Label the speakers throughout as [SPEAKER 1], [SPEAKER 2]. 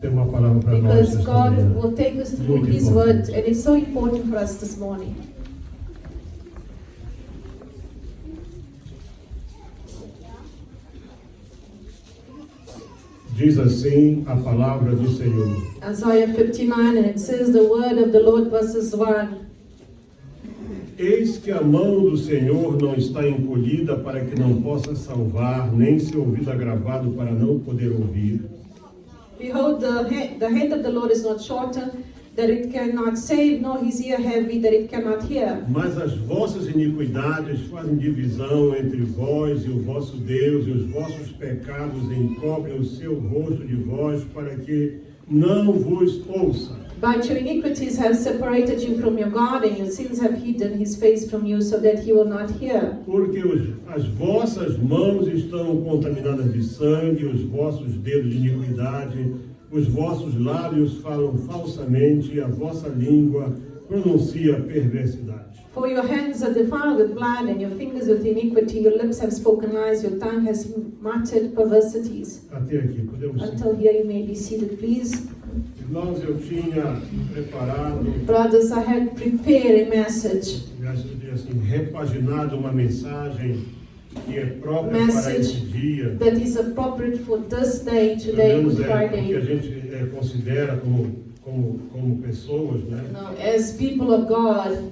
[SPEAKER 1] Tem uma palavra para nós
[SPEAKER 2] Because
[SPEAKER 1] nesta
[SPEAKER 2] God
[SPEAKER 1] manhã.
[SPEAKER 2] will take us through
[SPEAKER 1] Muito
[SPEAKER 2] His
[SPEAKER 1] importante.
[SPEAKER 2] Word, and it's so important for us this morning.
[SPEAKER 1] Diz assim a palavra do Senhor.
[SPEAKER 2] Isaiah 59, and it says the word of the Lord verses 1.
[SPEAKER 1] Eis que a mão do Senhor não está encolhida para que não possa salvar, nem seu ouvido agravado para não poder ouvir.
[SPEAKER 2] Behold, the hand of the Lord is not shortened, that it cannot save, nor his ear heavy, that it cannot hear.
[SPEAKER 1] Mas as vossas iniquidades fazem divisão entre vós e o vosso Deus, e os vossos pecados encobrem o seu rosto de vós para que não vos ouça.
[SPEAKER 2] But your iniquities have separated you from your God, and your sins have hidden his face from you, so that he will not hear.
[SPEAKER 1] Porque as vossas mãos estão contaminadas de sangue, os vossos dedos de iniquidade, os vossos lábios falam falsamente, e a vossa língua pronuncia perversidade.
[SPEAKER 2] For your hands are defiled with blood, and your fingers with iniquity, your lips have spoken lies, your tongue has muttered perversities.
[SPEAKER 1] Até aqui, podemos ir.
[SPEAKER 2] Until here you may be seated, please.
[SPEAKER 1] Irmãos, eu tinha preparado,
[SPEAKER 2] Brothers, I had prepared a message.
[SPEAKER 1] assim, repaginado uma mensagem que é própria para
[SPEAKER 2] Message
[SPEAKER 1] esse dia.
[SPEAKER 2] that is appropriate for this day,
[SPEAKER 1] Pelo
[SPEAKER 2] today,
[SPEAKER 1] menos
[SPEAKER 2] Good
[SPEAKER 1] é o que a
[SPEAKER 2] Friday.
[SPEAKER 1] gente considera como pessoas, né?
[SPEAKER 2] Now, as people of God,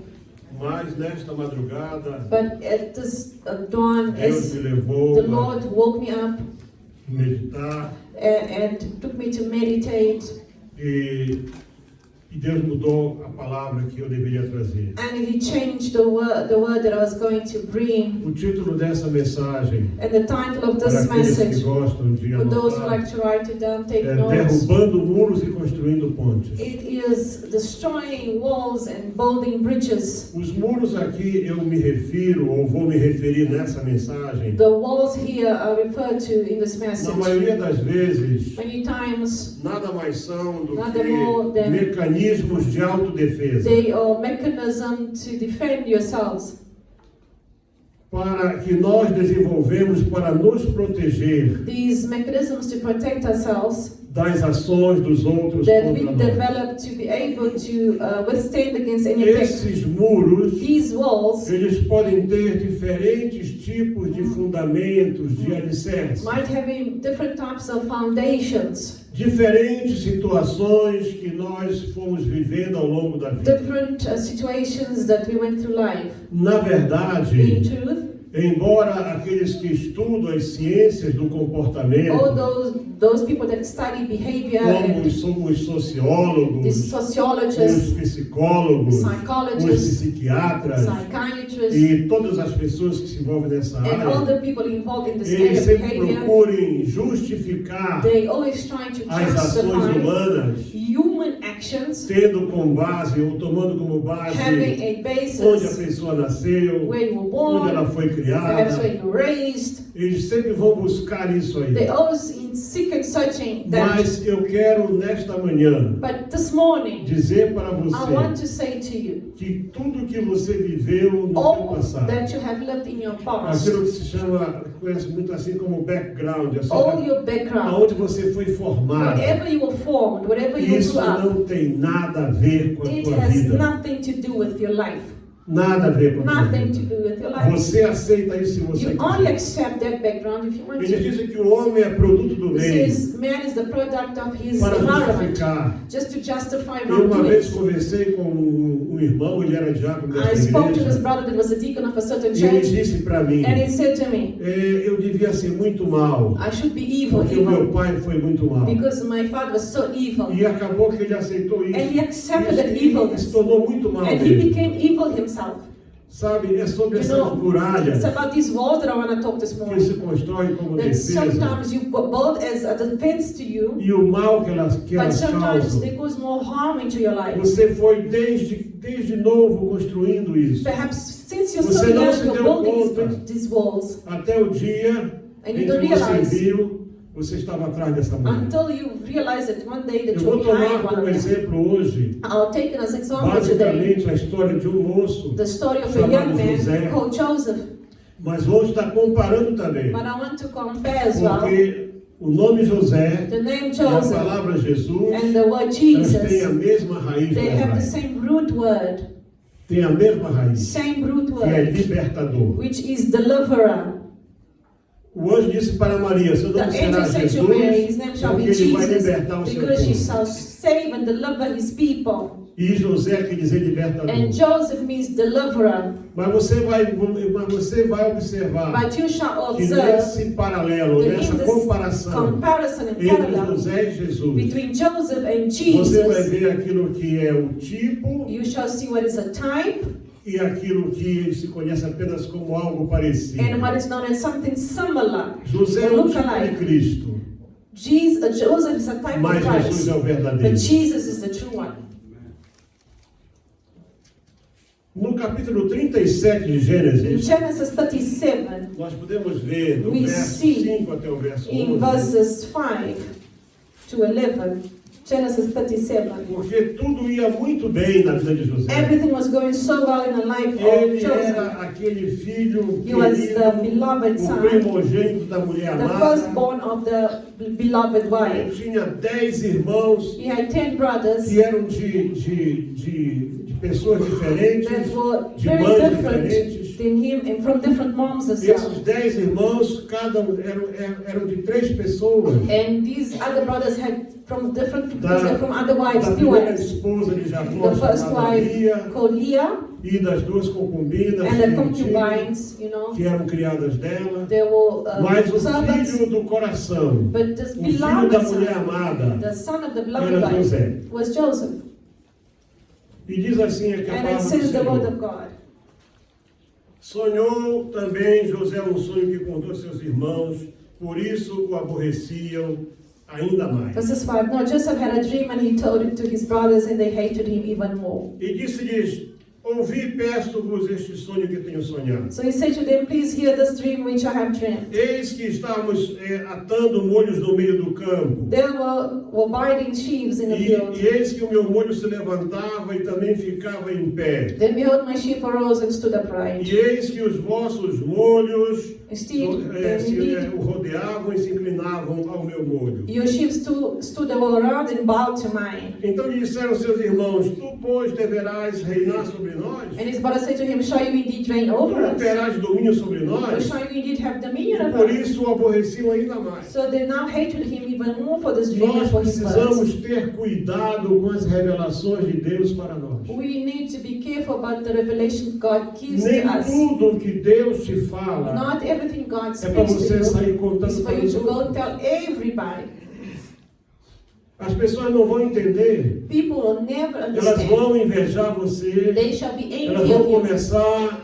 [SPEAKER 1] Mas nesta madrugada,
[SPEAKER 2] but at this dawn,
[SPEAKER 1] Deus
[SPEAKER 2] as
[SPEAKER 1] me levou
[SPEAKER 2] the
[SPEAKER 1] a
[SPEAKER 2] Lord woke me up
[SPEAKER 1] meditar
[SPEAKER 2] and took me to meditate,
[SPEAKER 1] e Deus mudou a palavra que eu deveria trazer.
[SPEAKER 2] and He changed the word that I was going to bring.
[SPEAKER 1] O título dessa mensagem,
[SPEAKER 2] And the title of
[SPEAKER 1] para
[SPEAKER 2] this
[SPEAKER 1] aqueles que
[SPEAKER 2] message,
[SPEAKER 1] gostam de
[SPEAKER 2] for those who
[SPEAKER 1] anotar,
[SPEAKER 2] like to write it down, take
[SPEAKER 1] é
[SPEAKER 2] notes.
[SPEAKER 1] Derrubando muros e construindo pontes.
[SPEAKER 2] It is destroying walls and building bridges.
[SPEAKER 1] Os muros aqui eu me refiro, ou vou me referir nessa mensagem,
[SPEAKER 2] The walls here are referred to in this
[SPEAKER 1] na
[SPEAKER 2] message.
[SPEAKER 1] maioria das vezes,
[SPEAKER 2] Many times
[SPEAKER 1] nada mais são do
[SPEAKER 2] Nada more
[SPEAKER 1] que
[SPEAKER 2] than-
[SPEAKER 1] mecanismos de autodefesa.
[SPEAKER 2] they are mechanism to defend yourselves,
[SPEAKER 1] Para que nós desenvolvemos para nos proteger
[SPEAKER 2] these mechanisms to protect ourselves,
[SPEAKER 1] das ações dos outros
[SPEAKER 2] that we
[SPEAKER 1] contra nós.
[SPEAKER 2] develop to be able to withstand against any attack.
[SPEAKER 1] Esses muros,
[SPEAKER 2] These walls
[SPEAKER 1] eles podem ter diferentes tipos de fundamentos, de alicerces,
[SPEAKER 2] might have different types of foundations,
[SPEAKER 1] diferentes situações que nós fomos vivendo ao longo da vida.
[SPEAKER 2] different situations that we went through life.
[SPEAKER 1] Na
[SPEAKER 2] In
[SPEAKER 1] verdade,
[SPEAKER 2] truth,
[SPEAKER 1] embora aqueles que estudam as ciências do
[SPEAKER 2] all
[SPEAKER 1] comportamento,
[SPEAKER 2] those people that study behavior
[SPEAKER 1] como
[SPEAKER 2] and
[SPEAKER 1] os
[SPEAKER 2] the
[SPEAKER 1] sociólogos,
[SPEAKER 2] sociologists,
[SPEAKER 1] os psicólogos, os
[SPEAKER 2] psychologists,
[SPEAKER 1] psiquiatras
[SPEAKER 2] psychiatrists,
[SPEAKER 1] e todas as pessoas que se envolvem nessa
[SPEAKER 2] and all
[SPEAKER 1] área,
[SPEAKER 2] the people involved in this area
[SPEAKER 1] eles
[SPEAKER 2] of
[SPEAKER 1] sempre
[SPEAKER 2] behavior,
[SPEAKER 1] procurem justificar
[SPEAKER 2] they always try to
[SPEAKER 1] as ações
[SPEAKER 2] justify
[SPEAKER 1] humanas,
[SPEAKER 2] human actions,
[SPEAKER 1] tendo como base ou tomando como base
[SPEAKER 2] having a
[SPEAKER 1] onde a
[SPEAKER 2] basis
[SPEAKER 1] pessoa nasceu,
[SPEAKER 2] where you were
[SPEAKER 1] onde ela
[SPEAKER 2] born,
[SPEAKER 1] foi
[SPEAKER 2] perhaps where
[SPEAKER 1] criada.
[SPEAKER 2] you were raised.
[SPEAKER 1] Eles sempre vão buscar isso aí.
[SPEAKER 2] They always in secret searching that.
[SPEAKER 1] Mas eu quero nesta manhã
[SPEAKER 2] But this morning,
[SPEAKER 1] dizer para
[SPEAKER 2] I want
[SPEAKER 1] você
[SPEAKER 2] to say to you,
[SPEAKER 1] que tudo que você viveu no seu
[SPEAKER 2] all
[SPEAKER 1] passado,
[SPEAKER 2] that you have lived in your past,
[SPEAKER 1] aquilo que se chama, conhece muito assim como background, ou
[SPEAKER 2] all
[SPEAKER 1] seja,
[SPEAKER 2] your background,
[SPEAKER 1] aonde você foi formado,
[SPEAKER 2] wherever you were formed, wherever you
[SPEAKER 1] isso
[SPEAKER 2] grew up,
[SPEAKER 1] não tem nada a ver com a
[SPEAKER 2] it
[SPEAKER 1] tua
[SPEAKER 2] has
[SPEAKER 1] vida.
[SPEAKER 2] nothing to do with your life.
[SPEAKER 1] Nada a ver com a tua
[SPEAKER 2] Nothing to
[SPEAKER 1] vida.
[SPEAKER 2] do with your life.
[SPEAKER 1] Você aceita isso se você
[SPEAKER 2] You only
[SPEAKER 1] quiser.
[SPEAKER 2] accept that background if you want
[SPEAKER 1] Ele
[SPEAKER 2] to.
[SPEAKER 1] diz que o homem é produto do
[SPEAKER 2] It
[SPEAKER 1] meio
[SPEAKER 2] says man is the product of his
[SPEAKER 1] para
[SPEAKER 2] environment,
[SPEAKER 1] justificar.
[SPEAKER 2] just to justify
[SPEAKER 1] Eu uma vez
[SPEAKER 2] wrongdoings.
[SPEAKER 1] conversei com um irmão, ele era diácono
[SPEAKER 2] I
[SPEAKER 1] dessa
[SPEAKER 2] spoke to this
[SPEAKER 1] igreja,
[SPEAKER 2] brother that was a deacon of a certain
[SPEAKER 1] e ele
[SPEAKER 2] church,
[SPEAKER 1] disse para mim,
[SPEAKER 2] and he said to me,
[SPEAKER 1] eu devia ser muito mal,
[SPEAKER 2] I should be evil,
[SPEAKER 1] porque o meu
[SPEAKER 2] evil,
[SPEAKER 1] pai foi muito mal.
[SPEAKER 2] because my father was so evil.
[SPEAKER 1] E acabou que ele aceitou isso.
[SPEAKER 2] And he accepted that
[SPEAKER 1] E se
[SPEAKER 2] evilness.
[SPEAKER 1] tornou muito mal
[SPEAKER 2] And he
[SPEAKER 1] mesmo.
[SPEAKER 2] became evil himself.
[SPEAKER 1] Sabe, é sobre
[SPEAKER 2] You
[SPEAKER 1] essas
[SPEAKER 2] know,
[SPEAKER 1] muralhas
[SPEAKER 2] it's about these walls that I want to talk this
[SPEAKER 1] que
[SPEAKER 2] morning.
[SPEAKER 1] se constroem como
[SPEAKER 2] That
[SPEAKER 1] defesa
[SPEAKER 2] sometimes you build as a defense to you,
[SPEAKER 1] e o mal que elas
[SPEAKER 2] but sometimes
[SPEAKER 1] causam.
[SPEAKER 2] they cause more harm into your life.
[SPEAKER 1] Você foi desde novo construindo isso.
[SPEAKER 2] Perhaps since you're so
[SPEAKER 1] Você não
[SPEAKER 2] young,
[SPEAKER 1] se
[SPEAKER 2] you're
[SPEAKER 1] deu
[SPEAKER 2] building
[SPEAKER 1] conta.
[SPEAKER 2] these walls,
[SPEAKER 1] Até o dia
[SPEAKER 2] and
[SPEAKER 1] em
[SPEAKER 2] you don't
[SPEAKER 1] que você
[SPEAKER 2] realize
[SPEAKER 1] viu, você estava atrás dessa muralha.
[SPEAKER 2] until you realize that one day that
[SPEAKER 1] Eu
[SPEAKER 2] you're
[SPEAKER 1] vou tomar
[SPEAKER 2] behind one
[SPEAKER 1] como
[SPEAKER 2] of them.
[SPEAKER 1] exemplo hoje,
[SPEAKER 2] I'll take it as example today
[SPEAKER 1] basicamente, a história de um moço,
[SPEAKER 2] the story of a
[SPEAKER 1] chamado
[SPEAKER 2] young man
[SPEAKER 1] José.
[SPEAKER 2] called Joseph.
[SPEAKER 1] mas vou estar comparando também,
[SPEAKER 2] But I want to compare as well,
[SPEAKER 1] porque O nome José
[SPEAKER 2] The name
[SPEAKER 1] e a
[SPEAKER 2] Joseph
[SPEAKER 1] palavra Jesus,
[SPEAKER 2] and the word
[SPEAKER 1] elas têm a
[SPEAKER 2] Jesus,
[SPEAKER 1] mesma raiz
[SPEAKER 2] they have the
[SPEAKER 1] hebraica.
[SPEAKER 2] same root word,
[SPEAKER 1] Tem a mesma raiz,
[SPEAKER 2] same root
[SPEAKER 1] que é
[SPEAKER 2] word,
[SPEAKER 1] libertador.
[SPEAKER 2] which is deliverer.
[SPEAKER 1] O anjo disse para Maria, seu
[SPEAKER 2] The
[SPEAKER 1] nome será
[SPEAKER 2] angel said to
[SPEAKER 1] Jesus,
[SPEAKER 2] Mary, his name shall
[SPEAKER 1] porque
[SPEAKER 2] be
[SPEAKER 1] ele vai
[SPEAKER 2] Jesus,
[SPEAKER 1] libertar o seu
[SPEAKER 2] because he
[SPEAKER 1] povo.
[SPEAKER 2] shall save and deliver his people.
[SPEAKER 1] E José quer dizer libertador.
[SPEAKER 2] And Joseph means deliverer.
[SPEAKER 1] Mas você vai observar
[SPEAKER 2] But you shall
[SPEAKER 1] que
[SPEAKER 2] observe
[SPEAKER 1] nesse paralelo,
[SPEAKER 2] that
[SPEAKER 1] nessa
[SPEAKER 2] in this
[SPEAKER 1] comparação
[SPEAKER 2] comparison and
[SPEAKER 1] entre
[SPEAKER 2] parallel
[SPEAKER 1] José e Jesus,
[SPEAKER 2] between Joseph and
[SPEAKER 1] você vai
[SPEAKER 2] Jesus,
[SPEAKER 1] ver aquilo que é o tipo
[SPEAKER 2] you shall see what is a type
[SPEAKER 1] e aquilo que se conhece apenas como algo parecido.
[SPEAKER 2] and what is known as something similar.
[SPEAKER 1] José é
[SPEAKER 2] or
[SPEAKER 1] o tipo de
[SPEAKER 2] lookalike.
[SPEAKER 1] Cristo,
[SPEAKER 2] Joseph is a type
[SPEAKER 1] mas
[SPEAKER 2] of
[SPEAKER 1] Jesus
[SPEAKER 2] Christ,
[SPEAKER 1] é o
[SPEAKER 2] but
[SPEAKER 1] verdadeiro.
[SPEAKER 2] Jesus is the true one.
[SPEAKER 1] No capítulo 37 de
[SPEAKER 2] In
[SPEAKER 1] Gênesis,
[SPEAKER 2] Genesis 37,
[SPEAKER 1] nós podemos ver do
[SPEAKER 2] We
[SPEAKER 1] verso
[SPEAKER 2] see
[SPEAKER 1] 5 até o verso
[SPEAKER 2] in
[SPEAKER 1] 11,
[SPEAKER 2] verses 5 to 11, Genesis 37,
[SPEAKER 1] porque tudo ia muito bem na vida de José.
[SPEAKER 2] everything was going so well in the life of
[SPEAKER 1] Ele
[SPEAKER 2] Joseph.
[SPEAKER 1] era aquele filho
[SPEAKER 2] He was
[SPEAKER 1] querido,
[SPEAKER 2] the beloved
[SPEAKER 1] o
[SPEAKER 2] son,
[SPEAKER 1] primogênito da mulher
[SPEAKER 2] the
[SPEAKER 1] amada.
[SPEAKER 2] firstborn of the beloved
[SPEAKER 1] Ele
[SPEAKER 2] wife.
[SPEAKER 1] tinha 10 irmãos
[SPEAKER 2] He had 10 brothers
[SPEAKER 1] que eram de pessoas diferentes,
[SPEAKER 2] that were
[SPEAKER 1] de
[SPEAKER 2] very
[SPEAKER 1] mães
[SPEAKER 2] different
[SPEAKER 1] diferentes.
[SPEAKER 2] than him and from different moms as well.
[SPEAKER 1] Esses 10 irmãos, cada um eram de 3 pessoas.
[SPEAKER 2] And these other brothers had from different,
[SPEAKER 1] Da-
[SPEAKER 2] because they're from other wives,
[SPEAKER 1] Da
[SPEAKER 2] two
[SPEAKER 1] primeira
[SPEAKER 2] wives.
[SPEAKER 1] esposa de Jacó,
[SPEAKER 2] The first
[SPEAKER 1] chamada
[SPEAKER 2] wife
[SPEAKER 1] Lia,
[SPEAKER 2] called Leah
[SPEAKER 1] e das 2 concubinas
[SPEAKER 2] and the
[SPEAKER 1] que tinha,
[SPEAKER 2] concubines, you know,
[SPEAKER 1] que eram criadas dela.
[SPEAKER 2] they were
[SPEAKER 1] Mas o
[SPEAKER 2] servants.
[SPEAKER 1] filho do coração,
[SPEAKER 2] But the
[SPEAKER 1] o filho da
[SPEAKER 2] beloved
[SPEAKER 1] mulher
[SPEAKER 2] son,
[SPEAKER 1] amada,
[SPEAKER 2] the son of the beloved
[SPEAKER 1] era
[SPEAKER 2] wife,
[SPEAKER 1] José.
[SPEAKER 2] was Joseph.
[SPEAKER 1] E diz assim aqui a
[SPEAKER 2] And it
[SPEAKER 1] palavra do
[SPEAKER 2] says the word
[SPEAKER 1] Senhor.
[SPEAKER 2] of God.
[SPEAKER 1] Sonhou também José um sonho que contou a seus irmãos, por isso o aborreciam ainda mais.
[SPEAKER 2] Verses 5. Now Joseph had a dream and he told it to his brothers and they hated him even more.
[SPEAKER 1] E disse-lhes, ouvi e peço-vos este sonho que tenho sonhado.
[SPEAKER 2] So he said to them, please hear this dream which I have dreamed.
[SPEAKER 1] Eis que estávamos atando molhos no meio do campo.
[SPEAKER 2] There were binding sheaves in the
[SPEAKER 1] E
[SPEAKER 2] field.
[SPEAKER 1] eis que o meu molho se levantava e também ficava em pé.
[SPEAKER 2] Then behold, my sheep arose and stood upright.
[SPEAKER 1] E eis que os vossos molhos
[SPEAKER 2] Indeed,
[SPEAKER 1] o rodeavam e se inclinavam ao meu molho.
[SPEAKER 2] your sheep stood all around and bowed to mine.
[SPEAKER 1] Então lhe disseram seus irmãos, tu, pois, deverás reinar sobre nós?
[SPEAKER 2] And his brother said to him, shall you indeed reign
[SPEAKER 1] Tu
[SPEAKER 2] over us?
[SPEAKER 1] terás domínio sobre
[SPEAKER 2] Or
[SPEAKER 1] nós?
[SPEAKER 2] shall you indeed have dominion
[SPEAKER 1] E
[SPEAKER 2] over
[SPEAKER 1] por
[SPEAKER 2] us?
[SPEAKER 1] isso o aborreciam ainda mais.
[SPEAKER 2] So they now hated him even more for this dream
[SPEAKER 1] Nós
[SPEAKER 2] and for his words.
[SPEAKER 1] precisamos ter cuidado com as revelações de Deus para nós.
[SPEAKER 2] We need to be careful about the revelation God gives
[SPEAKER 1] Nem
[SPEAKER 2] to us.
[SPEAKER 1] tudo que Deus te fala
[SPEAKER 2] Not everything God
[SPEAKER 1] é para
[SPEAKER 2] speaks
[SPEAKER 1] você
[SPEAKER 2] to
[SPEAKER 1] sair
[SPEAKER 2] you is
[SPEAKER 1] contando
[SPEAKER 2] for
[SPEAKER 1] para
[SPEAKER 2] you
[SPEAKER 1] os
[SPEAKER 2] to go
[SPEAKER 1] outros.
[SPEAKER 2] tell everybody.
[SPEAKER 1] As pessoas não vão entender.
[SPEAKER 2] People will never
[SPEAKER 1] Elas
[SPEAKER 2] understand.
[SPEAKER 1] vão invejar você.
[SPEAKER 2] They shall be
[SPEAKER 1] Elas
[SPEAKER 2] envy
[SPEAKER 1] vão
[SPEAKER 2] of you.
[SPEAKER 1] começar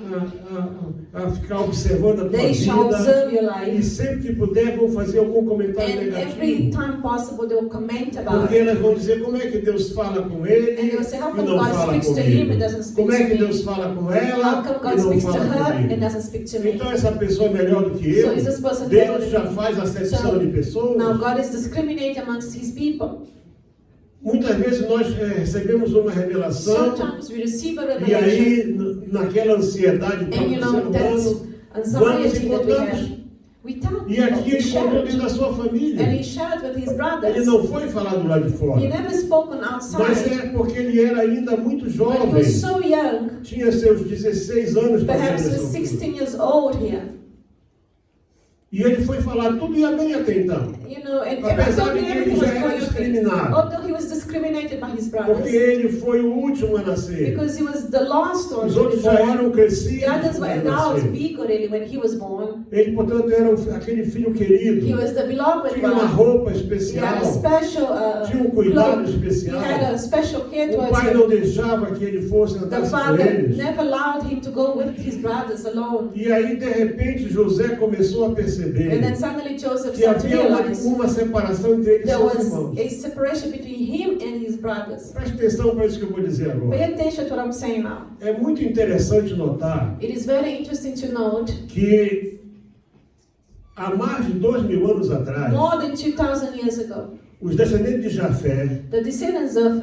[SPEAKER 1] a ficar observando a tua
[SPEAKER 2] They shall
[SPEAKER 1] vida.
[SPEAKER 2] observe your
[SPEAKER 1] E
[SPEAKER 2] life.
[SPEAKER 1] sempre que puder vão fazer algum comentário
[SPEAKER 2] And every
[SPEAKER 1] negativo.
[SPEAKER 2] time possible, they will comment about
[SPEAKER 1] Porque
[SPEAKER 2] it.
[SPEAKER 1] elas vão dizer como é que Deus fala com ele
[SPEAKER 2] And they will say, how
[SPEAKER 1] e
[SPEAKER 2] come
[SPEAKER 1] não
[SPEAKER 2] God
[SPEAKER 1] fala
[SPEAKER 2] speaks to him and
[SPEAKER 1] comigo.
[SPEAKER 2] doesn't speak
[SPEAKER 1] Como é
[SPEAKER 2] to
[SPEAKER 1] que
[SPEAKER 2] me?
[SPEAKER 1] Deus fala com ela
[SPEAKER 2] How come
[SPEAKER 1] e
[SPEAKER 2] God
[SPEAKER 1] não
[SPEAKER 2] speaks to
[SPEAKER 1] fala
[SPEAKER 2] her and
[SPEAKER 1] comigo.
[SPEAKER 2] doesn't speak to me?
[SPEAKER 1] Então essa pessoa é melhor do que eu.
[SPEAKER 2] So is this person better
[SPEAKER 1] Deus
[SPEAKER 2] than
[SPEAKER 1] já
[SPEAKER 2] me?
[SPEAKER 1] faz acepção
[SPEAKER 2] So,
[SPEAKER 1] de pessoas.
[SPEAKER 2] Now God is discriminating amongst his people.
[SPEAKER 1] Muitas vezes nós recebemos uma revelação
[SPEAKER 2] Sometimes we receive a
[SPEAKER 1] e
[SPEAKER 2] revelation
[SPEAKER 1] aí naquela ansiedade
[SPEAKER 2] and
[SPEAKER 1] própria
[SPEAKER 2] you
[SPEAKER 1] do
[SPEAKER 2] know
[SPEAKER 1] ser
[SPEAKER 2] that
[SPEAKER 1] humano,
[SPEAKER 2] anxiety that we
[SPEAKER 1] contamos.
[SPEAKER 2] have. We tell
[SPEAKER 1] E aqui
[SPEAKER 2] we
[SPEAKER 1] ele contou
[SPEAKER 2] shared.
[SPEAKER 1] dentro da sua
[SPEAKER 2] And
[SPEAKER 1] família.
[SPEAKER 2] he shared with his brothers.
[SPEAKER 1] Ele não foi falar do lado de fora.
[SPEAKER 2] He never spoken
[SPEAKER 1] Mas
[SPEAKER 2] outside.
[SPEAKER 1] é porque ele era ainda muito
[SPEAKER 2] But he
[SPEAKER 1] jovem.
[SPEAKER 2] was so young,
[SPEAKER 1] Tinha seus 16 anos para
[SPEAKER 2] perhaps he was
[SPEAKER 1] nessa altura.
[SPEAKER 2] 16 years old here.
[SPEAKER 1] E ele foi falar, tudo ia bem até então.
[SPEAKER 2] You know, and
[SPEAKER 1] Apesar de que ele
[SPEAKER 2] everything
[SPEAKER 1] já
[SPEAKER 2] was
[SPEAKER 1] era
[SPEAKER 2] going okay.
[SPEAKER 1] discriminado.
[SPEAKER 2] Although he was discriminated by his
[SPEAKER 1] Porque
[SPEAKER 2] brothers.
[SPEAKER 1] ele foi o último a nascer.
[SPEAKER 2] Because he was the last one
[SPEAKER 1] Os
[SPEAKER 2] to be
[SPEAKER 1] outros já
[SPEAKER 2] born.
[SPEAKER 1] eram crescidos
[SPEAKER 2] The others were
[SPEAKER 1] quando ele
[SPEAKER 2] allowed to
[SPEAKER 1] nasceu.
[SPEAKER 2] be already when he was born.
[SPEAKER 1] Ele, portanto, era aquele filho querido.
[SPEAKER 2] He was the beloved
[SPEAKER 1] Tinha uma
[SPEAKER 2] one.
[SPEAKER 1] roupa
[SPEAKER 2] He had
[SPEAKER 1] especial.
[SPEAKER 2] a special
[SPEAKER 1] Tinha cuidado
[SPEAKER 2] cloak. He
[SPEAKER 1] especial.
[SPEAKER 2] had a special care
[SPEAKER 1] O
[SPEAKER 2] towards
[SPEAKER 1] pai
[SPEAKER 2] him.
[SPEAKER 1] não deixava que ele fosse
[SPEAKER 2] The
[SPEAKER 1] andar com
[SPEAKER 2] father
[SPEAKER 1] eles.
[SPEAKER 2] never allowed him to go with his brothers alone.
[SPEAKER 1] E aí, de repente, José começou a perceber
[SPEAKER 2] And then suddenly Joseph
[SPEAKER 1] que
[SPEAKER 2] started to
[SPEAKER 1] havia
[SPEAKER 2] realize
[SPEAKER 1] uma separação entre ele e
[SPEAKER 2] there
[SPEAKER 1] seus
[SPEAKER 2] was
[SPEAKER 1] irmãos.
[SPEAKER 2] a separation between him and his brothers.
[SPEAKER 1] Preste atenção para isso que eu vou dizer agora.
[SPEAKER 2] Pay attention to what I'm saying now.
[SPEAKER 1] É muito interessante notar
[SPEAKER 2] It is very interesting to note
[SPEAKER 1] que há mais de 2.000 anos atrás,
[SPEAKER 2] more than 2,000 years ago,
[SPEAKER 1] os descendentes de Jafé,
[SPEAKER 2] the descendants of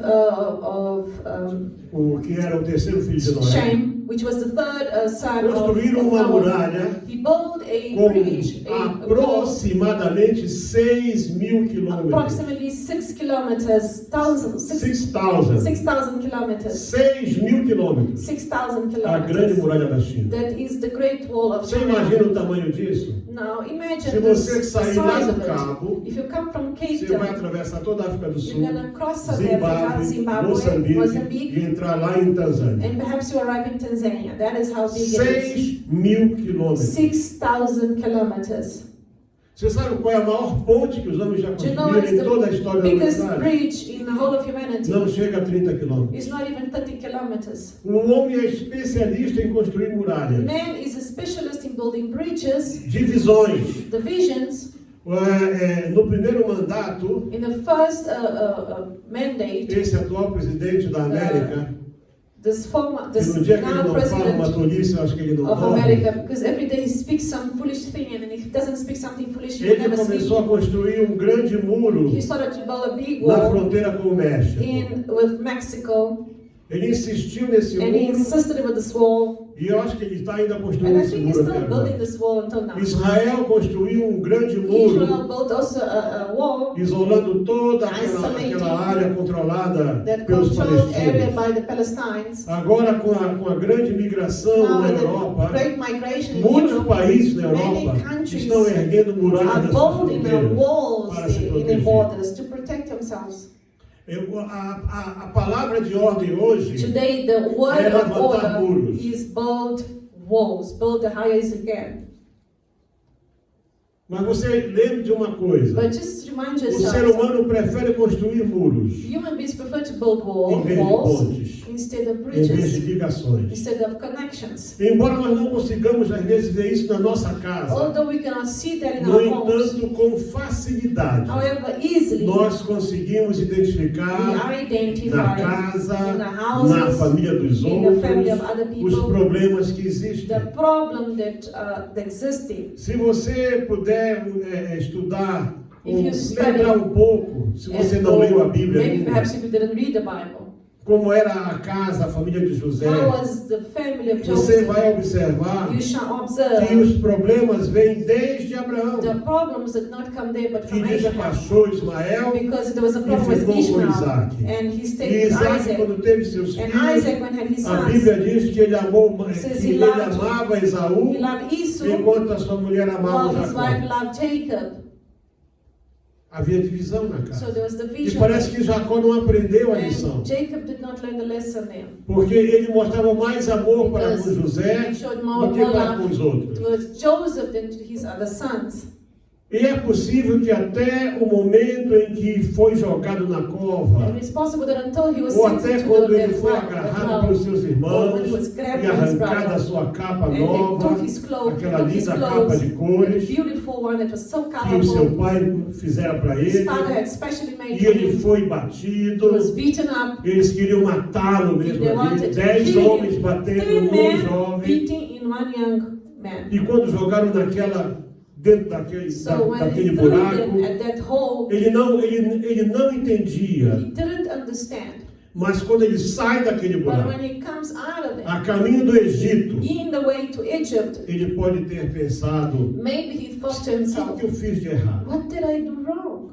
[SPEAKER 1] o que era o terceiro filho de Noé,
[SPEAKER 2] Shem, which was the third son
[SPEAKER 1] construíram
[SPEAKER 2] of
[SPEAKER 1] uma
[SPEAKER 2] Noah.
[SPEAKER 1] muralha
[SPEAKER 2] He built a
[SPEAKER 1] com
[SPEAKER 2] bridge, a wall,
[SPEAKER 1] aproximadamente 6.000 quilômetros.
[SPEAKER 2] approximately 6 kilometers, 6,000 kilometers.
[SPEAKER 1] 6.000 quilômetros.
[SPEAKER 2] 6,000
[SPEAKER 1] A grande
[SPEAKER 2] kilometers.
[SPEAKER 1] muralha da China.
[SPEAKER 2] That is the Great Wall of
[SPEAKER 1] Você
[SPEAKER 2] China.
[SPEAKER 1] imagina o tamanho disso?
[SPEAKER 2] Now imagine
[SPEAKER 1] Se
[SPEAKER 2] the
[SPEAKER 1] você sair lá
[SPEAKER 2] size
[SPEAKER 1] do
[SPEAKER 2] of it.
[SPEAKER 1] Cabo,
[SPEAKER 2] If you come from Cape
[SPEAKER 1] você vai
[SPEAKER 2] Town,
[SPEAKER 1] atravessar toda a África do Sul,
[SPEAKER 2] you're gonna cross South Africa,
[SPEAKER 1] Zimbábue,
[SPEAKER 2] Zimbabwe,
[SPEAKER 1] Moçambique e entrar lá em Tanzânia.
[SPEAKER 2] and perhaps you arrive in Tanzania. That is how big it
[SPEAKER 1] 6.000
[SPEAKER 2] is.
[SPEAKER 1] quilômetros.
[SPEAKER 2] 6,000 kilometers.
[SPEAKER 1] Você sabe qual é a maior ponte que os homens já
[SPEAKER 2] Do you know
[SPEAKER 1] construíram
[SPEAKER 2] it's
[SPEAKER 1] em toda a
[SPEAKER 2] the
[SPEAKER 1] história da
[SPEAKER 2] biggest
[SPEAKER 1] humanidade?
[SPEAKER 2] bridge in the whole of humanity?
[SPEAKER 1] Não chega a 30 quilômetros.
[SPEAKER 2] It's not even 30 kilometers.
[SPEAKER 1] O homem é especialista em construir muralhas,
[SPEAKER 2] Man is a specialist in building bridges,
[SPEAKER 1] divisões.
[SPEAKER 2] divisions.
[SPEAKER 1] No primeiro mandato,
[SPEAKER 2] In the first mandate,
[SPEAKER 1] esse atual presidente da América,
[SPEAKER 2] this
[SPEAKER 1] que no dia que ele
[SPEAKER 2] now
[SPEAKER 1] não fala uma
[SPEAKER 2] president
[SPEAKER 1] tolice, eu acho que ele não
[SPEAKER 2] of
[SPEAKER 1] morre,
[SPEAKER 2] America, because every day he speaks some foolish thing, and if he doesn't speak something foolish, he
[SPEAKER 1] ele
[SPEAKER 2] never
[SPEAKER 1] começou a
[SPEAKER 2] sleep.
[SPEAKER 1] construir um grande muro
[SPEAKER 2] He started to build a big
[SPEAKER 1] na
[SPEAKER 2] wall
[SPEAKER 1] fronteira com o México.
[SPEAKER 2] with Mexico,
[SPEAKER 1] Ele insistiu nesse
[SPEAKER 2] and he
[SPEAKER 1] muro
[SPEAKER 2] insisted with this wall,
[SPEAKER 1] e eu acho que ele está ainda
[SPEAKER 2] and
[SPEAKER 1] construindo
[SPEAKER 2] I
[SPEAKER 1] esse
[SPEAKER 2] think he's
[SPEAKER 1] muro até
[SPEAKER 2] still building
[SPEAKER 1] agora.
[SPEAKER 2] this wall until now.
[SPEAKER 1] Israel construiu um grande muro
[SPEAKER 2] Israel built also a wall
[SPEAKER 1] isolando toda
[SPEAKER 2] Isolating
[SPEAKER 1] aquela área controlada
[SPEAKER 2] that
[SPEAKER 1] pelos
[SPEAKER 2] controlled area
[SPEAKER 1] palestinos.
[SPEAKER 2] by the Palestinians.
[SPEAKER 1] Agora, com a grande migração
[SPEAKER 2] Now
[SPEAKER 1] na
[SPEAKER 2] with the
[SPEAKER 1] Europa,
[SPEAKER 2] great migration in
[SPEAKER 1] muitos
[SPEAKER 2] Europe,
[SPEAKER 1] países na
[SPEAKER 2] many
[SPEAKER 1] Europa
[SPEAKER 2] countries
[SPEAKER 1] estão erguendo muralhas
[SPEAKER 2] are
[SPEAKER 1] nas suas
[SPEAKER 2] building
[SPEAKER 1] fronteiras
[SPEAKER 2] walls
[SPEAKER 1] para se
[SPEAKER 2] in their
[SPEAKER 1] proteger.
[SPEAKER 2] borders to protect themselves.
[SPEAKER 1] A palavra de ordem hoje
[SPEAKER 2] Today, the word
[SPEAKER 1] é
[SPEAKER 2] of
[SPEAKER 1] levantar
[SPEAKER 2] order
[SPEAKER 1] muros.
[SPEAKER 2] is build walls, build the highest you can.
[SPEAKER 1] Mas você lembre de uma coisa:
[SPEAKER 2] But just remind
[SPEAKER 1] o ser
[SPEAKER 2] yourself,
[SPEAKER 1] humano prefere construir muros
[SPEAKER 2] human beings prefer to build
[SPEAKER 1] em vez de
[SPEAKER 2] walls
[SPEAKER 1] pontes,
[SPEAKER 2] instead of
[SPEAKER 1] em vez de
[SPEAKER 2] bridges,
[SPEAKER 1] ligações.
[SPEAKER 2] instead of connections.
[SPEAKER 1] Embora nós não consigamos, às vezes, ver isso na nossa casa,
[SPEAKER 2] Although we cannot see that in
[SPEAKER 1] no
[SPEAKER 2] our homes,
[SPEAKER 1] entanto, com facilidade,
[SPEAKER 2] however, easily
[SPEAKER 1] nós conseguimos
[SPEAKER 2] we
[SPEAKER 1] identificar na
[SPEAKER 2] identify
[SPEAKER 1] casa,
[SPEAKER 2] in the
[SPEAKER 1] na
[SPEAKER 2] houses,
[SPEAKER 1] família dos
[SPEAKER 2] in the family of
[SPEAKER 1] outros,
[SPEAKER 2] other
[SPEAKER 1] os
[SPEAKER 2] people,
[SPEAKER 1] problemas que existem.
[SPEAKER 2] the problem that existing.
[SPEAKER 1] Se você puder estudar,
[SPEAKER 2] If
[SPEAKER 1] ou
[SPEAKER 2] you study,
[SPEAKER 1] lembrar um pouco, se você não leu a Bíblia
[SPEAKER 2] maybe
[SPEAKER 1] ainda,
[SPEAKER 2] perhaps if you didn't read the Bible,
[SPEAKER 1] como era a casa, a família de José,
[SPEAKER 2] how was the family of
[SPEAKER 1] você
[SPEAKER 2] Joseph?
[SPEAKER 1] vai observar
[SPEAKER 2] You shall
[SPEAKER 1] que
[SPEAKER 2] observe
[SPEAKER 1] os problemas vêm desde Abraão,
[SPEAKER 2] the problems did not come there but
[SPEAKER 1] que
[SPEAKER 2] from Abraham,
[SPEAKER 1] despachou Ismael
[SPEAKER 2] because there was a
[SPEAKER 1] e
[SPEAKER 2] problem with
[SPEAKER 1] ficou com
[SPEAKER 2] Ishmael,
[SPEAKER 1] Isaac.
[SPEAKER 2] and he
[SPEAKER 1] E
[SPEAKER 2] stayed with
[SPEAKER 1] Isaac,
[SPEAKER 2] Isaac,
[SPEAKER 1] quando teve seus
[SPEAKER 2] and
[SPEAKER 1] filhos,
[SPEAKER 2] Isaac, when had his
[SPEAKER 1] a
[SPEAKER 2] sons,
[SPEAKER 1] Bíblia diz que ele
[SPEAKER 2] Says
[SPEAKER 1] que
[SPEAKER 2] he
[SPEAKER 1] ele
[SPEAKER 2] loved-
[SPEAKER 1] amava Esaú,
[SPEAKER 2] he loved Esau,
[SPEAKER 1] enquanto a sua mulher amava
[SPEAKER 2] while his wife
[SPEAKER 1] Jacó.
[SPEAKER 2] loved Jacob.
[SPEAKER 1] Havia divisão na casa.
[SPEAKER 2] So there was
[SPEAKER 1] E
[SPEAKER 2] division,
[SPEAKER 1] parece que Jacó não aprendeu a lição,
[SPEAKER 2] and Jacob did not learn the lesson there.
[SPEAKER 1] porque ele mostrava mais amor para com
[SPEAKER 2] Because
[SPEAKER 1] José
[SPEAKER 2] he showed
[SPEAKER 1] do
[SPEAKER 2] more
[SPEAKER 1] que para com
[SPEAKER 2] love
[SPEAKER 1] os outros.
[SPEAKER 2] towards Joseph than to his other sons.
[SPEAKER 1] E é possível que até o momento em que foi jogado na cova,
[SPEAKER 2] And it's possible that until he was
[SPEAKER 1] ou
[SPEAKER 2] sent
[SPEAKER 1] até
[SPEAKER 2] into
[SPEAKER 1] quando
[SPEAKER 2] the
[SPEAKER 1] ele foi
[SPEAKER 2] well,
[SPEAKER 1] agarrado pelos seus
[SPEAKER 2] or when
[SPEAKER 1] irmãos
[SPEAKER 2] he was grabbed
[SPEAKER 1] e
[SPEAKER 2] by his
[SPEAKER 1] arrancada a
[SPEAKER 2] brother,
[SPEAKER 1] sua capa
[SPEAKER 2] and they
[SPEAKER 1] nova,
[SPEAKER 2] took his clothes,
[SPEAKER 1] aquela
[SPEAKER 2] took his
[SPEAKER 1] linda capa
[SPEAKER 2] clothes,
[SPEAKER 1] de
[SPEAKER 2] the
[SPEAKER 1] cores
[SPEAKER 2] beautiful one that was so
[SPEAKER 1] que o seu
[SPEAKER 2] colorful.
[SPEAKER 1] pai fizera para
[SPEAKER 2] His
[SPEAKER 1] ele,
[SPEAKER 2] father had specially made
[SPEAKER 1] e
[SPEAKER 2] for
[SPEAKER 1] ele
[SPEAKER 2] him.
[SPEAKER 1] foi
[SPEAKER 2] He
[SPEAKER 1] batido.
[SPEAKER 2] was beaten up.
[SPEAKER 1] Eles queriam matá-lo mesmo
[SPEAKER 2] They
[SPEAKER 1] ali.
[SPEAKER 2] wanted to
[SPEAKER 1] 10
[SPEAKER 2] kill
[SPEAKER 1] homens
[SPEAKER 2] him.
[SPEAKER 1] batendo
[SPEAKER 2] 3
[SPEAKER 1] num
[SPEAKER 2] men
[SPEAKER 1] jovem.
[SPEAKER 2] beating in one young man.
[SPEAKER 1] E quando jogaram dentro daquele
[SPEAKER 2] So when he
[SPEAKER 1] daquele
[SPEAKER 2] threw
[SPEAKER 1] buraco,
[SPEAKER 2] them at that hole,
[SPEAKER 1] ele não entendia.
[SPEAKER 2] he didn't understand.
[SPEAKER 1] Mas quando ele sai daquele
[SPEAKER 2] But
[SPEAKER 1] buraco,
[SPEAKER 2] when he comes out of it,
[SPEAKER 1] a caminho do Egito,
[SPEAKER 2] in the way to Egypt,
[SPEAKER 1] ele pode ter pensado:
[SPEAKER 2] maybe he thought to
[SPEAKER 1] o
[SPEAKER 2] himself,
[SPEAKER 1] que eu fiz de errado
[SPEAKER 2] what did I do wrong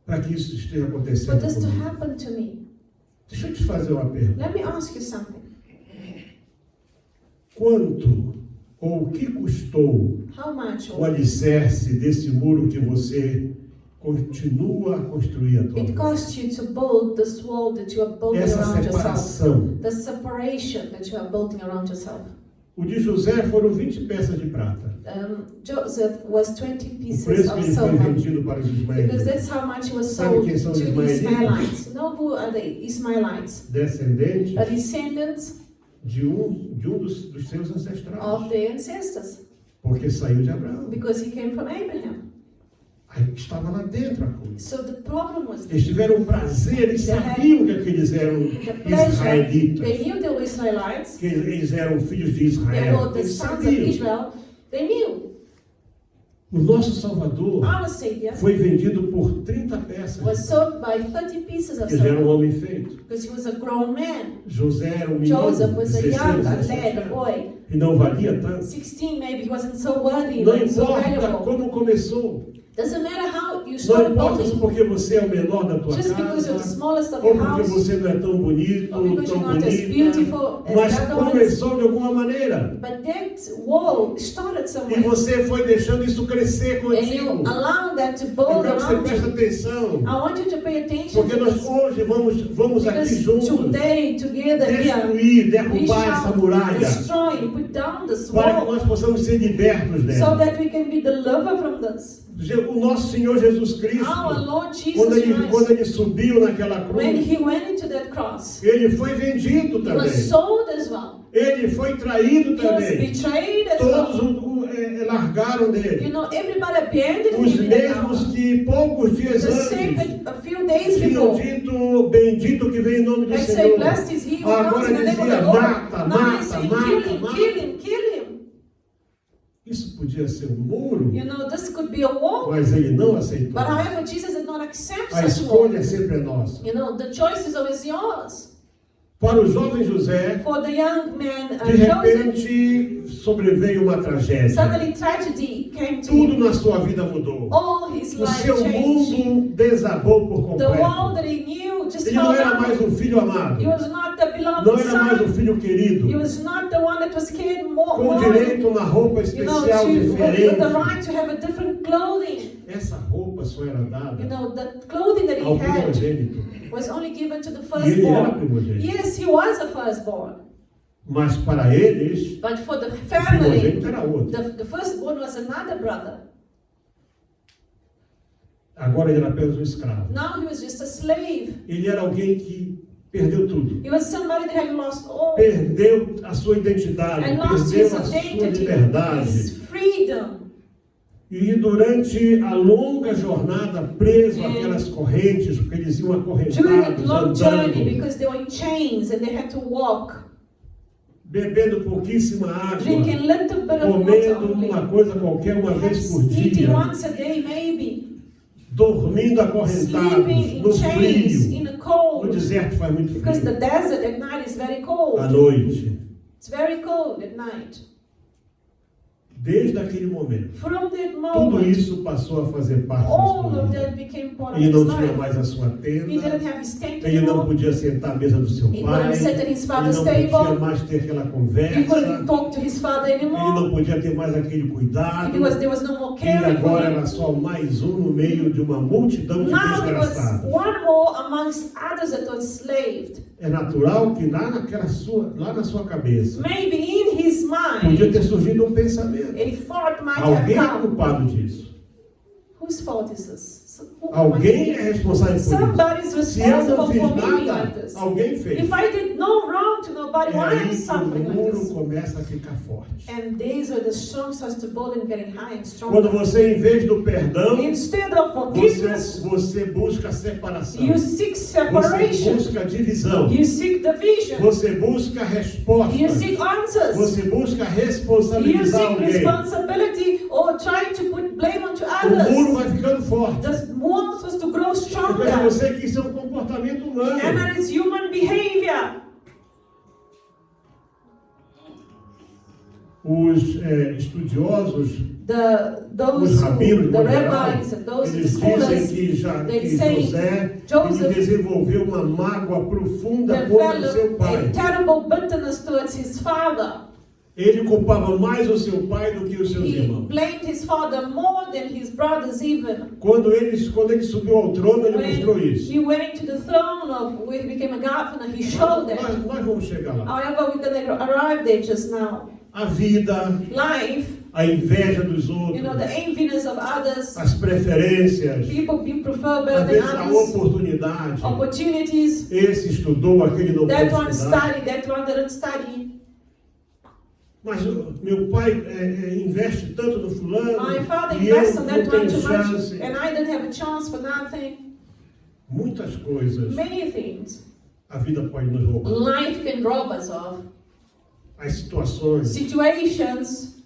[SPEAKER 1] para que isso esteja
[SPEAKER 2] for
[SPEAKER 1] acontecendo
[SPEAKER 2] this to
[SPEAKER 1] comigo?
[SPEAKER 2] happen to me?
[SPEAKER 1] Deixa eu te fazer uma pergunta.
[SPEAKER 2] Let me ask you something.
[SPEAKER 1] Quanto ou o que custou
[SPEAKER 2] How much
[SPEAKER 1] o alicerce desse muro que você continua a construir
[SPEAKER 2] it
[SPEAKER 1] atualmente?
[SPEAKER 2] cost you to build this wall that you are building
[SPEAKER 1] Essa
[SPEAKER 2] around yourself?
[SPEAKER 1] separação.
[SPEAKER 2] The separation that you are building around yourself.
[SPEAKER 1] O de José foram 20 peças de prata.
[SPEAKER 2] Joseph was 20
[SPEAKER 1] O
[SPEAKER 2] pieces
[SPEAKER 1] preço
[SPEAKER 2] of
[SPEAKER 1] que ele foi
[SPEAKER 2] silver.
[SPEAKER 1] vendido para os
[SPEAKER 2] Because
[SPEAKER 1] ismaelitas.
[SPEAKER 2] that's how much he was
[SPEAKER 1] Sabe
[SPEAKER 2] sold
[SPEAKER 1] quem são os
[SPEAKER 2] to the
[SPEAKER 1] ismaelitas?
[SPEAKER 2] Ismailites. You know who are the Ismailites?
[SPEAKER 1] Descendentes
[SPEAKER 2] The descendants
[SPEAKER 1] de um dos seus
[SPEAKER 2] of
[SPEAKER 1] ancestrais.
[SPEAKER 2] their ancestors.
[SPEAKER 1] Porque saiu de Abraão.
[SPEAKER 2] Because he came from Abraham.
[SPEAKER 1] Aí estava lá dentro a coisa.
[SPEAKER 2] So the problem was
[SPEAKER 1] Eles tiveram prazer, eles sabiam que aqueles eram
[SPEAKER 2] the pleasure.
[SPEAKER 1] israelitas.
[SPEAKER 2] They knew they were Israelites.
[SPEAKER 1] Que eles eram filhos de
[SPEAKER 2] They
[SPEAKER 1] Israel.
[SPEAKER 2] were the
[SPEAKER 1] Eles
[SPEAKER 2] sons of
[SPEAKER 1] sabiam.
[SPEAKER 2] Israel. They knew.
[SPEAKER 1] O nosso Salvador
[SPEAKER 2] Our Savior
[SPEAKER 1] foi vendido por 30 peças.
[SPEAKER 2] was sold by 30 pieces of
[SPEAKER 1] Ele já era um
[SPEAKER 2] silver
[SPEAKER 1] homem feito.
[SPEAKER 2] because he was a grown man.
[SPEAKER 1] José era um menino,
[SPEAKER 2] Joseph was a
[SPEAKER 1] 16,
[SPEAKER 2] young
[SPEAKER 1] 17
[SPEAKER 2] lad, a
[SPEAKER 1] anos.
[SPEAKER 2] boy.
[SPEAKER 1] E não valia tanto.
[SPEAKER 2] 16 maybe, he wasn't so worthy,
[SPEAKER 1] Não
[SPEAKER 2] not so
[SPEAKER 1] importa
[SPEAKER 2] valuable.
[SPEAKER 1] como começou.
[SPEAKER 2] Doesn't matter how you
[SPEAKER 1] Não
[SPEAKER 2] start
[SPEAKER 1] importa se
[SPEAKER 2] building.
[SPEAKER 1] porque você é o menor da tua
[SPEAKER 2] Just because you're the
[SPEAKER 1] casa,
[SPEAKER 2] smallest of
[SPEAKER 1] ou
[SPEAKER 2] your
[SPEAKER 1] porque
[SPEAKER 2] house,
[SPEAKER 1] você não é tão bonito,
[SPEAKER 2] or because
[SPEAKER 1] tão
[SPEAKER 2] you're not as
[SPEAKER 1] bonita,
[SPEAKER 2] beautiful as
[SPEAKER 1] mas
[SPEAKER 2] the other ones.
[SPEAKER 1] começou de alguma maneira.
[SPEAKER 2] But that wall started
[SPEAKER 1] E
[SPEAKER 2] somewhere.
[SPEAKER 1] você foi deixando isso crescer
[SPEAKER 2] And you
[SPEAKER 1] contigo.
[SPEAKER 2] allow that to
[SPEAKER 1] Eu
[SPEAKER 2] build
[SPEAKER 1] quero que você
[SPEAKER 2] around
[SPEAKER 1] preste
[SPEAKER 2] you.
[SPEAKER 1] atenção.
[SPEAKER 2] I want you to pay attention
[SPEAKER 1] Porque
[SPEAKER 2] to
[SPEAKER 1] nós
[SPEAKER 2] this.
[SPEAKER 1] hoje vamos aqui
[SPEAKER 2] Because
[SPEAKER 1] juntos
[SPEAKER 2] today, together here,
[SPEAKER 1] destruir,
[SPEAKER 2] we
[SPEAKER 1] derrubar essa
[SPEAKER 2] shall
[SPEAKER 1] muralha
[SPEAKER 2] destroy, put down this
[SPEAKER 1] para que
[SPEAKER 2] wall
[SPEAKER 1] nós possamos ser libertos
[SPEAKER 2] so
[SPEAKER 1] dela.
[SPEAKER 2] that we can be delivered from this.
[SPEAKER 1] O nosso Senhor Jesus Cristo,
[SPEAKER 2] Our Lord
[SPEAKER 1] quando
[SPEAKER 2] Jesus
[SPEAKER 1] quando
[SPEAKER 2] Christ,
[SPEAKER 1] ele subiu naquela
[SPEAKER 2] when
[SPEAKER 1] cruz,
[SPEAKER 2] He went into that cross,
[SPEAKER 1] ele foi vendido
[SPEAKER 2] He was
[SPEAKER 1] também.
[SPEAKER 2] sold as well.
[SPEAKER 1] Ele foi traído
[SPEAKER 2] He was
[SPEAKER 1] também.
[SPEAKER 2] betrayed as
[SPEAKER 1] Todos
[SPEAKER 2] well.
[SPEAKER 1] largaram
[SPEAKER 2] You
[SPEAKER 1] dele.
[SPEAKER 2] know, everybody abandoned
[SPEAKER 1] Os
[SPEAKER 2] Him in that hour.
[SPEAKER 1] mesmos que poucos dias
[SPEAKER 2] The same
[SPEAKER 1] antes
[SPEAKER 2] a few days
[SPEAKER 1] tinham
[SPEAKER 2] before.
[SPEAKER 1] dito, bendito que vem em nome do
[SPEAKER 2] They say,
[SPEAKER 1] Senhor.
[SPEAKER 2] blessed is He who comes
[SPEAKER 1] Agora
[SPEAKER 2] in the name of
[SPEAKER 1] dizia,
[SPEAKER 2] the Lord.
[SPEAKER 1] mata,
[SPEAKER 2] Now
[SPEAKER 1] mata,
[SPEAKER 2] He's saying,
[SPEAKER 1] mata,
[SPEAKER 2] kill Him,
[SPEAKER 1] mata.
[SPEAKER 2] kill Him, kill Him.
[SPEAKER 1] Isso podia ser um muro,
[SPEAKER 2] You know, this could be a wall.
[SPEAKER 1] mas ele não aceitou.
[SPEAKER 2] But however, Jesus did not accept
[SPEAKER 1] A
[SPEAKER 2] such wall.
[SPEAKER 1] escolha sempre é nossa.
[SPEAKER 2] You know, the choice is always yours.
[SPEAKER 1] Para o jovem José,
[SPEAKER 2] For the young man
[SPEAKER 1] de
[SPEAKER 2] Joseph,
[SPEAKER 1] repente sobreveio uma tragédia.
[SPEAKER 2] suddenly tragedy came to
[SPEAKER 1] Tudo
[SPEAKER 2] him.
[SPEAKER 1] na sua vida mudou.
[SPEAKER 2] All his
[SPEAKER 1] O
[SPEAKER 2] life
[SPEAKER 1] seu
[SPEAKER 2] changed.
[SPEAKER 1] mundo desabou por
[SPEAKER 2] The
[SPEAKER 1] completo.
[SPEAKER 2] world that he knew just
[SPEAKER 1] Ele não
[SPEAKER 2] fell
[SPEAKER 1] era mais
[SPEAKER 2] down.
[SPEAKER 1] o filho amado.
[SPEAKER 2] He was not the
[SPEAKER 1] Não
[SPEAKER 2] beloved
[SPEAKER 1] era mais o
[SPEAKER 2] son.
[SPEAKER 1] filho querido.
[SPEAKER 2] He was not the one that was cared more.
[SPEAKER 1] Com direito a uma roupa
[SPEAKER 2] You know,
[SPEAKER 1] especial
[SPEAKER 2] with the
[SPEAKER 1] diferente.
[SPEAKER 2] right to have a different clothing.
[SPEAKER 1] Essa roupa só era
[SPEAKER 2] You
[SPEAKER 1] dada
[SPEAKER 2] know, the clothing that he
[SPEAKER 1] ao
[SPEAKER 2] had
[SPEAKER 1] primogênito.
[SPEAKER 2] was only given to the
[SPEAKER 1] E ele era
[SPEAKER 2] firstborn.
[SPEAKER 1] primogênito.
[SPEAKER 2] Yes, he was a firstborn.
[SPEAKER 1] Mas para eles,
[SPEAKER 2] But for the
[SPEAKER 1] o
[SPEAKER 2] family,
[SPEAKER 1] primogênito era outro.
[SPEAKER 2] the firstborn was another brother.
[SPEAKER 1] Agora ele era apenas um escravo.
[SPEAKER 2] Now he was just a slave.
[SPEAKER 1] Ele era alguém que perdeu tudo.
[SPEAKER 2] He was somebody that had lost all
[SPEAKER 1] Perdeu a sua identidade,
[SPEAKER 2] and lost
[SPEAKER 1] perdeu
[SPEAKER 2] his
[SPEAKER 1] a sua
[SPEAKER 2] identity,
[SPEAKER 1] liberdade.
[SPEAKER 2] his freedom.
[SPEAKER 1] E durante a longa jornada, preso àquelas correntes, porque eles iam
[SPEAKER 2] During that
[SPEAKER 1] acorrentados,
[SPEAKER 2] long journey,
[SPEAKER 1] andando,
[SPEAKER 2] because they were in chains and they had to walk,
[SPEAKER 1] bebendo pouquíssima água,
[SPEAKER 2] drinking little bit of water
[SPEAKER 1] comendo
[SPEAKER 2] only,
[SPEAKER 1] uma coisa qualquer uma vez por
[SPEAKER 2] eating
[SPEAKER 1] dia,
[SPEAKER 2] once a day maybe,
[SPEAKER 1] dormindo acorrentados,
[SPEAKER 2] sleeping
[SPEAKER 1] no
[SPEAKER 2] in chains,
[SPEAKER 1] frio.
[SPEAKER 2] in the
[SPEAKER 1] No
[SPEAKER 2] cold,
[SPEAKER 1] deserto faz muito
[SPEAKER 2] because the
[SPEAKER 1] frio.
[SPEAKER 2] desert at night is very
[SPEAKER 1] À
[SPEAKER 2] cold.
[SPEAKER 1] noite.
[SPEAKER 2] It's very cold at night.
[SPEAKER 1] Desde aquele momento,
[SPEAKER 2] From that
[SPEAKER 1] tudo
[SPEAKER 2] moment,
[SPEAKER 1] isso passou a fazer parte da
[SPEAKER 2] all
[SPEAKER 1] sua
[SPEAKER 2] of
[SPEAKER 1] vida.
[SPEAKER 2] that became part of
[SPEAKER 1] Ele
[SPEAKER 2] his
[SPEAKER 1] não tinha
[SPEAKER 2] life.
[SPEAKER 1] mais a sua
[SPEAKER 2] He didn't
[SPEAKER 1] tenda,
[SPEAKER 2] have his tent
[SPEAKER 1] ele não
[SPEAKER 2] anymore.
[SPEAKER 1] podia sentar à mesa do seu
[SPEAKER 2] He
[SPEAKER 1] pai,
[SPEAKER 2] couldn't sit at his
[SPEAKER 1] ele
[SPEAKER 2] father's
[SPEAKER 1] não podia
[SPEAKER 2] table.
[SPEAKER 1] mais ter aquela
[SPEAKER 2] He
[SPEAKER 1] conversa,
[SPEAKER 2] couldn't talk to his father
[SPEAKER 1] ele
[SPEAKER 2] anymore.
[SPEAKER 1] não podia ter mais aquele cuidado.
[SPEAKER 2] There was no more
[SPEAKER 1] Ele
[SPEAKER 2] caring for
[SPEAKER 1] agora
[SPEAKER 2] him.
[SPEAKER 1] era só mais um no meio de uma multidão de
[SPEAKER 2] Now he was
[SPEAKER 1] desgraçados.
[SPEAKER 2] one more amongst others that was enslaved.
[SPEAKER 1] É natural que lá na sua cabeça
[SPEAKER 2] Maybe in his
[SPEAKER 1] podia
[SPEAKER 2] mind,
[SPEAKER 1] ter surgido um pensamento.
[SPEAKER 2] a thought might have
[SPEAKER 1] Alguém é
[SPEAKER 2] come.
[SPEAKER 1] culpado disso.
[SPEAKER 2] Whose fault is this?
[SPEAKER 1] Alguém é responsável por isso.
[SPEAKER 2] Somebody's
[SPEAKER 1] Se eu não
[SPEAKER 2] responsible
[SPEAKER 1] fiz
[SPEAKER 2] for me
[SPEAKER 1] nada,
[SPEAKER 2] like this.
[SPEAKER 1] alguém fez.
[SPEAKER 2] If I did no wrong to nobody,
[SPEAKER 1] É
[SPEAKER 2] why
[SPEAKER 1] aí
[SPEAKER 2] am
[SPEAKER 1] que o
[SPEAKER 2] suffering like
[SPEAKER 1] muro
[SPEAKER 2] this?
[SPEAKER 1] começa a ficar forte.
[SPEAKER 2] And these are the strong starts to build and getting high and
[SPEAKER 1] Quando
[SPEAKER 2] stronger.
[SPEAKER 1] você, em vez do perdão,
[SPEAKER 2] Instead of forgiveness,
[SPEAKER 1] você busca separação.
[SPEAKER 2] you seek
[SPEAKER 1] Você
[SPEAKER 2] separation.
[SPEAKER 1] busca divisão.
[SPEAKER 2] You seek division.
[SPEAKER 1] Você busca respostas.
[SPEAKER 2] You seek answers.
[SPEAKER 1] Você busca
[SPEAKER 2] You
[SPEAKER 1] responsabilizar
[SPEAKER 2] seek
[SPEAKER 1] alguém.
[SPEAKER 2] responsibility or try to put blame onto
[SPEAKER 1] O muro
[SPEAKER 2] others.
[SPEAKER 1] vai ficando forte.
[SPEAKER 2] The walls was to grow
[SPEAKER 1] Porque
[SPEAKER 2] stronger.
[SPEAKER 1] você que isso é um comportamento humano.
[SPEAKER 2] And that is human behavior.
[SPEAKER 1] Os estudiosos,
[SPEAKER 2] Those
[SPEAKER 1] os
[SPEAKER 2] who,
[SPEAKER 1] rabinos,
[SPEAKER 2] the
[SPEAKER 1] no geral,
[SPEAKER 2] rabbis and those
[SPEAKER 1] eles
[SPEAKER 2] scholars,
[SPEAKER 1] dizem
[SPEAKER 2] they
[SPEAKER 1] que
[SPEAKER 2] say
[SPEAKER 1] José
[SPEAKER 2] Joseph
[SPEAKER 1] ele desenvolveu uma mágoa profunda contra o seu
[SPEAKER 2] developed
[SPEAKER 1] pai.
[SPEAKER 2] a terrible bitterness towards his father.
[SPEAKER 1] Ele culpava mais o seu pai do que os seus
[SPEAKER 2] He
[SPEAKER 1] irmãos.
[SPEAKER 2] blamed his father more than his brothers even.
[SPEAKER 1] Quando ele subiu ao trono, ele mostrou
[SPEAKER 2] When
[SPEAKER 1] isso.
[SPEAKER 2] he went into the throne of where he became a governor, he showed that.
[SPEAKER 1] Nós vamos chegar lá.
[SPEAKER 2] However, we're going to arrive there just now.
[SPEAKER 1] A vida,
[SPEAKER 2] Life,
[SPEAKER 1] a inveja dos outros,
[SPEAKER 2] you know, the enviness of others,
[SPEAKER 1] as preferências,
[SPEAKER 2] people being preferred
[SPEAKER 1] às
[SPEAKER 2] better than
[SPEAKER 1] vezes a
[SPEAKER 2] others,
[SPEAKER 1] oportunidade.
[SPEAKER 2] opportunities.
[SPEAKER 1] Esse estudou, aquele não
[SPEAKER 2] That
[SPEAKER 1] pôde
[SPEAKER 2] one
[SPEAKER 1] estudar.
[SPEAKER 2] studied, that one didn't study.
[SPEAKER 1] Mas meu pai investe tanto no fulano
[SPEAKER 2] My father
[SPEAKER 1] e eu
[SPEAKER 2] invested on
[SPEAKER 1] não
[SPEAKER 2] that one
[SPEAKER 1] tenho
[SPEAKER 2] too much,
[SPEAKER 1] chance.
[SPEAKER 2] and I didn't have a chance for nothing.
[SPEAKER 1] Muitas coisas
[SPEAKER 2] Many things
[SPEAKER 1] a vida pode nos roubar.
[SPEAKER 2] life can rob us of.
[SPEAKER 1] As situações,
[SPEAKER 2] Situations,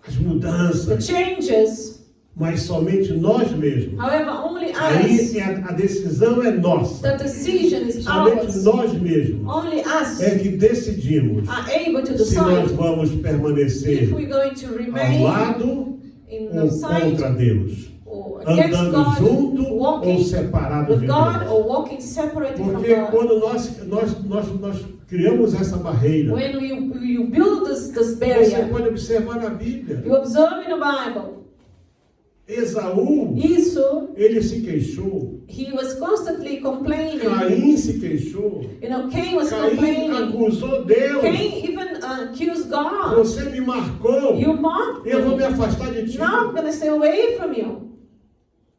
[SPEAKER 1] as
[SPEAKER 2] the
[SPEAKER 1] mudanças,
[SPEAKER 2] changes,
[SPEAKER 1] mas somente nós mesmos.
[SPEAKER 2] However, only us,
[SPEAKER 1] Aí a decisão é nossa.
[SPEAKER 2] the decision is
[SPEAKER 1] Somente
[SPEAKER 2] ours.
[SPEAKER 1] nós mesmos
[SPEAKER 2] Only us
[SPEAKER 1] é que decidimos
[SPEAKER 2] are able to
[SPEAKER 1] se nós
[SPEAKER 2] decide
[SPEAKER 1] vamos
[SPEAKER 2] if
[SPEAKER 1] permanecer
[SPEAKER 2] we're going to
[SPEAKER 1] ao
[SPEAKER 2] remain
[SPEAKER 1] lado
[SPEAKER 2] in
[SPEAKER 1] ou
[SPEAKER 2] the side
[SPEAKER 1] contra Deus,
[SPEAKER 2] or against
[SPEAKER 1] andando
[SPEAKER 2] God,
[SPEAKER 1] junto ou
[SPEAKER 2] walking
[SPEAKER 1] separado
[SPEAKER 2] with
[SPEAKER 1] de
[SPEAKER 2] God
[SPEAKER 1] Deus.
[SPEAKER 2] or walking separated from
[SPEAKER 1] Porque
[SPEAKER 2] God.
[SPEAKER 1] quando nós criamos essa barreira,
[SPEAKER 2] When you build this
[SPEAKER 1] você
[SPEAKER 2] barrier,
[SPEAKER 1] pode observar na Bíblia.
[SPEAKER 2] you observe in the Bible,
[SPEAKER 1] Esaú,
[SPEAKER 2] Esau,
[SPEAKER 1] ele se queixou.
[SPEAKER 2] he was constantly complaining.
[SPEAKER 1] Caim se queixou.
[SPEAKER 2] Cain was
[SPEAKER 1] Caim
[SPEAKER 2] complaining.
[SPEAKER 1] acusou Deus.
[SPEAKER 2] Cain even accused God.
[SPEAKER 1] Você me marcou.
[SPEAKER 2] You mocked
[SPEAKER 1] Eu vou me
[SPEAKER 2] me.
[SPEAKER 1] afastar de ti.
[SPEAKER 2] Now I'm going to stay away from you.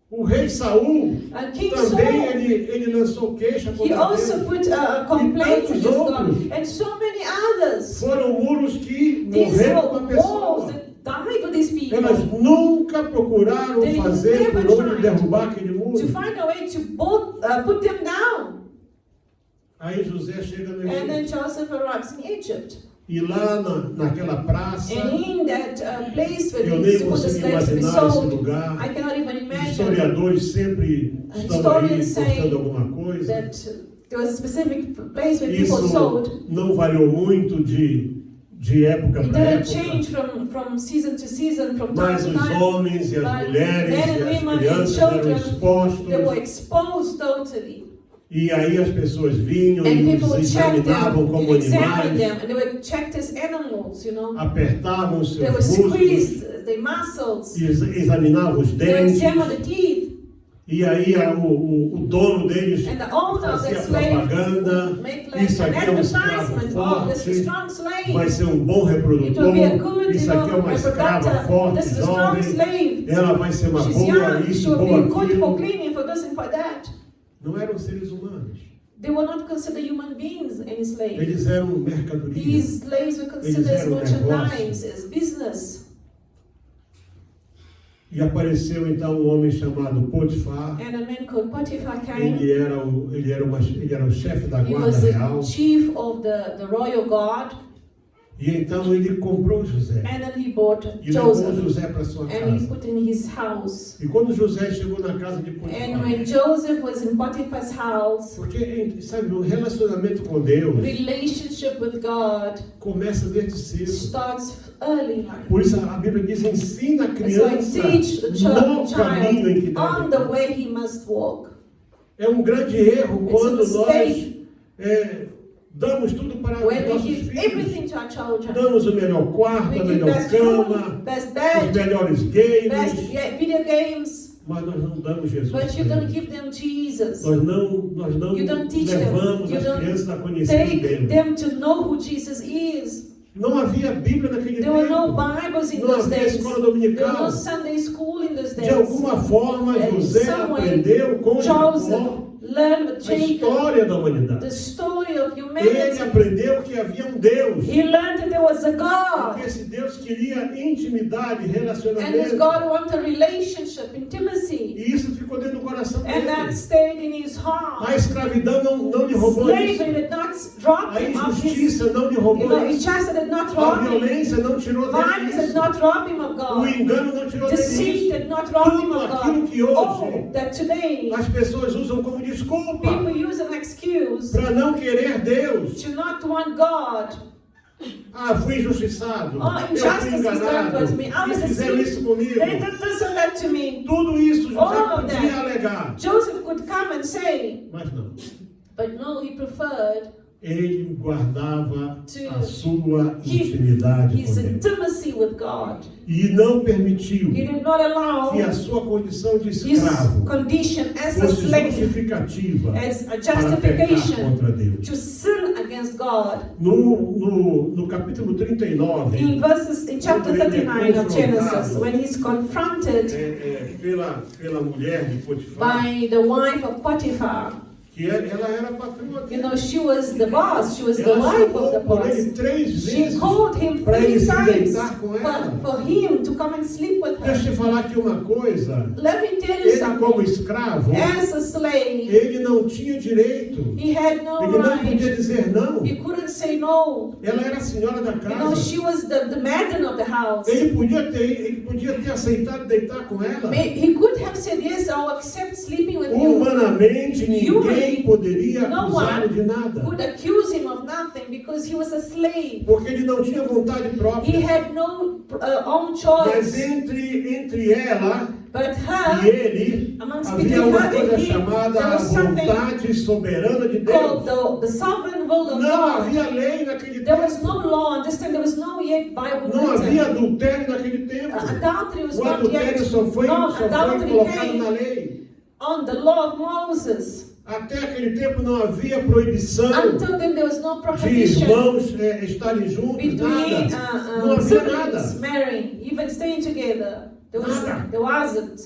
[SPEAKER 1] O rei Saul
[SPEAKER 2] And King
[SPEAKER 1] também
[SPEAKER 2] Saul,
[SPEAKER 1] ele lançou queixa
[SPEAKER 2] he
[SPEAKER 1] contra
[SPEAKER 2] also
[SPEAKER 1] Deus.
[SPEAKER 2] put complaints
[SPEAKER 1] tantos
[SPEAKER 2] against God.
[SPEAKER 1] outros.
[SPEAKER 2] And so many others.
[SPEAKER 1] Foram muros que
[SPEAKER 2] These
[SPEAKER 1] morreram com a
[SPEAKER 2] were
[SPEAKER 1] pessoa.
[SPEAKER 2] walls that died with these people.
[SPEAKER 1] Elas nunca procuraram
[SPEAKER 2] They
[SPEAKER 1] fazer
[SPEAKER 2] never
[SPEAKER 1] por onde
[SPEAKER 2] tried
[SPEAKER 1] derrubar aquele muro.
[SPEAKER 2] To find a way to both put them down.
[SPEAKER 1] Aí José chega no
[SPEAKER 2] And then
[SPEAKER 1] Egito.
[SPEAKER 2] Joseph arrives in Egypt.
[SPEAKER 1] E lá naquela praça,
[SPEAKER 2] And in that place where
[SPEAKER 1] eu
[SPEAKER 2] they
[SPEAKER 1] nem
[SPEAKER 2] supposed the
[SPEAKER 1] consigo
[SPEAKER 2] slaves to be
[SPEAKER 1] imaginar esse
[SPEAKER 2] sold,
[SPEAKER 1] lugar.
[SPEAKER 2] I cannot even
[SPEAKER 1] Os
[SPEAKER 2] imagine
[SPEAKER 1] historiadores sempre estão aí
[SPEAKER 2] historians say
[SPEAKER 1] postando alguma coisa.
[SPEAKER 2] that there was a specific place where people sold.
[SPEAKER 1] Isso não variou muito de época
[SPEAKER 2] It
[SPEAKER 1] para
[SPEAKER 2] didn't
[SPEAKER 1] época.
[SPEAKER 2] change from season to season, from time
[SPEAKER 1] Mas
[SPEAKER 2] to
[SPEAKER 1] os
[SPEAKER 2] time.
[SPEAKER 1] homens e as
[SPEAKER 2] But
[SPEAKER 1] mulheres
[SPEAKER 2] men and
[SPEAKER 1] e as
[SPEAKER 2] women and
[SPEAKER 1] crianças eram
[SPEAKER 2] children,
[SPEAKER 1] expostos.
[SPEAKER 2] They were exposed totally.
[SPEAKER 1] E aí as pessoas vinham
[SPEAKER 2] And
[SPEAKER 1] e
[SPEAKER 2] people
[SPEAKER 1] os
[SPEAKER 2] would check
[SPEAKER 1] examinavam
[SPEAKER 2] them,
[SPEAKER 1] como
[SPEAKER 2] examine
[SPEAKER 1] animais,
[SPEAKER 2] them, and they were checked as animals,
[SPEAKER 1] apertavam os
[SPEAKER 2] They were
[SPEAKER 1] seus músculos,
[SPEAKER 2] squeezed, their muscles.
[SPEAKER 1] e examinavam os
[SPEAKER 2] They would
[SPEAKER 1] dentes.
[SPEAKER 2] examine the teeth.
[SPEAKER 1] E aí o dono deles
[SPEAKER 2] And the owner of
[SPEAKER 1] fazia
[SPEAKER 2] that slave
[SPEAKER 1] propaganda.
[SPEAKER 2] make like
[SPEAKER 1] Isso
[SPEAKER 2] an
[SPEAKER 1] aqui é um escravo
[SPEAKER 2] advertisement. Oh, this is a
[SPEAKER 1] forte,
[SPEAKER 2] strong slave.
[SPEAKER 1] vai ser um bom
[SPEAKER 2] It will
[SPEAKER 1] reprodutor.
[SPEAKER 2] be a good,
[SPEAKER 1] Isso aqui é uma escrava
[SPEAKER 2] reproductor.
[SPEAKER 1] forte,
[SPEAKER 2] This is a strong
[SPEAKER 1] jovem.
[SPEAKER 2] slave.
[SPEAKER 1] Ela vai ser uma
[SPEAKER 2] She's
[SPEAKER 1] boa,
[SPEAKER 2] young. She
[SPEAKER 1] isso,
[SPEAKER 2] will
[SPEAKER 1] boa
[SPEAKER 2] be good for
[SPEAKER 1] aquilo.
[SPEAKER 2] cleaning, for this and for that.
[SPEAKER 1] Não eram seres humanos.
[SPEAKER 2] They were not considered human beings in slave.
[SPEAKER 1] Eles eram mercadoria.
[SPEAKER 2] These slaves were considered as
[SPEAKER 1] eram
[SPEAKER 2] merchandise, as business.
[SPEAKER 1] E apareceu então um homem chamado Potifar.
[SPEAKER 2] And a man called Potiphar came.
[SPEAKER 1] Ele era o chefe da
[SPEAKER 2] He
[SPEAKER 1] guarda
[SPEAKER 2] was the
[SPEAKER 1] real.
[SPEAKER 2] chief of the royal guard.
[SPEAKER 1] E então ele comprou José.
[SPEAKER 2] And then he bought
[SPEAKER 1] E levou
[SPEAKER 2] Joseph.
[SPEAKER 1] José para sua
[SPEAKER 2] And he
[SPEAKER 1] casa.
[SPEAKER 2] put in his house.
[SPEAKER 1] E quando José chegou na casa de
[SPEAKER 2] And
[SPEAKER 1] Potifar,
[SPEAKER 2] when Joseph was in Potiphar's house,
[SPEAKER 1] porque, sabe, o relacionamento com Deus
[SPEAKER 2] relationship with God
[SPEAKER 1] começa desde cedo.
[SPEAKER 2] starts early in life.
[SPEAKER 1] Por isso a Bíblia diz, ensina a
[SPEAKER 2] So I
[SPEAKER 1] criança
[SPEAKER 2] teach the
[SPEAKER 1] no caminho em que
[SPEAKER 2] child on the
[SPEAKER 1] deve.
[SPEAKER 2] way he must walk.
[SPEAKER 1] É um grande erro
[SPEAKER 2] It's
[SPEAKER 1] quando
[SPEAKER 2] a mistake.
[SPEAKER 1] nós damos tudo para os
[SPEAKER 2] When we
[SPEAKER 1] nossos
[SPEAKER 2] give
[SPEAKER 1] filhos.
[SPEAKER 2] everything to our children,
[SPEAKER 1] Damos o melhor quarto,
[SPEAKER 2] we
[SPEAKER 1] a
[SPEAKER 2] give
[SPEAKER 1] melhor
[SPEAKER 2] best
[SPEAKER 1] cama,
[SPEAKER 2] food, best
[SPEAKER 1] os
[SPEAKER 2] bed,
[SPEAKER 1] melhores
[SPEAKER 2] best
[SPEAKER 1] games,
[SPEAKER 2] video games,
[SPEAKER 1] mas nós não damos Jesus.
[SPEAKER 2] but you
[SPEAKER 1] para
[SPEAKER 2] don't
[SPEAKER 1] eles.
[SPEAKER 2] give them Jesus.
[SPEAKER 1] Nós não
[SPEAKER 2] You don't teach them.
[SPEAKER 1] levamos
[SPEAKER 2] You
[SPEAKER 1] as
[SPEAKER 2] don't
[SPEAKER 1] crianças a conhecer
[SPEAKER 2] Take
[SPEAKER 1] Deus.
[SPEAKER 2] them to know who Jesus is.
[SPEAKER 1] Não havia Bíblia naquele
[SPEAKER 2] There were no
[SPEAKER 1] tempo.
[SPEAKER 2] Bibles in
[SPEAKER 1] Não
[SPEAKER 2] those
[SPEAKER 1] havia
[SPEAKER 2] days.
[SPEAKER 1] escola
[SPEAKER 2] There was
[SPEAKER 1] dominical.
[SPEAKER 2] no Sunday school in those
[SPEAKER 1] De
[SPEAKER 2] days.
[SPEAKER 1] alguma forma,
[SPEAKER 2] And
[SPEAKER 1] José
[SPEAKER 2] some way,
[SPEAKER 1] aprendeu com Jacó
[SPEAKER 2] Joseph learned with
[SPEAKER 1] a
[SPEAKER 2] Jacob
[SPEAKER 1] história da humanidade.
[SPEAKER 2] the story of
[SPEAKER 1] Ele
[SPEAKER 2] humanity.
[SPEAKER 1] aprendeu que havia um Deus.
[SPEAKER 2] He learned that there was a
[SPEAKER 1] Que
[SPEAKER 2] God.
[SPEAKER 1] esse Deus queria intimidade,
[SPEAKER 2] And this
[SPEAKER 1] relacionamento.
[SPEAKER 2] God wanted relationship, intimacy.
[SPEAKER 1] E isso ficou dentro do coração
[SPEAKER 2] And that
[SPEAKER 1] dele.
[SPEAKER 2] stayed in his heart.
[SPEAKER 1] A escravidão não lhe roubou isso.
[SPEAKER 2] Slavery did not drop
[SPEAKER 1] A
[SPEAKER 2] him of his,
[SPEAKER 1] injustiça não lhe roubou isso.
[SPEAKER 2] injustice did not
[SPEAKER 1] A
[SPEAKER 2] rob him.
[SPEAKER 1] violência não tirou dele
[SPEAKER 2] Violence did
[SPEAKER 1] isso.
[SPEAKER 2] not rob him of
[SPEAKER 1] O
[SPEAKER 2] God.
[SPEAKER 1] engano não tirou dele
[SPEAKER 2] Deceit
[SPEAKER 1] isso.
[SPEAKER 2] did not rob him
[SPEAKER 1] Tudo
[SPEAKER 2] of
[SPEAKER 1] aquilo
[SPEAKER 2] God.
[SPEAKER 1] que hoje
[SPEAKER 2] Oh, that today
[SPEAKER 1] as pessoas usam como desculpa
[SPEAKER 2] people use an excuse
[SPEAKER 1] para não querer Deus.
[SPEAKER 2] to not want God.
[SPEAKER 1] Ah, fui injustiçado.
[SPEAKER 2] Oh,
[SPEAKER 1] Eu fui
[SPEAKER 2] injustice is done
[SPEAKER 1] enganado.
[SPEAKER 2] towards me. I was
[SPEAKER 1] E fizeram isso
[SPEAKER 2] deceived.
[SPEAKER 1] comigo.
[SPEAKER 2] They did this and that to me.
[SPEAKER 1] Tudo isso José
[SPEAKER 2] All of
[SPEAKER 1] podia
[SPEAKER 2] that.
[SPEAKER 1] alegar.
[SPEAKER 2] Joseph could come and say,
[SPEAKER 1] Mas não.
[SPEAKER 2] but no, he preferred
[SPEAKER 1] Ele guardava
[SPEAKER 2] To
[SPEAKER 1] a sua
[SPEAKER 2] keep
[SPEAKER 1] intimidade
[SPEAKER 2] his
[SPEAKER 1] com Deus.
[SPEAKER 2] intimacy with God.
[SPEAKER 1] E não permitiu
[SPEAKER 2] He did not allow
[SPEAKER 1] que a sua condição de
[SPEAKER 2] his
[SPEAKER 1] escravo
[SPEAKER 2] condition as a
[SPEAKER 1] fosse
[SPEAKER 2] slave,
[SPEAKER 1] justificativa
[SPEAKER 2] as a
[SPEAKER 1] para pecar
[SPEAKER 2] justification
[SPEAKER 1] contra Deus.
[SPEAKER 2] to sin against God.
[SPEAKER 1] No capítulo 39,
[SPEAKER 2] In chapter
[SPEAKER 1] Quando ele é
[SPEAKER 2] 39 of Genesis,
[SPEAKER 1] confrontado,
[SPEAKER 2] when he's confronted
[SPEAKER 1] pela mulher de Potifar,
[SPEAKER 2] by the wife of Potiphar,
[SPEAKER 1] que ela era a patroa
[SPEAKER 2] You
[SPEAKER 1] dele.
[SPEAKER 2] know, she was the boss. She was the
[SPEAKER 1] Ela
[SPEAKER 2] wife of the
[SPEAKER 1] chamou por ele
[SPEAKER 2] boss.
[SPEAKER 1] 3
[SPEAKER 2] She
[SPEAKER 1] vezes
[SPEAKER 2] called him
[SPEAKER 1] para ele
[SPEAKER 2] 3
[SPEAKER 1] se
[SPEAKER 2] times
[SPEAKER 1] deitar com ela.
[SPEAKER 2] for him to come and sleep with
[SPEAKER 1] Deixa
[SPEAKER 2] her.
[SPEAKER 1] eu te falar aqui uma coisa.
[SPEAKER 2] Let me tell you
[SPEAKER 1] Ele, como
[SPEAKER 2] something.
[SPEAKER 1] escravo,
[SPEAKER 2] As a slave,
[SPEAKER 1] ele não tinha direito.
[SPEAKER 2] he had no
[SPEAKER 1] Ele não podia
[SPEAKER 2] right.
[SPEAKER 1] dizer não.
[SPEAKER 2] He couldn't say no.
[SPEAKER 1] Ela era a senhora da
[SPEAKER 2] You know,
[SPEAKER 1] casa.
[SPEAKER 2] she was the madam of the house.
[SPEAKER 1] Ele podia ter aceitado deitar com ela.
[SPEAKER 2] He could have said, yes, I'll accept sleeping with you.
[SPEAKER 1] Humanamente, ninguém poderia
[SPEAKER 2] No
[SPEAKER 1] acusá-lo
[SPEAKER 2] one
[SPEAKER 1] de nada.
[SPEAKER 2] could accuse him of nothing because he was a slave.
[SPEAKER 1] Porque ele não tinha vontade
[SPEAKER 2] He
[SPEAKER 1] própria.
[SPEAKER 2] had no own
[SPEAKER 1] Mas
[SPEAKER 2] choice.
[SPEAKER 1] entre ela
[SPEAKER 2] But
[SPEAKER 1] e
[SPEAKER 2] her,
[SPEAKER 1] ele,
[SPEAKER 2] amongst
[SPEAKER 1] havia
[SPEAKER 2] between
[SPEAKER 1] uma
[SPEAKER 2] her
[SPEAKER 1] coisa
[SPEAKER 2] and him,
[SPEAKER 1] chamada
[SPEAKER 2] there
[SPEAKER 1] a
[SPEAKER 2] was something
[SPEAKER 1] vontade soberana de
[SPEAKER 2] called
[SPEAKER 1] Deus.
[SPEAKER 2] the sovereign will of
[SPEAKER 1] Não
[SPEAKER 2] God.
[SPEAKER 1] havia lei naquele
[SPEAKER 2] There was
[SPEAKER 1] tempo.
[SPEAKER 2] no law. Understand? There was no yet Bible
[SPEAKER 1] Não havia
[SPEAKER 2] written.
[SPEAKER 1] adultério naquele tempo.
[SPEAKER 2] Adultery was
[SPEAKER 1] O
[SPEAKER 2] not
[SPEAKER 1] adultério
[SPEAKER 2] yet.
[SPEAKER 1] só foi
[SPEAKER 2] No, adultery
[SPEAKER 1] colocado na
[SPEAKER 2] came
[SPEAKER 1] lei.
[SPEAKER 2] on the law of Moses.
[SPEAKER 1] Até aquele tempo não havia proibição
[SPEAKER 2] Until then, there was no
[SPEAKER 1] de
[SPEAKER 2] prohibition
[SPEAKER 1] irmãos estarem juntos,
[SPEAKER 2] between
[SPEAKER 1] nada. Não havia nada.
[SPEAKER 2] siblings marrying, even staying together.
[SPEAKER 1] Nada.
[SPEAKER 2] There wasn't.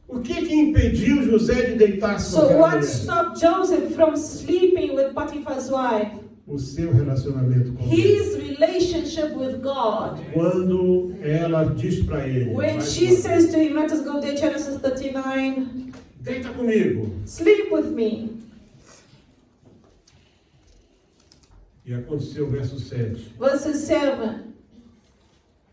[SPEAKER 1] O que impediu José de deitar-se com
[SPEAKER 2] So
[SPEAKER 1] aquela
[SPEAKER 2] what
[SPEAKER 1] mulher?
[SPEAKER 2] stopped Joseph from sleeping with Potiphar's wife?
[SPEAKER 1] O seu relacionamento com Deus.
[SPEAKER 2] His relationship with God.
[SPEAKER 1] Quando ela diz para ele,
[SPEAKER 2] When
[SPEAKER 1] vai
[SPEAKER 2] she
[SPEAKER 1] com-
[SPEAKER 2] says to him, let us go there, Genesis 39,
[SPEAKER 1] deita comigo.
[SPEAKER 2] sleep with me.
[SPEAKER 1] E aconteceu o verso 7.
[SPEAKER 2] Verses 7.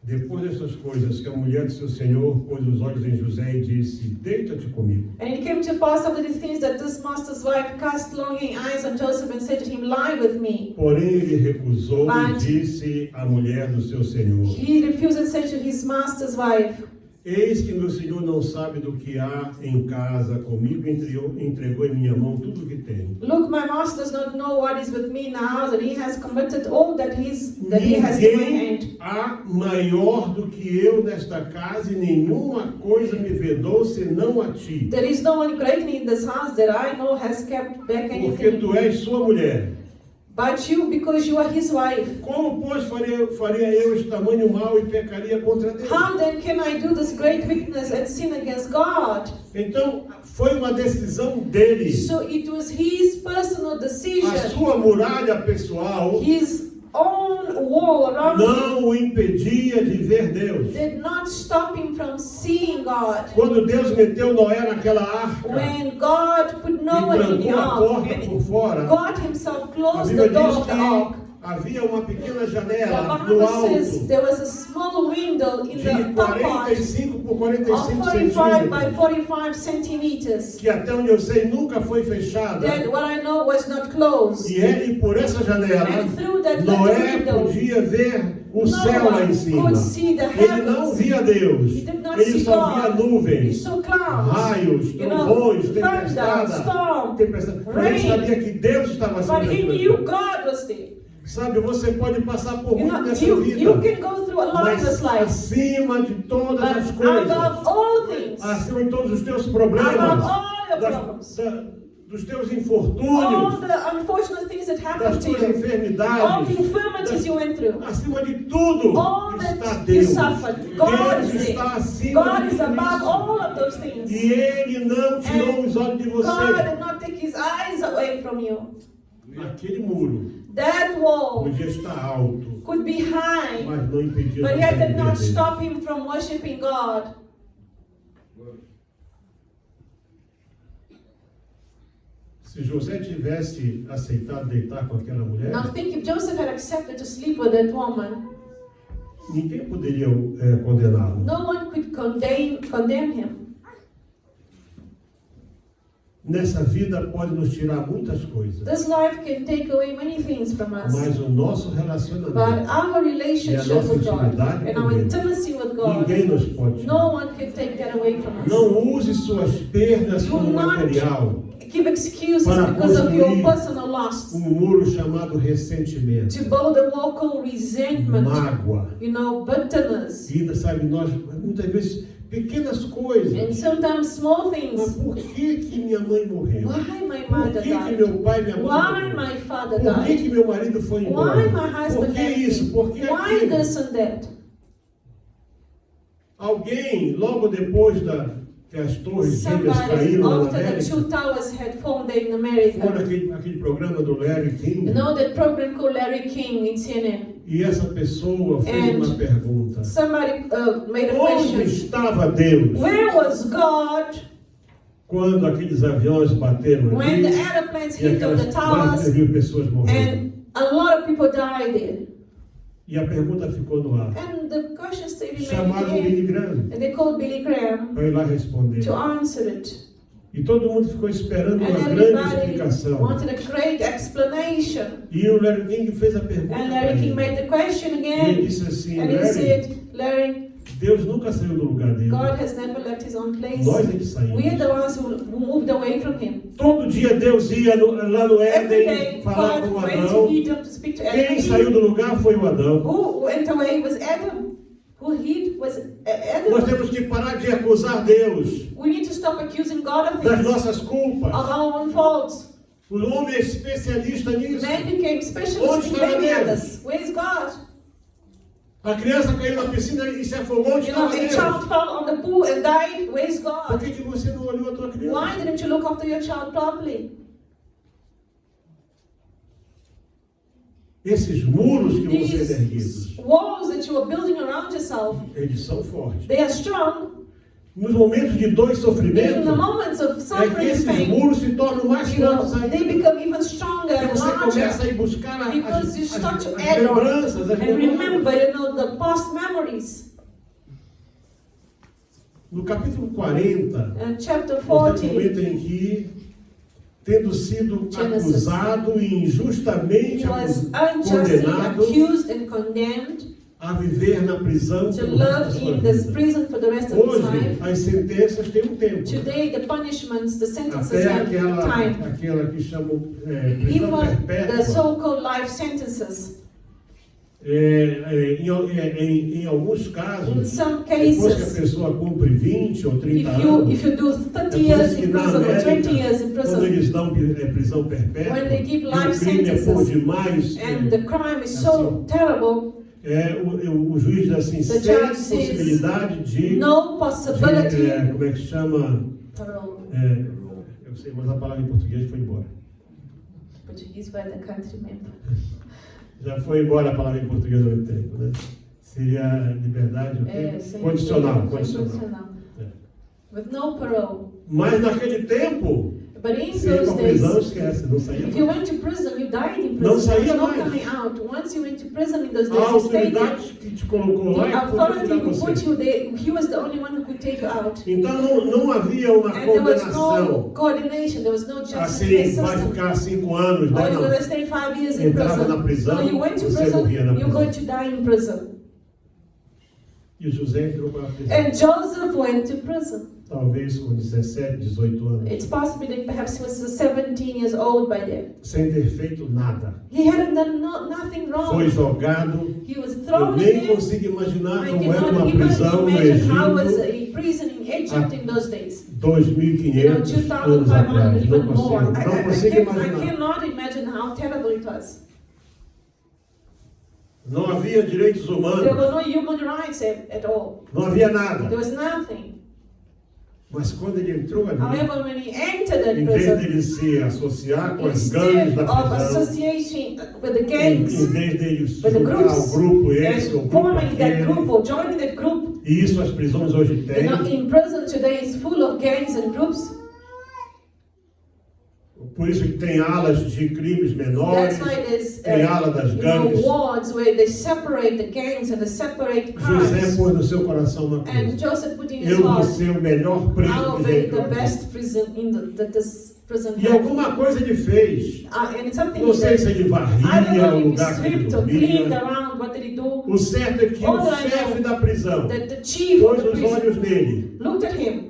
[SPEAKER 1] Depois dessas coisas, que a mulher de seu senhor pôs os olhos em José e disse, deita-te comigo.
[SPEAKER 2] And it came to pass after these things that this master's wife cast longing eyes on Joseph and said to him, lie with me.
[SPEAKER 1] Porém ele recusou e
[SPEAKER 2] But-
[SPEAKER 1] disse à mulher do seu senhor,
[SPEAKER 2] He refused and said to his master's wife,
[SPEAKER 1] eis que meu senhor não sabe do que há em casa comigo, entregou em minha mão tudo o que tem.
[SPEAKER 2] look, my master does not know what is with me in the house, and he has committed all that he has in my
[SPEAKER 1] Ninguém
[SPEAKER 2] hand.
[SPEAKER 1] há maior do que eu nesta casa e nenhuma coisa me vedou senão a ti.
[SPEAKER 2] There is no one greater in this house that I know has kept back
[SPEAKER 1] Porque
[SPEAKER 2] anything.
[SPEAKER 1] tu és sua mulher.
[SPEAKER 2] But you, because you are his wife.
[SPEAKER 1] Como, pois, faria eu este tamanho mal e pecaria contra Deus?
[SPEAKER 2] How then can I do this great wickedness and sin against God?
[SPEAKER 1] Então, foi uma decisão dele.
[SPEAKER 2] So it was his personal
[SPEAKER 1] A
[SPEAKER 2] decision,
[SPEAKER 1] sua muralha pessoal
[SPEAKER 2] his own wall around him
[SPEAKER 1] não o impedia de ver Deus.
[SPEAKER 2] did not stop him from seeing God.
[SPEAKER 1] Quando Deus meteu Noé naquela arca
[SPEAKER 2] When God put
[SPEAKER 1] e
[SPEAKER 2] Noah in the
[SPEAKER 1] trancou a porta
[SPEAKER 2] ark,
[SPEAKER 1] por fora,
[SPEAKER 2] God himself
[SPEAKER 1] a
[SPEAKER 2] closed
[SPEAKER 1] Bíblia
[SPEAKER 2] the door
[SPEAKER 1] diz
[SPEAKER 2] of the ark.
[SPEAKER 1] que havia uma pequena
[SPEAKER 2] The
[SPEAKER 1] janela no
[SPEAKER 2] Bible says
[SPEAKER 1] alto
[SPEAKER 2] there was a small window in
[SPEAKER 1] de
[SPEAKER 2] the top part
[SPEAKER 1] 45 por
[SPEAKER 2] of
[SPEAKER 1] 45
[SPEAKER 2] 45 by
[SPEAKER 1] centímetros,
[SPEAKER 2] 45 centimeters.
[SPEAKER 1] que até onde eu sei nunca foi fechada.
[SPEAKER 2] That what I know was not closed.
[SPEAKER 1] E por essa janela,
[SPEAKER 2] And through that little
[SPEAKER 1] Noé
[SPEAKER 2] window,
[SPEAKER 1] podia ver o
[SPEAKER 2] no
[SPEAKER 1] céu lá em
[SPEAKER 2] one
[SPEAKER 1] cima.
[SPEAKER 2] could see the
[SPEAKER 1] Ele não
[SPEAKER 2] heavens.
[SPEAKER 1] via Deus,
[SPEAKER 2] He did not
[SPEAKER 1] ele
[SPEAKER 2] see
[SPEAKER 1] só via
[SPEAKER 2] God. He
[SPEAKER 1] nuvens,
[SPEAKER 2] saw clouds,
[SPEAKER 1] raios,
[SPEAKER 2] you know,
[SPEAKER 1] trovões,
[SPEAKER 2] thunder,
[SPEAKER 1] tempestade.
[SPEAKER 2] storm.
[SPEAKER 1] Mas ele
[SPEAKER 2] rain.
[SPEAKER 1] sabia que Deus estava
[SPEAKER 2] But
[SPEAKER 1] acima
[SPEAKER 2] he
[SPEAKER 1] daquilo.
[SPEAKER 2] knew God was there.
[SPEAKER 1] Sabe, você pode passar por
[SPEAKER 2] You
[SPEAKER 1] muito
[SPEAKER 2] know,
[SPEAKER 1] nessa
[SPEAKER 2] you
[SPEAKER 1] vida,
[SPEAKER 2] can go through a lot in this
[SPEAKER 1] mas
[SPEAKER 2] life.
[SPEAKER 1] acima de todas as
[SPEAKER 2] But
[SPEAKER 1] coisas,
[SPEAKER 2] above all things,
[SPEAKER 1] acima de todos os teus
[SPEAKER 2] above
[SPEAKER 1] problemas,
[SPEAKER 2] all your
[SPEAKER 1] das-
[SPEAKER 2] problems,
[SPEAKER 1] dos teus
[SPEAKER 2] all
[SPEAKER 1] infortúnios,
[SPEAKER 2] the unfortunate things that
[SPEAKER 1] das
[SPEAKER 2] happened to
[SPEAKER 1] tuas
[SPEAKER 2] you, all the
[SPEAKER 1] enfermidades,
[SPEAKER 2] infirmities you went through,
[SPEAKER 1] acima de tudo
[SPEAKER 2] all
[SPEAKER 1] está
[SPEAKER 2] that you
[SPEAKER 1] Deus.
[SPEAKER 2] suffered, God
[SPEAKER 1] Deus
[SPEAKER 2] is
[SPEAKER 1] está
[SPEAKER 2] there.
[SPEAKER 1] acima
[SPEAKER 2] God
[SPEAKER 1] de
[SPEAKER 2] is
[SPEAKER 1] tudo
[SPEAKER 2] above
[SPEAKER 1] isso.
[SPEAKER 2] all of those things.
[SPEAKER 1] E Ele não tirou
[SPEAKER 2] And
[SPEAKER 1] os olhos de
[SPEAKER 2] God
[SPEAKER 1] você.
[SPEAKER 2] did not take his eyes away from you.
[SPEAKER 1] Aquele muro
[SPEAKER 2] That wall
[SPEAKER 1] podia estar alto,
[SPEAKER 2] could be high,
[SPEAKER 1] mas não impedia
[SPEAKER 2] but
[SPEAKER 1] você
[SPEAKER 2] yet
[SPEAKER 1] de
[SPEAKER 2] did
[SPEAKER 1] ver
[SPEAKER 2] not
[SPEAKER 1] Deus.
[SPEAKER 2] stop him from worshiping God.
[SPEAKER 1] Se José tivesse aceitado deitar com aquela mulher,
[SPEAKER 2] Now think, if Joseph had accepted to sleep with that woman,
[SPEAKER 1] ninguém poderia condená-lo.
[SPEAKER 2] no one could condemn him.
[SPEAKER 1] Nessa vida pode nos tirar muitas coisas,
[SPEAKER 2] This life can take away many things from us.
[SPEAKER 1] mas o nosso
[SPEAKER 2] But
[SPEAKER 1] relacionamento,
[SPEAKER 2] our relationship with God and our intimacy with God,
[SPEAKER 1] ninguém nos pode tirar.
[SPEAKER 2] no one can take that away from us.
[SPEAKER 1] Não use suas perdas como
[SPEAKER 2] Do not
[SPEAKER 1] material,
[SPEAKER 2] give excuses
[SPEAKER 1] para
[SPEAKER 2] because of your
[SPEAKER 1] construir
[SPEAKER 2] personal loss.
[SPEAKER 1] muro chamado ressentimento,
[SPEAKER 2] To build a wall called resentment,
[SPEAKER 1] mágoa.
[SPEAKER 2] bitterness,
[SPEAKER 1] E sabe, nós muitas vezes pequenas coisas.
[SPEAKER 2] and sometimes small
[SPEAKER 1] Mas
[SPEAKER 2] things.
[SPEAKER 1] por que minha mãe morreu?
[SPEAKER 2] Why my
[SPEAKER 1] Por
[SPEAKER 2] mother
[SPEAKER 1] que
[SPEAKER 2] died?
[SPEAKER 1] meu pai me
[SPEAKER 2] Why
[SPEAKER 1] abandonou?
[SPEAKER 2] my father
[SPEAKER 1] Por
[SPEAKER 2] died?
[SPEAKER 1] que meu marido foi embora?
[SPEAKER 2] Why my
[SPEAKER 1] Por
[SPEAKER 2] husband
[SPEAKER 1] que
[SPEAKER 2] left
[SPEAKER 1] isso?
[SPEAKER 2] me?
[SPEAKER 1] Por que
[SPEAKER 2] Why
[SPEAKER 1] aquilo?
[SPEAKER 2] this and that?
[SPEAKER 1] Alguém, logo depois que as torres gêmeas
[SPEAKER 2] Somebody,
[SPEAKER 1] caíram na
[SPEAKER 2] after the
[SPEAKER 1] América.
[SPEAKER 2] two towers had formed in
[SPEAKER 1] Foi
[SPEAKER 2] America.
[SPEAKER 1] aquele programa do Larry King.
[SPEAKER 2] You know that program called Larry King in CNN?
[SPEAKER 1] E essa pessoa fez
[SPEAKER 2] And
[SPEAKER 1] uma pergunta.
[SPEAKER 2] Somebody made a
[SPEAKER 1] Onde
[SPEAKER 2] question.
[SPEAKER 1] estava Deus
[SPEAKER 2] Where was God
[SPEAKER 1] quando aqueles aviões bateram
[SPEAKER 2] when the
[SPEAKER 1] ali
[SPEAKER 2] airplanes
[SPEAKER 1] e
[SPEAKER 2] hit on
[SPEAKER 1] aquelas
[SPEAKER 2] the towers
[SPEAKER 1] 4.000 pessoas morreram?
[SPEAKER 2] and a lot of people died there?
[SPEAKER 1] E a pergunta ficou no ar.
[SPEAKER 2] And the question still
[SPEAKER 1] Chamaram
[SPEAKER 2] remained
[SPEAKER 1] Billy
[SPEAKER 2] here.
[SPEAKER 1] Graham
[SPEAKER 2] And they called Billy Graham
[SPEAKER 1] para ir lá responder.
[SPEAKER 2] to answer it.
[SPEAKER 1] E todo mundo ficou esperando
[SPEAKER 2] And
[SPEAKER 1] uma grande
[SPEAKER 2] everybody
[SPEAKER 1] explicação.
[SPEAKER 2] wanted a great explanation.
[SPEAKER 1] E o Larry King fez a pergunta
[SPEAKER 2] And
[SPEAKER 1] para
[SPEAKER 2] Larry King
[SPEAKER 1] ele.
[SPEAKER 2] made the question
[SPEAKER 1] E ele
[SPEAKER 2] again.
[SPEAKER 1] disse assim,
[SPEAKER 2] And he
[SPEAKER 1] Larry,
[SPEAKER 2] said, Larry,
[SPEAKER 1] Deus nunca saiu do lugar dele.
[SPEAKER 2] God has never left his own place.
[SPEAKER 1] Nós é que
[SPEAKER 2] We are
[SPEAKER 1] saímos.
[SPEAKER 2] the ones who moved away from him.
[SPEAKER 1] Todo dia Deus ia lá no
[SPEAKER 2] Every
[SPEAKER 1] Éden
[SPEAKER 2] day,
[SPEAKER 1] falar
[SPEAKER 2] God
[SPEAKER 1] com
[SPEAKER 2] went to
[SPEAKER 1] Adão.
[SPEAKER 2] Eden to speak to
[SPEAKER 1] Quem
[SPEAKER 2] Adam.
[SPEAKER 1] saiu do lugar foi o Adão.
[SPEAKER 2] Who went away was Adam. Who hid was
[SPEAKER 1] Nós
[SPEAKER 2] Adam.
[SPEAKER 1] temos que parar de acusar Deus
[SPEAKER 2] We need to stop accusing God of
[SPEAKER 1] das
[SPEAKER 2] things,
[SPEAKER 1] nossas culpas.
[SPEAKER 2] of our own faults.
[SPEAKER 1] O homem é especialista nisso.
[SPEAKER 2] Man became
[SPEAKER 1] Onde
[SPEAKER 2] specialists in
[SPEAKER 1] está
[SPEAKER 2] many
[SPEAKER 1] Deus?
[SPEAKER 2] others. Where is God?
[SPEAKER 1] A criança caiu na piscina e se afogou. Onde
[SPEAKER 2] You know,
[SPEAKER 1] estava
[SPEAKER 2] a
[SPEAKER 1] Deus?
[SPEAKER 2] child fell on the pool and died. Where is
[SPEAKER 1] Por
[SPEAKER 2] God?
[SPEAKER 1] que você não olhou a tua criança?
[SPEAKER 2] Why didn't you look after your child properly?
[SPEAKER 1] Esses muros que vão ser
[SPEAKER 2] These
[SPEAKER 1] erguidos,
[SPEAKER 2] walls that you are building around yourself,
[SPEAKER 1] eles são fortes.
[SPEAKER 2] they are strong.
[SPEAKER 1] Nos momentos de dor e
[SPEAKER 2] In
[SPEAKER 1] sofrimento,
[SPEAKER 2] the moments of
[SPEAKER 1] é que
[SPEAKER 2] suffering and
[SPEAKER 1] esses
[SPEAKER 2] pain,
[SPEAKER 1] muros se tornam mais
[SPEAKER 2] you know,
[SPEAKER 1] fortes
[SPEAKER 2] they
[SPEAKER 1] ainda.
[SPEAKER 2] become even stronger
[SPEAKER 1] Porque
[SPEAKER 2] and
[SPEAKER 1] você começa
[SPEAKER 2] larger
[SPEAKER 1] a ir buscar
[SPEAKER 2] because you start to
[SPEAKER 1] as
[SPEAKER 2] add on
[SPEAKER 1] lembranças, as
[SPEAKER 2] and remember,
[SPEAKER 1] memórias.
[SPEAKER 2] you know, the past memories.
[SPEAKER 1] No capítulo 40,
[SPEAKER 2] And chapter
[SPEAKER 1] nós temos um
[SPEAKER 2] 40,
[SPEAKER 1] momento em que, tendo sido
[SPEAKER 2] Genesis.
[SPEAKER 1] acusado e injustamente
[SPEAKER 2] he was unjustly
[SPEAKER 1] condenado
[SPEAKER 2] accused and condemned
[SPEAKER 1] a viver na prisão
[SPEAKER 2] to
[SPEAKER 1] pelo resto da
[SPEAKER 2] live
[SPEAKER 1] sua
[SPEAKER 2] in this
[SPEAKER 1] vida.
[SPEAKER 2] prison for the rest of his
[SPEAKER 1] Hoje,
[SPEAKER 2] life.
[SPEAKER 1] as sentenças têm um tempo.
[SPEAKER 2] Today, the punishments, the sentences
[SPEAKER 1] Até
[SPEAKER 2] have time.
[SPEAKER 1] aquela que chamam prisão
[SPEAKER 2] Even the
[SPEAKER 1] perpétua.
[SPEAKER 2] so-called life sentences.
[SPEAKER 1] Em alguns
[SPEAKER 2] In
[SPEAKER 1] casos,
[SPEAKER 2] some
[SPEAKER 1] depois que a
[SPEAKER 2] cases,
[SPEAKER 1] pessoa cumpre 20 ou 30
[SPEAKER 2] if
[SPEAKER 1] anos,
[SPEAKER 2] you do 30 years in prison or 20 years in
[SPEAKER 1] quando
[SPEAKER 2] prison,
[SPEAKER 1] eles dão prisão perpétua,
[SPEAKER 2] when they give
[SPEAKER 1] e
[SPEAKER 2] life
[SPEAKER 1] o crime é por
[SPEAKER 2] sentences,
[SPEAKER 1] demais,
[SPEAKER 2] and the crime is so terrible,
[SPEAKER 1] o juiz diz assim,
[SPEAKER 2] The
[SPEAKER 1] sem
[SPEAKER 2] judge says,
[SPEAKER 1] possibilidade de
[SPEAKER 2] no possibility.
[SPEAKER 1] como é que chama?
[SPEAKER 2] Parole.
[SPEAKER 1] Eu sei, mas a palavra em português foi embora.
[SPEAKER 2] Portuguese by the country member.
[SPEAKER 1] Já foi embora a palavra em português há muito tempo, né? Seria liberdade o quê?
[SPEAKER 2] Sim,
[SPEAKER 1] Condicional.
[SPEAKER 2] condicional.
[SPEAKER 1] É.
[SPEAKER 2] With no parole.
[SPEAKER 1] Mas naquele tempo,
[SPEAKER 2] But in
[SPEAKER 1] se ia
[SPEAKER 2] those
[SPEAKER 1] para a prisão,
[SPEAKER 2] days,
[SPEAKER 1] esquece, não saía
[SPEAKER 2] if you
[SPEAKER 1] mais.
[SPEAKER 2] went to prison, you died in
[SPEAKER 1] Não
[SPEAKER 2] prison. There's
[SPEAKER 1] saía
[SPEAKER 2] no
[SPEAKER 1] mais.
[SPEAKER 2] coming out. Once you went to prison in those
[SPEAKER 1] A
[SPEAKER 2] days, you stayed there.
[SPEAKER 1] autoridade que te colocou lá
[SPEAKER 2] The
[SPEAKER 1] e podia
[SPEAKER 2] authority
[SPEAKER 1] tirar
[SPEAKER 2] who put
[SPEAKER 1] você.
[SPEAKER 2] you there, he was the only one who could take you out.
[SPEAKER 1] Então não havia uma
[SPEAKER 2] And there was no
[SPEAKER 1] condenação
[SPEAKER 2] coordination, there was no justice
[SPEAKER 1] assim, vai
[SPEAKER 2] system.
[SPEAKER 1] ficar 5 anos,
[SPEAKER 2] Oh,
[SPEAKER 1] né?
[SPEAKER 2] you're
[SPEAKER 1] Não.
[SPEAKER 2] going to stay 5 years in
[SPEAKER 1] Entrava
[SPEAKER 2] prison.
[SPEAKER 1] na prisão,
[SPEAKER 2] No, you went to
[SPEAKER 1] você
[SPEAKER 2] prison,
[SPEAKER 1] morria na
[SPEAKER 2] you're
[SPEAKER 1] prisão.
[SPEAKER 2] going to die in prison.
[SPEAKER 1] E José entrou para a prisão.
[SPEAKER 2] And Joseph went to prison.
[SPEAKER 1] Talvez com 17, 18 anos.
[SPEAKER 2] It's possible that perhaps he was 17 years old by then.
[SPEAKER 1] Sem ter feito nada.
[SPEAKER 2] He hadn't done nothing
[SPEAKER 1] Foi
[SPEAKER 2] wrong.
[SPEAKER 1] jogado.
[SPEAKER 2] He was
[SPEAKER 1] Eu
[SPEAKER 2] thrown
[SPEAKER 1] nem
[SPEAKER 2] in there.
[SPEAKER 1] consigo imaginar
[SPEAKER 2] I
[SPEAKER 1] como era uma
[SPEAKER 2] cannot even
[SPEAKER 1] prisão no
[SPEAKER 2] imagine how was
[SPEAKER 1] Egito
[SPEAKER 2] a prison in Egypt in those days.
[SPEAKER 1] 2.500 anos atrás.
[SPEAKER 2] 2,500,
[SPEAKER 1] Não
[SPEAKER 2] even more.
[SPEAKER 1] consigo
[SPEAKER 2] I
[SPEAKER 1] imaginar.
[SPEAKER 2] cannot imagine how terrible it was.
[SPEAKER 1] Não havia direitos
[SPEAKER 2] There
[SPEAKER 1] humanos.
[SPEAKER 2] were no human rights at all.
[SPEAKER 1] Não havia
[SPEAKER 2] There
[SPEAKER 1] nada.
[SPEAKER 2] was nothing.
[SPEAKER 1] Mas quando ele entrou ali,
[SPEAKER 2] However, when he entered that
[SPEAKER 1] em vez
[SPEAKER 2] prison,
[SPEAKER 1] dele se associar com as gangues
[SPEAKER 2] instead
[SPEAKER 1] da
[SPEAKER 2] of
[SPEAKER 1] prisão,
[SPEAKER 2] associating with the
[SPEAKER 1] em
[SPEAKER 2] gangs
[SPEAKER 1] vez dele
[SPEAKER 2] the
[SPEAKER 1] juntar
[SPEAKER 2] groups,
[SPEAKER 1] o grupo esse, o
[SPEAKER 2] and
[SPEAKER 1] grupo
[SPEAKER 2] forming that
[SPEAKER 1] aquele,
[SPEAKER 2] group or joining that group,
[SPEAKER 1] e isso as prisões hoje
[SPEAKER 2] you
[SPEAKER 1] têm.
[SPEAKER 2] know, in prison today is full of gangs and groups.
[SPEAKER 1] Por isso que tem alas de crimes menores,
[SPEAKER 2] That's why there's
[SPEAKER 1] tem ala das gangues.
[SPEAKER 2] wards where they separate the gangs and they separate
[SPEAKER 1] José
[SPEAKER 2] crimes.
[SPEAKER 1] pôs no seu coração uma
[SPEAKER 2] And
[SPEAKER 1] coisa.
[SPEAKER 2] Joseph put in his
[SPEAKER 1] Eu vou
[SPEAKER 2] heart,
[SPEAKER 1] ser o melhor preso
[SPEAKER 2] I'll
[SPEAKER 1] que já
[SPEAKER 2] be
[SPEAKER 1] entrou
[SPEAKER 2] the
[SPEAKER 1] aqui.
[SPEAKER 2] best prison in this prison.
[SPEAKER 1] E alguma coisa ele fez.
[SPEAKER 2] And something
[SPEAKER 1] Não
[SPEAKER 2] he
[SPEAKER 1] sei
[SPEAKER 2] did.
[SPEAKER 1] se ele
[SPEAKER 2] I don't
[SPEAKER 1] varria
[SPEAKER 2] know
[SPEAKER 1] o
[SPEAKER 2] if he
[SPEAKER 1] lugar que ele
[SPEAKER 2] swept or cleaned
[SPEAKER 1] dormia.
[SPEAKER 2] around. What did he do?
[SPEAKER 1] O certo é que
[SPEAKER 2] All
[SPEAKER 1] o
[SPEAKER 2] that I
[SPEAKER 1] chefe
[SPEAKER 2] know,
[SPEAKER 1] da prisão
[SPEAKER 2] That the chief of
[SPEAKER 1] pôs
[SPEAKER 2] the
[SPEAKER 1] os
[SPEAKER 2] prison
[SPEAKER 1] olhos nele
[SPEAKER 2] looked at him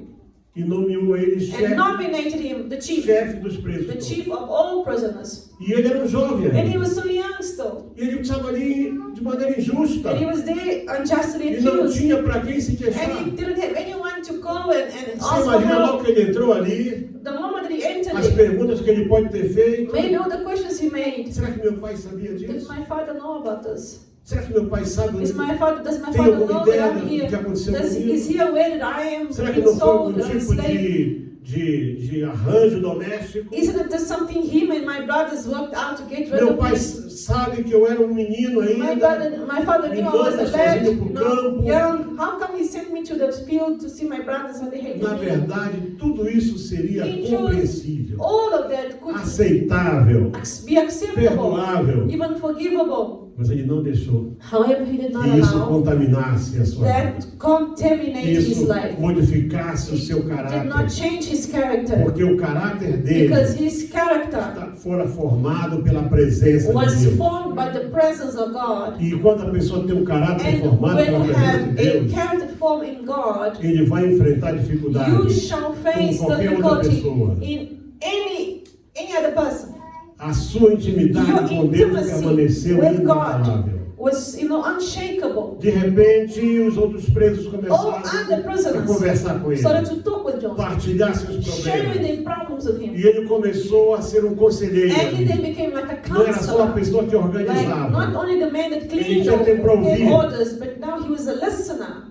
[SPEAKER 1] e nomeou ele
[SPEAKER 2] and
[SPEAKER 1] chefe,
[SPEAKER 2] nominated him the chief
[SPEAKER 1] dos presos.
[SPEAKER 2] the
[SPEAKER 1] todos.
[SPEAKER 2] chief of all prisoners.
[SPEAKER 1] E ele era um jovem
[SPEAKER 2] And he
[SPEAKER 1] ainda.
[SPEAKER 2] was so young still.
[SPEAKER 1] E ele estava ali de maneira injusta.
[SPEAKER 2] And he was there unjustly
[SPEAKER 1] E não
[SPEAKER 2] accused.
[SPEAKER 1] tinha para quem se
[SPEAKER 2] And
[SPEAKER 1] queixar.
[SPEAKER 2] he didn't have anyone to go and
[SPEAKER 1] Você
[SPEAKER 2] ask for
[SPEAKER 1] imagina logo
[SPEAKER 2] help.
[SPEAKER 1] que ele entrou ali,
[SPEAKER 2] The moment that he entered
[SPEAKER 1] as
[SPEAKER 2] it,
[SPEAKER 1] perguntas que ele pode ter feito.
[SPEAKER 2] maybe all the questions he made.
[SPEAKER 1] Será que meu pai sabia
[SPEAKER 2] Did
[SPEAKER 1] disso?
[SPEAKER 2] my father know about this?
[SPEAKER 1] Será que meu pai sabe
[SPEAKER 2] Does my father
[SPEAKER 1] tem
[SPEAKER 2] know
[SPEAKER 1] alguma
[SPEAKER 2] that
[SPEAKER 1] ideia
[SPEAKER 2] I'm
[SPEAKER 1] do
[SPEAKER 2] here?
[SPEAKER 1] que aconteceu
[SPEAKER 2] Is
[SPEAKER 1] comigo?
[SPEAKER 2] he aware that I am
[SPEAKER 1] Será que
[SPEAKER 2] being
[SPEAKER 1] não foi algum
[SPEAKER 2] sold or
[SPEAKER 1] tipo
[SPEAKER 2] enslaved?
[SPEAKER 1] de arranjo doméstico?
[SPEAKER 2] Isn't it just something him and my brothers worked out to get rid
[SPEAKER 1] Meu
[SPEAKER 2] of
[SPEAKER 1] pai
[SPEAKER 2] me?
[SPEAKER 1] sabe que eu era um menino ainda.
[SPEAKER 2] My father
[SPEAKER 1] Me
[SPEAKER 2] knew I was
[SPEAKER 1] manda
[SPEAKER 2] a lad,
[SPEAKER 1] sozinho pro campo.
[SPEAKER 2] young. How come he sent me to the field to see my brothers when they hated
[SPEAKER 1] Na
[SPEAKER 2] me?
[SPEAKER 1] verdade, tudo isso seria
[SPEAKER 2] In truth,
[SPEAKER 1] compreensível,
[SPEAKER 2] all of that could
[SPEAKER 1] aceitável,
[SPEAKER 2] be acceptable,
[SPEAKER 1] perdoável,
[SPEAKER 2] even forgivable.
[SPEAKER 1] mas ele não deixou
[SPEAKER 2] However, he did not
[SPEAKER 1] que isso
[SPEAKER 2] allow
[SPEAKER 1] contaminasse a sua vida.
[SPEAKER 2] that contaminate his
[SPEAKER 1] Isso
[SPEAKER 2] life.
[SPEAKER 1] modificasse o seu
[SPEAKER 2] Did not
[SPEAKER 1] caráter,
[SPEAKER 2] change his character,
[SPEAKER 1] porque o caráter dele
[SPEAKER 2] because his character
[SPEAKER 1] fora formado pela presença de
[SPEAKER 2] was
[SPEAKER 1] Deus.
[SPEAKER 2] formed by the presence of God.
[SPEAKER 1] E quando a pessoa tem um caráter
[SPEAKER 2] And
[SPEAKER 1] formado
[SPEAKER 2] when
[SPEAKER 1] pela
[SPEAKER 2] you
[SPEAKER 1] presença
[SPEAKER 2] have
[SPEAKER 1] de
[SPEAKER 2] a
[SPEAKER 1] Deus,
[SPEAKER 2] character formed in God,
[SPEAKER 1] ele vai enfrentar
[SPEAKER 2] you
[SPEAKER 1] dificuldades
[SPEAKER 2] shall
[SPEAKER 1] como
[SPEAKER 2] face
[SPEAKER 1] qualquer outra
[SPEAKER 2] difficulty
[SPEAKER 1] pessoa.
[SPEAKER 2] in any other person.
[SPEAKER 1] A sua intimidade
[SPEAKER 2] Your
[SPEAKER 1] com Deus
[SPEAKER 2] intimacy
[SPEAKER 1] permaneceu
[SPEAKER 2] with
[SPEAKER 1] inabalável.
[SPEAKER 2] Was, unshakable.
[SPEAKER 1] De repente, os outros presos
[SPEAKER 2] All
[SPEAKER 1] começaram
[SPEAKER 2] other
[SPEAKER 1] a
[SPEAKER 2] prisoners
[SPEAKER 1] conversar com ele,
[SPEAKER 2] started to talk with Joseph,
[SPEAKER 1] partilhar seus
[SPEAKER 2] sharing
[SPEAKER 1] problemas.
[SPEAKER 2] their problems with him.
[SPEAKER 1] E ele começou a ser um conselheiro.
[SPEAKER 2] And he then
[SPEAKER 1] ali.
[SPEAKER 2] became like a
[SPEAKER 1] Não era só a
[SPEAKER 2] counselor.
[SPEAKER 1] pessoa que
[SPEAKER 2] Like
[SPEAKER 1] organizava.
[SPEAKER 2] not only the man that
[SPEAKER 1] Ele
[SPEAKER 2] cleaned
[SPEAKER 1] tinha tempo para
[SPEAKER 2] or gave
[SPEAKER 1] ouvir.
[SPEAKER 2] orders, but now he was a listener.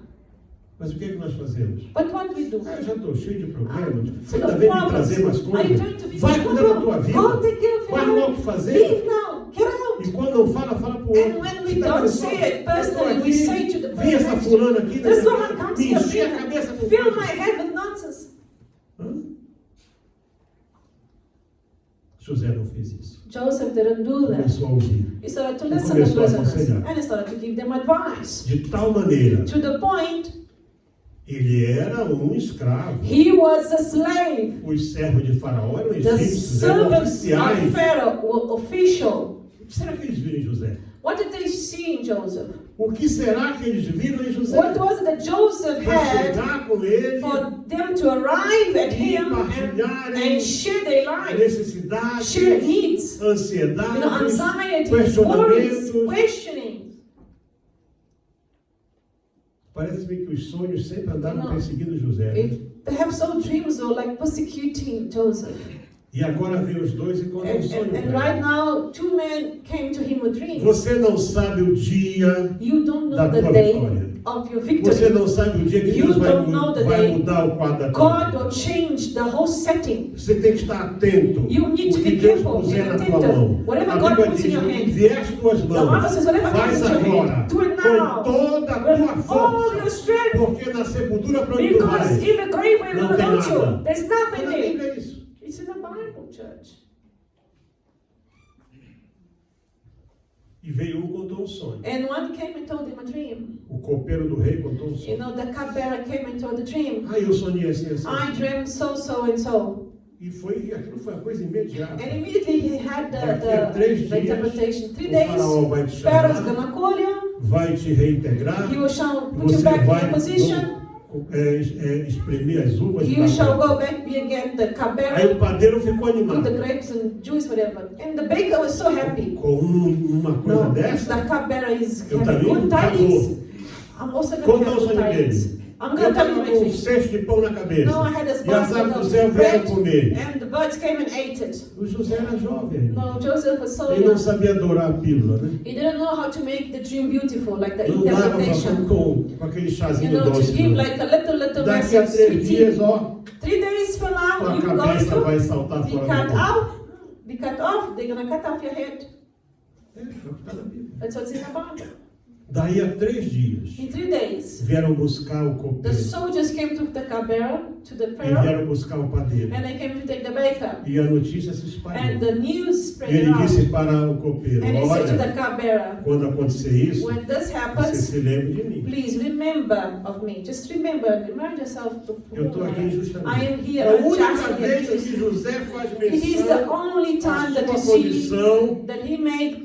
[SPEAKER 1] Mas o que é que nós fazemos?
[SPEAKER 2] But what we do?
[SPEAKER 1] Ah, eu já estou cheio de problemas. Você
[SPEAKER 2] Full
[SPEAKER 1] ainda
[SPEAKER 2] of
[SPEAKER 1] vem me
[SPEAKER 2] problems.
[SPEAKER 1] trazer mais
[SPEAKER 2] Are you
[SPEAKER 1] coisas?
[SPEAKER 2] trying to be
[SPEAKER 1] Vai
[SPEAKER 2] no
[SPEAKER 1] cuidar da tua
[SPEAKER 2] problem?
[SPEAKER 1] vida.
[SPEAKER 2] Go take care of
[SPEAKER 1] Faz
[SPEAKER 2] your
[SPEAKER 1] logo o
[SPEAKER 2] life.
[SPEAKER 1] que fazer.
[SPEAKER 2] Leave now. Get out.
[SPEAKER 1] E quando não fala, fala para o outro.
[SPEAKER 2] And when we
[SPEAKER 1] Você tá
[SPEAKER 2] don't
[SPEAKER 1] vendo só?
[SPEAKER 2] say it
[SPEAKER 1] Eu tô
[SPEAKER 2] personally, we
[SPEAKER 1] aqui,
[SPEAKER 2] say to the
[SPEAKER 1] vem
[SPEAKER 2] person
[SPEAKER 1] essa
[SPEAKER 2] next to
[SPEAKER 1] fulana
[SPEAKER 2] you,
[SPEAKER 1] aqui,
[SPEAKER 2] this woman comes
[SPEAKER 1] me
[SPEAKER 2] here,
[SPEAKER 1] encher a cabeça com
[SPEAKER 2] fill
[SPEAKER 1] coisa.
[SPEAKER 2] my head with nonsense.
[SPEAKER 1] Hã? José não fez isso.
[SPEAKER 2] Joseph didn't do that.
[SPEAKER 1] Começou a ouvir.
[SPEAKER 2] He started to
[SPEAKER 1] Ele
[SPEAKER 2] listen to
[SPEAKER 1] começou a
[SPEAKER 2] prisoners
[SPEAKER 1] aconselhar.
[SPEAKER 2] and he started to give them advice.
[SPEAKER 1] De tal maneira,
[SPEAKER 2] To the point,
[SPEAKER 1] ele era um escravo.
[SPEAKER 2] he was a slave.
[SPEAKER 1] Os servos de Faraó eram
[SPEAKER 2] The
[SPEAKER 1] egípcios, eram
[SPEAKER 2] servants
[SPEAKER 1] oficiais.
[SPEAKER 2] of Pharaoh were official.
[SPEAKER 1] O que será que eles viram em José?
[SPEAKER 2] What did they see in Joseph?
[SPEAKER 1] O que será que eles viram em José?
[SPEAKER 2] What was it that Joseph
[SPEAKER 1] Para
[SPEAKER 2] had
[SPEAKER 1] chegar com ele
[SPEAKER 2] for them to arrive at
[SPEAKER 1] e
[SPEAKER 2] him
[SPEAKER 1] partilharem
[SPEAKER 2] and share their lives,
[SPEAKER 1] necessidades,
[SPEAKER 2] share needs,
[SPEAKER 1] ansiedades,
[SPEAKER 2] anxiety,
[SPEAKER 1] questionamentos.
[SPEAKER 2] worries, questioning.
[SPEAKER 1] Parece-me que os sonhos sempre andaram
[SPEAKER 2] Não.
[SPEAKER 1] perseguindo José. Né?
[SPEAKER 2] Perhaps all dreams were like persecuting Joseph.
[SPEAKER 1] E agora vem os dois e contam um sonho.
[SPEAKER 2] And
[SPEAKER 1] pra
[SPEAKER 2] right
[SPEAKER 1] ele.
[SPEAKER 2] now, two men came to him with dreams.
[SPEAKER 1] Você não sabe o dia
[SPEAKER 2] You don't know
[SPEAKER 1] da
[SPEAKER 2] the
[SPEAKER 1] tua
[SPEAKER 2] day
[SPEAKER 1] vitória.
[SPEAKER 2] of your
[SPEAKER 1] Você
[SPEAKER 2] victory.
[SPEAKER 1] não sabe o dia que
[SPEAKER 2] You
[SPEAKER 1] Deus
[SPEAKER 2] don't know the
[SPEAKER 1] vai
[SPEAKER 2] day
[SPEAKER 1] mudar o quadro da tua
[SPEAKER 2] God
[SPEAKER 1] vida.
[SPEAKER 2] will change the whole setting.
[SPEAKER 1] Você tem que estar atento.
[SPEAKER 2] You need to
[SPEAKER 1] O que
[SPEAKER 2] be
[SPEAKER 1] Deus
[SPEAKER 2] careful
[SPEAKER 1] puser
[SPEAKER 2] and
[SPEAKER 1] na tua
[SPEAKER 2] attentive.
[SPEAKER 1] mão.
[SPEAKER 2] Whatever
[SPEAKER 1] A
[SPEAKER 2] God
[SPEAKER 1] Bíblia
[SPEAKER 2] puts in
[SPEAKER 1] diz,
[SPEAKER 2] your
[SPEAKER 1] o que
[SPEAKER 2] hand.
[SPEAKER 1] vier às tuas
[SPEAKER 2] The Bible
[SPEAKER 1] mãos,
[SPEAKER 2] says, whatever
[SPEAKER 1] faz
[SPEAKER 2] comes in your
[SPEAKER 1] agora,
[SPEAKER 2] hand, do it
[SPEAKER 1] com
[SPEAKER 2] now.
[SPEAKER 1] toda a tua
[SPEAKER 2] With all your
[SPEAKER 1] força.
[SPEAKER 2] strength.
[SPEAKER 1] Porque na sepultura para onde tu
[SPEAKER 2] Because
[SPEAKER 1] vais,
[SPEAKER 2] in the grave where
[SPEAKER 1] não
[SPEAKER 2] you
[SPEAKER 1] tem
[SPEAKER 2] go
[SPEAKER 1] nada.
[SPEAKER 2] to, there's
[SPEAKER 1] Mas
[SPEAKER 2] nothing
[SPEAKER 1] na
[SPEAKER 2] there.
[SPEAKER 1] Bíblia é isso.
[SPEAKER 2] It's in the Bible, church.
[SPEAKER 1] E veio um e contou um sonho.
[SPEAKER 2] And one came and told him a dream.
[SPEAKER 1] O copeiro do rei contou um
[SPEAKER 2] You
[SPEAKER 1] sonho.
[SPEAKER 2] know, the cupbearer came and told the dream.
[SPEAKER 1] Ah, eu sonhei assim, assim.
[SPEAKER 2] I dreamt so, so, and so.
[SPEAKER 1] E aquilo foi uma coisa imediata.
[SPEAKER 2] And immediately he had
[SPEAKER 1] Daqui a
[SPEAKER 2] the
[SPEAKER 1] 3 dias,
[SPEAKER 2] interpretation. 3
[SPEAKER 1] o
[SPEAKER 2] days,
[SPEAKER 1] faraó vai te
[SPEAKER 2] Pharaoh's
[SPEAKER 1] chamar,
[SPEAKER 2] gonna call you.
[SPEAKER 1] vai te reintegrar,
[SPEAKER 2] He will shall put
[SPEAKER 1] você
[SPEAKER 2] you back in
[SPEAKER 1] vai
[SPEAKER 2] your position.
[SPEAKER 1] espremer as uvas
[SPEAKER 2] You
[SPEAKER 1] da
[SPEAKER 2] shall
[SPEAKER 1] terra.
[SPEAKER 2] go back be again the
[SPEAKER 1] Aí
[SPEAKER 2] cupbearer
[SPEAKER 1] o padeiro ficou
[SPEAKER 2] to the
[SPEAKER 1] animado.
[SPEAKER 2] grapes and juice, whatever. And the baker was so happy.
[SPEAKER 1] Com uma coisa
[SPEAKER 2] No, if
[SPEAKER 1] dessa,
[SPEAKER 2] the cupbearer is
[SPEAKER 1] eu
[SPEAKER 2] having
[SPEAKER 1] também
[SPEAKER 2] good
[SPEAKER 1] já
[SPEAKER 2] tidings,
[SPEAKER 1] vou.
[SPEAKER 2] I'm also going
[SPEAKER 1] Conta
[SPEAKER 2] to
[SPEAKER 1] o
[SPEAKER 2] have good
[SPEAKER 1] sonho
[SPEAKER 2] tidings.
[SPEAKER 1] dele.
[SPEAKER 2] I'm
[SPEAKER 1] Eu
[SPEAKER 2] going to tell you
[SPEAKER 1] estava
[SPEAKER 2] my
[SPEAKER 1] com um
[SPEAKER 2] dream.
[SPEAKER 1] cesto de pão na cabeça.
[SPEAKER 2] No, I had this
[SPEAKER 1] E as aves do
[SPEAKER 2] basket
[SPEAKER 1] céu
[SPEAKER 2] of
[SPEAKER 1] vieram
[SPEAKER 2] bread,
[SPEAKER 1] comer.
[SPEAKER 2] and the birds came and ate it.
[SPEAKER 1] O José era jovem.
[SPEAKER 2] No, Joseph was so
[SPEAKER 1] Ele não
[SPEAKER 2] young.
[SPEAKER 1] sabia dourar a pílula, né?
[SPEAKER 2] He didn't know how to make the dream beautiful, like the
[SPEAKER 1] Não dava
[SPEAKER 2] interpretation.
[SPEAKER 1] com aquele
[SPEAKER 2] You
[SPEAKER 1] chazinho
[SPEAKER 2] know, to
[SPEAKER 1] doce.
[SPEAKER 2] give
[SPEAKER 1] não.
[SPEAKER 2] like a little
[SPEAKER 1] Daqui a
[SPEAKER 2] message,
[SPEAKER 1] 3
[SPEAKER 2] sweet
[SPEAKER 1] dias,
[SPEAKER 2] tea.
[SPEAKER 1] ó,
[SPEAKER 2] 3 days from now,
[SPEAKER 1] tua
[SPEAKER 2] you're
[SPEAKER 1] cabeça
[SPEAKER 2] going
[SPEAKER 1] vai
[SPEAKER 2] to
[SPEAKER 1] saltar
[SPEAKER 2] be
[SPEAKER 1] fora
[SPEAKER 2] cut
[SPEAKER 1] do corpo.
[SPEAKER 2] out. Be cut off. They're going to cut off your head.
[SPEAKER 1] É, tá na Bíblia.
[SPEAKER 2] That's what's in the Bible.
[SPEAKER 1] Daí a 3 dias,
[SPEAKER 2] In 3 days,
[SPEAKER 1] vieram buscar o
[SPEAKER 2] the
[SPEAKER 1] copeiro.
[SPEAKER 2] soldiers came to the cupbearer, to the
[SPEAKER 1] E
[SPEAKER 2] pharaoh,
[SPEAKER 1] vieram buscar o padeiro.
[SPEAKER 2] and they came to take the baker.
[SPEAKER 1] E a notícia se
[SPEAKER 2] And
[SPEAKER 1] espalhou.
[SPEAKER 2] the news spread
[SPEAKER 1] Ele
[SPEAKER 2] around.
[SPEAKER 1] disse para o copeiro,
[SPEAKER 2] And he said to the
[SPEAKER 1] olha,
[SPEAKER 2] cupbearer,
[SPEAKER 1] quando acontecer isso,
[SPEAKER 2] when this
[SPEAKER 1] você
[SPEAKER 2] happens,
[SPEAKER 1] se lembre de mim.
[SPEAKER 2] please remember of me. Just remember, remind yourself of
[SPEAKER 1] Eu estou
[SPEAKER 2] who
[SPEAKER 1] aqui
[SPEAKER 2] I am.
[SPEAKER 1] injustamente.
[SPEAKER 2] I am here
[SPEAKER 1] É a única
[SPEAKER 2] unjustly
[SPEAKER 1] vez em
[SPEAKER 2] accused.
[SPEAKER 1] que José faz
[SPEAKER 2] It is the
[SPEAKER 1] menção
[SPEAKER 2] only time
[SPEAKER 1] à
[SPEAKER 2] that you
[SPEAKER 1] sua
[SPEAKER 2] see
[SPEAKER 1] condição
[SPEAKER 2] that he made,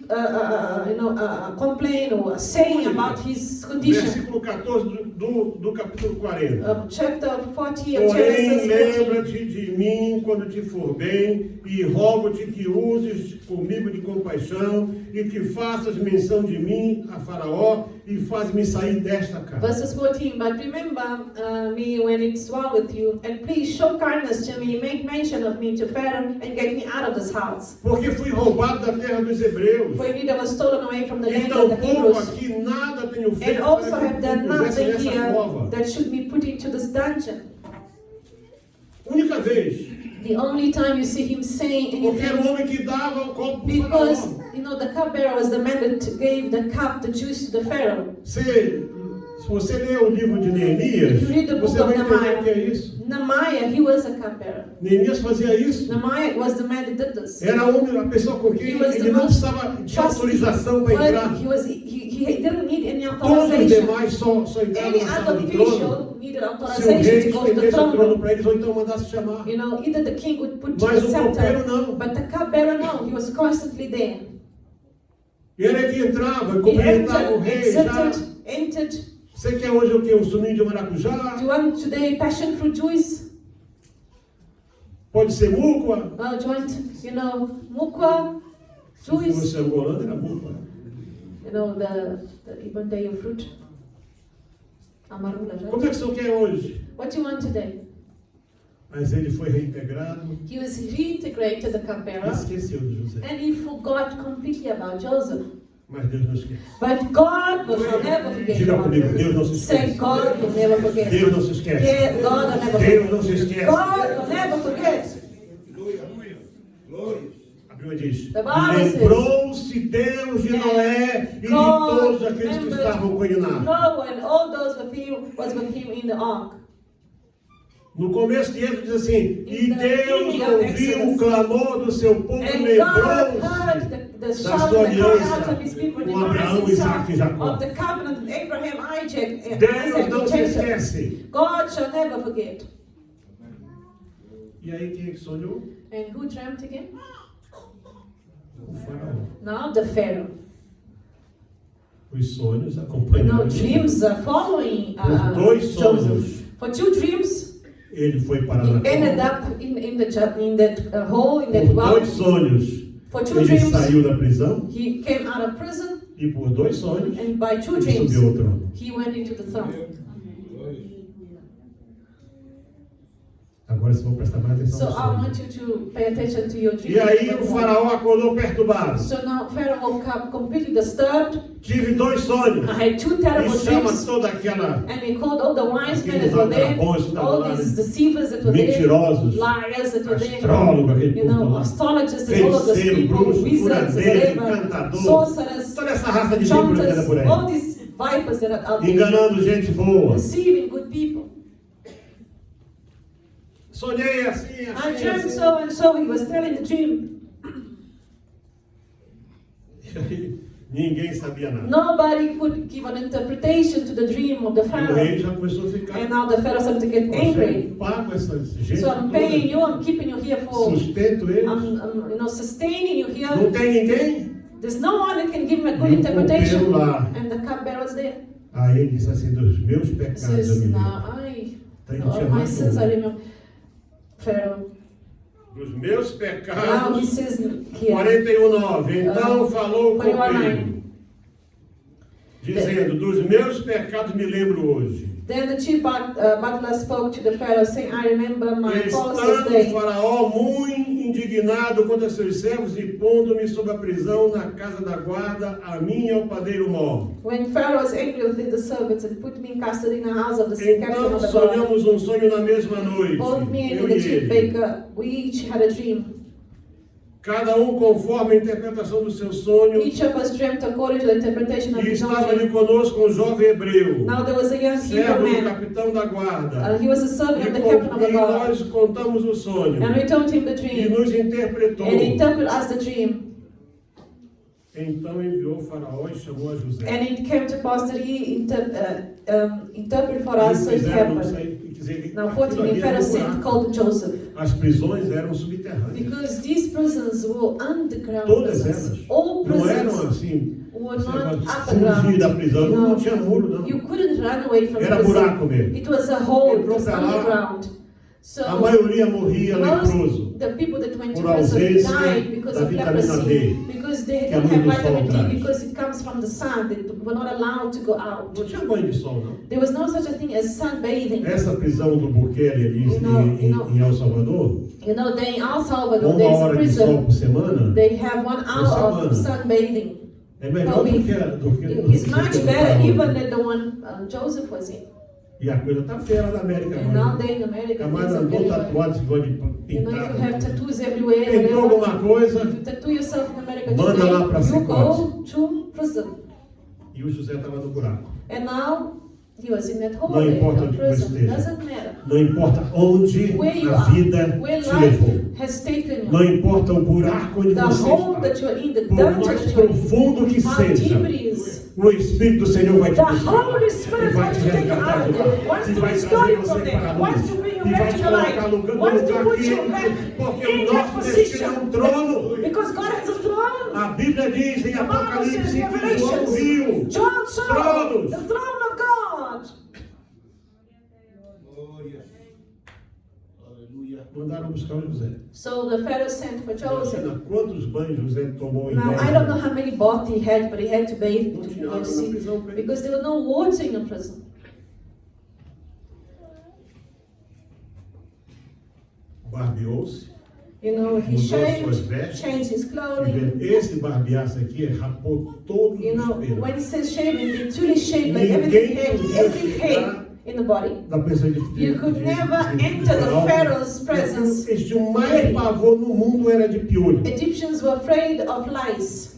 [SPEAKER 2] complain or say saying about his condition.
[SPEAKER 1] Versículo 14 do capítulo 40.
[SPEAKER 2] Chapter 40 of
[SPEAKER 1] Porém,
[SPEAKER 2] Genesis 14.
[SPEAKER 1] lembra-te de mim quando te for bem, e rogo-te que uses comigo de compaixão, e que faças menção de mim a Faraó, e faz-me sair desta casa.
[SPEAKER 2] Verses 14, but remember me when it's well with you, and please show kindness to me, make mention of me to Pharaoh, and get me out of this house.
[SPEAKER 1] Porque fui roubado da terra dos hebreus.
[SPEAKER 2] For indeed I was stolen away from the
[SPEAKER 1] E
[SPEAKER 2] land of the
[SPEAKER 1] tampouco
[SPEAKER 2] Hebrews,
[SPEAKER 1] aqui nada tenho feito
[SPEAKER 2] and also
[SPEAKER 1] para
[SPEAKER 2] have
[SPEAKER 1] que
[SPEAKER 2] done
[SPEAKER 1] me pusesse
[SPEAKER 2] nothing
[SPEAKER 1] nessa
[SPEAKER 2] here
[SPEAKER 1] cova.
[SPEAKER 2] that should be put into this dungeon.
[SPEAKER 1] Única vez.
[SPEAKER 2] The only time you see him saying
[SPEAKER 1] Porque era o
[SPEAKER 2] anything,
[SPEAKER 1] homem que dava o copo para o
[SPEAKER 2] because
[SPEAKER 1] Faraó.
[SPEAKER 2] you know the cupbearer was the man that gave the cup, the juice to the Pharaoh.
[SPEAKER 1] Se você ler o livro de Neemias,
[SPEAKER 2] If you read the book
[SPEAKER 1] você
[SPEAKER 2] of
[SPEAKER 1] vai entender
[SPEAKER 2] Nehemiah,
[SPEAKER 1] o que é isso.
[SPEAKER 2] Nehemiah, he was a cupbearer.
[SPEAKER 1] Neemias fazia isso.
[SPEAKER 2] Nehemiah was the man that did this.
[SPEAKER 1] Era a pessoa com quem
[SPEAKER 2] He was
[SPEAKER 1] ele
[SPEAKER 2] the
[SPEAKER 1] não
[SPEAKER 2] most
[SPEAKER 1] precisava de autorização para
[SPEAKER 2] But
[SPEAKER 1] entrar.
[SPEAKER 2] he didn't need any
[SPEAKER 1] Todos os
[SPEAKER 2] authorization.
[SPEAKER 1] demais só entravam
[SPEAKER 2] Any
[SPEAKER 1] na sala
[SPEAKER 2] other
[SPEAKER 1] do trono
[SPEAKER 2] official needed
[SPEAKER 1] se o
[SPEAKER 2] authorization
[SPEAKER 1] rei
[SPEAKER 2] to go to the
[SPEAKER 1] estendesse o
[SPEAKER 2] throne
[SPEAKER 1] trono
[SPEAKER 2] room.
[SPEAKER 1] para eles ou então mandasse chamar.
[SPEAKER 2] You know, either the king would put
[SPEAKER 1] Mas
[SPEAKER 2] the
[SPEAKER 1] o copeiro
[SPEAKER 2] scepter,
[SPEAKER 1] não.
[SPEAKER 2] but the cupbearer no, he was constantly there.
[SPEAKER 1] Ele é que entrava,
[SPEAKER 2] He
[SPEAKER 1] cumprimentava o
[SPEAKER 2] entered,
[SPEAKER 1] rei. Já.
[SPEAKER 2] entered.
[SPEAKER 1] Você quer hoje o quê? Um suminho de maracujá?
[SPEAKER 2] Do you want today passion fruit juice?
[SPEAKER 1] Pode ser mucua.
[SPEAKER 2] Do you want, you know, mukwa
[SPEAKER 1] Se
[SPEAKER 2] juice?
[SPEAKER 1] fosse angolano, era mucua.
[SPEAKER 2] You know, the Ibandeyo fruit. Amarula,
[SPEAKER 1] Como
[SPEAKER 2] right?
[SPEAKER 1] é que o senhor quer hoje?
[SPEAKER 2] What do you want today?
[SPEAKER 1] Mas ele foi reintegrado.
[SPEAKER 2] He was reintegrated the cupbearer,
[SPEAKER 1] Esqueceu de José.
[SPEAKER 2] and he forgot completely about Joseph.
[SPEAKER 1] Mas Deus não esquece.
[SPEAKER 2] But God will never forget
[SPEAKER 1] Diga
[SPEAKER 2] about
[SPEAKER 1] comigo,
[SPEAKER 2] you.
[SPEAKER 1] Deus não se
[SPEAKER 2] Say,
[SPEAKER 1] esquece.
[SPEAKER 2] God will never forget.
[SPEAKER 1] Deus não se esquece.
[SPEAKER 2] Yeah, God will never
[SPEAKER 1] Deus
[SPEAKER 2] forget.
[SPEAKER 1] não se esquece.
[SPEAKER 2] God will never forget.
[SPEAKER 1] A Bíblia diz:
[SPEAKER 2] The Bible says,
[SPEAKER 1] lembrou-se Deus de Noé e de
[SPEAKER 2] God
[SPEAKER 1] todos aqueles que
[SPEAKER 2] remembered
[SPEAKER 1] estavam com ele na arca.
[SPEAKER 2] Noah and all those with him was with him in the ark.
[SPEAKER 1] No começo de Êxodo diz assim: e
[SPEAKER 2] In the
[SPEAKER 1] Deus
[SPEAKER 2] beginning of
[SPEAKER 1] ouviu o
[SPEAKER 2] Exodus,
[SPEAKER 1] clamor do seu povo,
[SPEAKER 2] And God
[SPEAKER 1] lembrou-se
[SPEAKER 2] heard the
[SPEAKER 1] da
[SPEAKER 2] shout,
[SPEAKER 1] sua
[SPEAKER 2] the cry
[SPEAKER 1] aliança
[SPEAKER 2] out of his people,
[SPEAKER 1] com Abraão,
[SPEAKER 2] the
[SPEAKER 1] Isaac e Jacó.
[SPEAKER 2] of the covenant with Abraham, Isaac,
[SPEAKER 1] Deus
[SPEAKER 2] Isaac
[SPEAKER 1] não
[SPEAKER 2] and
[SPEAKER 1] se
[SPEAKER 2] Jacob.
[SPEAKER 1] esquece.
[SPEAKER 2] God shall never forget.
[SPEAKER 1] E aí quem é que sonhou?
[SPEAKER 2] And who dreamt again?
[SPEAKER 1] O faraó.
[SPEAKER 2] Now the Pharaoh.
[SPEAKER 1] Os sonhos
[SPEAKER 2] You know,
[SPEAKER 1] acompanharam.
[SPEAKER 2] dreams are following
[SPEAKER 1] Por dois sonhos,
[SPEAKER 2] Joseph. For two dreams,
[SPEAKER 1] ele foi parar
[SPEAKER 2] he
[SPEAKER 1] na
[SPEAKER 2] ended
[SPEAKER 1] cova.
[SPEAKER 2] up in that hole, in that
[SPEAKER 1] Por
[SPEAKER 2] well.
[SPEAKER 1] dois sonhos,
[SPEAKER 2] For two
[SPEAKER 1] ele
[SPEAKER 2] dreams,
[SPEAKER 1] saiu da prisão.
[SPEAKER 2] he came out of prison,
[SPEAKER 1] E por dois sonhos,
[SPEAKER 2] and by two
[SPEAKER 1] ele
[SPEAKER 2] dreams,
[SPEAKER 1] subiu ao trono.
[SPEAKER 2] he went into the throne.
[SPEAKER 1] Agora vocês vão prestar mais atenção
[SPEAKER 2] So
[SPEAKER 1] no
[SPEAKER 2] I
[SPEAKER 1] sonho.
[SPEAKER 2] want you to pay attention to your dream.
[SPEAKER 1] E aí o faraó acordou perturbado.
[SPEAKER 2] So now Pharaoh woke up completely disturbed.
[SPEAKER 1] Tive dois sonhos.
[SPEAKER 2] I had two terrible
[SPEAKER 1] E chama
[SPEAKER 2] dreams.
[SPEAKER 1] toda aquela
[SPEAKER 2] And he called all the wise men
[SPEAKER 1] aqueles
[SPEAKER 2] that were there,
[SPEAKER 1] vagabundos que estavam
[SPEAKER 2] all
[SPEAKER 1] lá,
[SPEAKER 2] these
[SPEAKER 1] né?
[SPEAKER 2] deceivers that were there,
[SPEAKER 1] Mentirosos,
[SPEAKER 2] liars that were there,
[SPEAKER 1] astrólogo, aquele
[SPEAKER 2] you know,
[SPEAKER 1] povo lá,
[SPEAKER 2] astrologists and all of those
[SPEAKER 1] feiticeiro,
[SPEAKER 2] people,
[SPEAKER 1] bruxo,
[SPEAKER 2] wizards,
[SPEAKER 1] curandeiro,
[SPEAKER 2] whatever,
[SPEAKER 1] encantador,
[SPEAKER 2] sorcerers,
[SPEAKER 1] toda essa raça de víboras que anda por
[SPEAKER 2] chanters, all
[SPEAKER 1] aí,
[SPEAKER 2] these vipers that are out there,
[SPEAKER 1] enganando gente boa.
[SPEAKER 2] deceiving good people.
[SPEAKER 1] Sonhei assim,
[SPEAKER 2] I
[SPEAKER 1] assim,
[SPEAKER 2] dreamt
[SPEAKER 1] assim.
[SPEAKER 2] so and so, he was telling the dream.
[SPEAKER 1] E aí, ninguém sabia nada.
[SPEAKER 2] Nobody could give an interpretation to the dream of the
[SPEAKER 1] E o
[SPEAKER 2] Pharaoh.
[SPEAKER 1] rei já começou a ficar.
[SPEAKER 2] And now the Pharaoh started to get
[SPEAKER 1] "Poxa,
[SPEAKER 2] angry.
[SPEAKER 1] eu pago essa gente
[SPEAKER 2] So I'm paying
[SPEAKER 1] toda,
[SPEAKER 2] you, I'm keeping you here for,
[SPEAKER 1] sustento eles.
[SPEAKER 2] I'm you know, sustaining you
[SPEAKER 1] Não
[SPEAKER 2] here.
[SPEAKER 1] tem ninguém?
[SPEAKER 2] There's no one that can give me a
[SPEAKER 1] E
[SPEAKER 2] good
[SPEAKER 1] o
[SPEAKER 2] interpretation.
[SPEAKER 1] copeiro lá.
[SPEAKER 2] And the cupbearer was there.
[SPEAKER 1] Aí ele disse assim, dos meus
[SPEAKER 2] He
[SPEAKER 1] pecados eu
[SPEAKER 2] says,
[SPEAKER 1] me lembro.
[SPEAKER 2] now
[SPEAKER 1] Tem que
[SPEAKER 2] all
[SPEAKER 1] chamar
[SPEAKER 2] my sins I
[SPEAKER 1] tudo.
[SPEAKER 2] remember. Pharaoh.
[SPEAKER 1] Dos meus
[SPEAKER 2] Now he
[SPEAKER 1] pecados,
[SPEAKER 2] says here,
[SPEAKER 1] 41:9. Então falou o
[SPEAKER 2] 41:9.
[SPEAKER 1] copeiro, dizendo, dos meus pecados me lembro hoje.
[SPEAKER 2] then the chief butler spoke to the Pharaoh, saying, I remember my faults this
[SPEAKER 1] Estando o
[SPEAKER 2] day.
[SPEAKER 1] faraó muito indignado contra seus servos e pondo-me sob a prisão na casa da guarda, a mim e ao padeiro Mó.
[SPEAKER 2] When Pharaoh was angry with the servants and put me in custody in the house of the captain
[SPEAKER 1] Então
[SPEAKER 2] of the guard,
[SPEAKER 1] sonhamos um sonho na mesma noite,
[SPEAKER 2] both me
[SPEAKER 1] eu
[SPEAKER 2] and the
[SPEAKER 1] e
[SPEAKER 2] chief
[SPEAKER 1] ele.
[SPEAKER 2] baker, we each had a dream.
[SPEAKER 1] Cada conforme a interpretação do seu sonho,
[SPEAKER 2] Each of us dreamt according to the interpretation of
[SPEAKER 1] e
[SPEAKER 2] his own
[SPEAKER 1] estava ali
[SPEAKER 2] dream.
[SPEAKER 1] conosco um jovem hebreu,
[SPEAKER 2] Now there was a young
[SPEAKER 1] servo
[SPEAKER 2] Hebrew
[SPEAKER 1] do
[SPEAKER 2] man.
[SPEAKER 1] capitão da guarda.
[SPEAKER 2] He was a servant of the
[SPEAKER 1] E
[SPEAKER 2] captain of the guard.
[SPEAKER 1] nós contamos o sonho.
[SPEAKER 2] And we told him the
[SPEAKER 1] E
[SPEAKER 2] dream.
[SPEAKER 1] nos interpretou.
[SPEAKER 2] And he interpreted us the dream.
[SPEAKER 1] Então enviou o faraó e chamou a José.
[SPEAKER 2] And it came to pass that he interpreted for
[SPEAKER 1] E
[SPEAKER 2] us, so it
[SPEAKER 1] fizeram, não
[SPEAKER 2] happened.
[SPEAKER 1] sei, quer dizer,
[SPEAKER 2] Now
[SPEAKER 1] aquilo
[SPEAKER 2] 14,
[SPEAKER 1] ali
[SPEAKER 2] and
[SPEAKER 1] era
[SPEAKER 2] Pharaoh
[SPEAKER 1] um
[SPEAKER 2] sent,
[SPEAKER 1] buraco.
[SPEAKER 2] called Joseph.
[SPEAKER 1] As prisões eram subterrâneas.
[SPEAKER 2] Because these prisons were underground
[SPEAKER 1] Todas
[SPEAKER 2] prisons.
[SPEAKER 1] elas.
[SPEAKER 2] All
[SPEAKER 1] Não eram
[SPEAKER 2] prisons
[SPEAKER 1] assim,
[SPEAKER 2] were
[SPEAKER 1] esse
[SPEAKER 2] not
[SPEAKER 1] negócio de
[SPEAKER 2] underground.
[SPEAKER 1] fugir da prisão.
[SPEAKER 2] You
[SPEAKER 1] Não
[SPEAKER 2] know,
[SPEAKER 1] tinha muro, não.
[SPEAKER 2] you couldn't run away from
[SPEAKER 1] Era
[SPEAKER 2] prison.
[SPEAKER 1] buraco mesmo.
[SPEAKER 2] It was a hole, it
[SPEAKER 1] Entrou
[SPEAKER 2] was
[SPEAKER 1] pra lá,
[SPEAKER 2] underground. So
[SPEAKER 1] A maioria morria
[SPEAKER 2] most
[SPEAKER 1] leproso.
[SPEAKER 2] the people that went to
[SPEAKER 1] Por
[SPEAKER 2] prison
[SPEAKER 1] ausência
[SPEAKER 2] died because
[SPEAKER 1] da
[SPEAKER 2] of
[SPEAKER 1] vitamina
[SPEAKER 2] leprosy,
[SPEAKER 1] D,
[SPEAKER 2] because they
[SPEAKER 1] que a
[SPEAKER 2] don't
[SPEAKER 1] luz
[SPEAKER 2] have
[SPEAKER 1] do sol
[SPEAKER 2] vitamin D,
[SPEAKER 1] traz.
[SPEAKER 2] because it comes from the sun. They were not allowed to go out.
[SPEAKER 1] Não tinha banho de sol, não.
[SPEAKER 2] There was no such a thing as sunbathing.
[SPEAKER 1] Essa prisão do Bukele ali em El Salvador,
[SPEAKER 2] You know, they in El Salvador,
[SPEAKER 1] uma
[SPEAKER 2] there's a
[SPEAKER 1] hora de sol
[SPEAKER 2] prison.
[SPEAKER 1] por semana,
[SPEAKER 2] They have 1 hour of
[SPEAKER 1] semana.
[SPEAKER 2] sunbathing.
[SPEAKER 1] é melhor do que
[SPEAKER 2] It's much better even than the one Joseph was in.
[SPEAKER 1] E a coisa tá feia lá na América
[SPEAKER 2] And
[SPEAKER 1] agora.
[SPEAKER 2] now they in America,
[SPEAKER 1] A mais
[SPEAKER 2] things are
[SPEAKER 1] andou
[SPEAKER 2] very
[SPEAKER 1] tatuado, esse negócio de
[SPEAKER 2] You know, if you have
[SPEAKER 1] pintar.
[SPEAKER 2] tattoos everywhere,
[SPEAKER 1] Pintou
[SPEAKER 2] whatever,
[SPEAKER 1] alguma coisa
[SPEAKER 2] if you tattoo yourself in America
[SPEAKER 1] Manda lá pra
[SPEAKER 2] today, you
[SPEAKER 1] Cicote.
[SPEAKER 2] go to prison.
[SPEAKER 1] e o José estava no buraco.
[SPEAKER 2] And now he was in that hole
[SPEAKER 1] Não
[SPEAKER 2] there,
[SPEAKER 1] importa
[SPEAKER 2] in
[SPEAKER 1] onde
[SPEAKER 2] prison.
[SPEAKER 1] você esteja.
[SPEAKER 2] Doesn't matter.
[SPEAKER 1] Não importa onde
[SPEAKER 2] Where you
[SPEAKER 1] a
[SPEAKER 2] are,
[SPEAKER 1] vida
[SPEAKER 2] where
[SPEAKER 1] te levou.
[SPEAKER 2] life has taken
[SPEAKER 1] Não
[SPEAKER 2] you,
[SPEAKER 1] importa o buraco onde
[SPEAKER 2] the
[SPEAKER 1] você
[SPEAKER 2] hole
[SPEAKER 1] está.
[SPEAKER 2] that you're in, the
[SPEAKER 1] Por
[SPEAKER 2] dungeon
[SPEAKER 1] mais
[SPEAKER 2] that you're in,
[SPEAKER 1] profundo que
[SPEAKER 2] how
[SPEAKER 1] seja,
[SPEAKER 2] deep it is.
[SPEAKER 1] o Espírito do Senhor vai te
[SPEAKER 2] The
[SPEAKER 1] buscar.
[SPEAKER 2] Holy
[SPEAKER 1] E
[SPEAKER 2] Spirit
[SPEAKER 1] vai
[SPEAKER 2] wants
[SPEAKER 1] te
[SPEAKER 2] to take you
[SPEAKER 1] resgatar
[SPEAKER 2] out
[SPEAKER 1] de
[SPEAKER 2] of
[SPEAKER 1] lá.
[SPEAKER 2] there, wants
[SPEAKER 1] E
[SPEAKER 2] to
[SPEAKER 1] vai
[SPEAKER 2] restore
[SPEAKER 1] trazer
[SPEAKER 2] you
[SPEAKER 1] você
[SPEAKER 2] from there,
[SPEAKER 1] para a
[SPEAKER 2] wants
[SPEAKER 1] luz.
[SPEAKER 2] to bring you
[SPEAKER 1] E vai
[SPEAKER 2] back
[SPEAKER 1] te
[SPEAKER 2] to the
[SPEAKER 1] colocar
[SPEAKER 2] light,
[SPEAKER 1] no
[SPEAKER 2] wants to
[SPEAKER 1] lugar
[SPEAKER 2] put
[SPEAKER 1] que
[SPEAKER 2] you back
[SPEAKER 1] porque
[SPEAKER 2] in
[SPEAKER 1] o
[SPEAKER 2] that
[SPEAKER 1] nosso destino é um
[SPEAKER 2] position.
[SPEAKER 1] trono.
[SPEAKER 2] Because God has a throne.
[SPEAKER 1] A Bíblia diz em
[SPEAKER 2] The Bible says
[SPEAKER 1] Apocalipse
[SPEAKER 2] in
[SPEAKER 1] que João
[SPEAKER 2] Revelations,
[SPEAKER 1] viu
[SPEAKER 2] John saw
[SPEAKER 1] tronos.
[SPEAKER 2] the throne of God.
[SPEAKER 3] Glória. Aleluia.
[SPEAKER 1] Mandaram buscar o José.
[SPEAKER 2] So the Pharaoh sent for Joseph.
[SPEAKER 1] Imagina quantos banhos José tomou em
[SPEAKER 2] Now,
[SPEAKER 1] 10
[SPEAKER 2] I don't know
[SPEAKER 1] anos.
[SPEAKER 2] how many baths he had, but he had to bathe
[SPEAKER 1] Não
[SPEAKER 2] to
[SPEAKER 1] tinha
[SPEAKER 2] go
[SPEAKER 1] água na
[SPEAKER 2] see,
[SPEAKER 1] prisão para ele.
[SPEAKER 2] because there was no water in the prison.
[SPEAKER 1] Barbeou-se.
[SPEAKER 2] You know, he
[SPEAKER 1] Mudou suas
[SPEAKER 2] shaved,
[SPEAKER 1] vestes.
[SPEAKER 2] changed his
[SPEAKER 1] E
[SPEAKER 2] clothing.
[SPEAKER 1] esse barbear-se aqui rapou todos
[SPEAKER 2] You
[SPEAKER 1] os
[SPEAKER 2] know,
[SPEAKER 1] pelos.
[SPEAKER 2] when he says shaving, they truly shave like
[SPEAKER 1] Ninguém
[SPEAKER 2] every
[SPEAKER 1] podia
[SPEAKER 2] hair
[SPEAKER 1] chegar
[SPEAKER 2] in the body.
[SPEAKER 1] Da presença de
[SPEAKER 2] You could never enter the
[SPEAKER 1] Faraó.
[SPEAKER 2] Pharaoh's presence.
[SPEAKER 1] Eles tinham mais pavor no mundo era de piolho.
[SPEAKER 2] Egyptians were afraid of lice.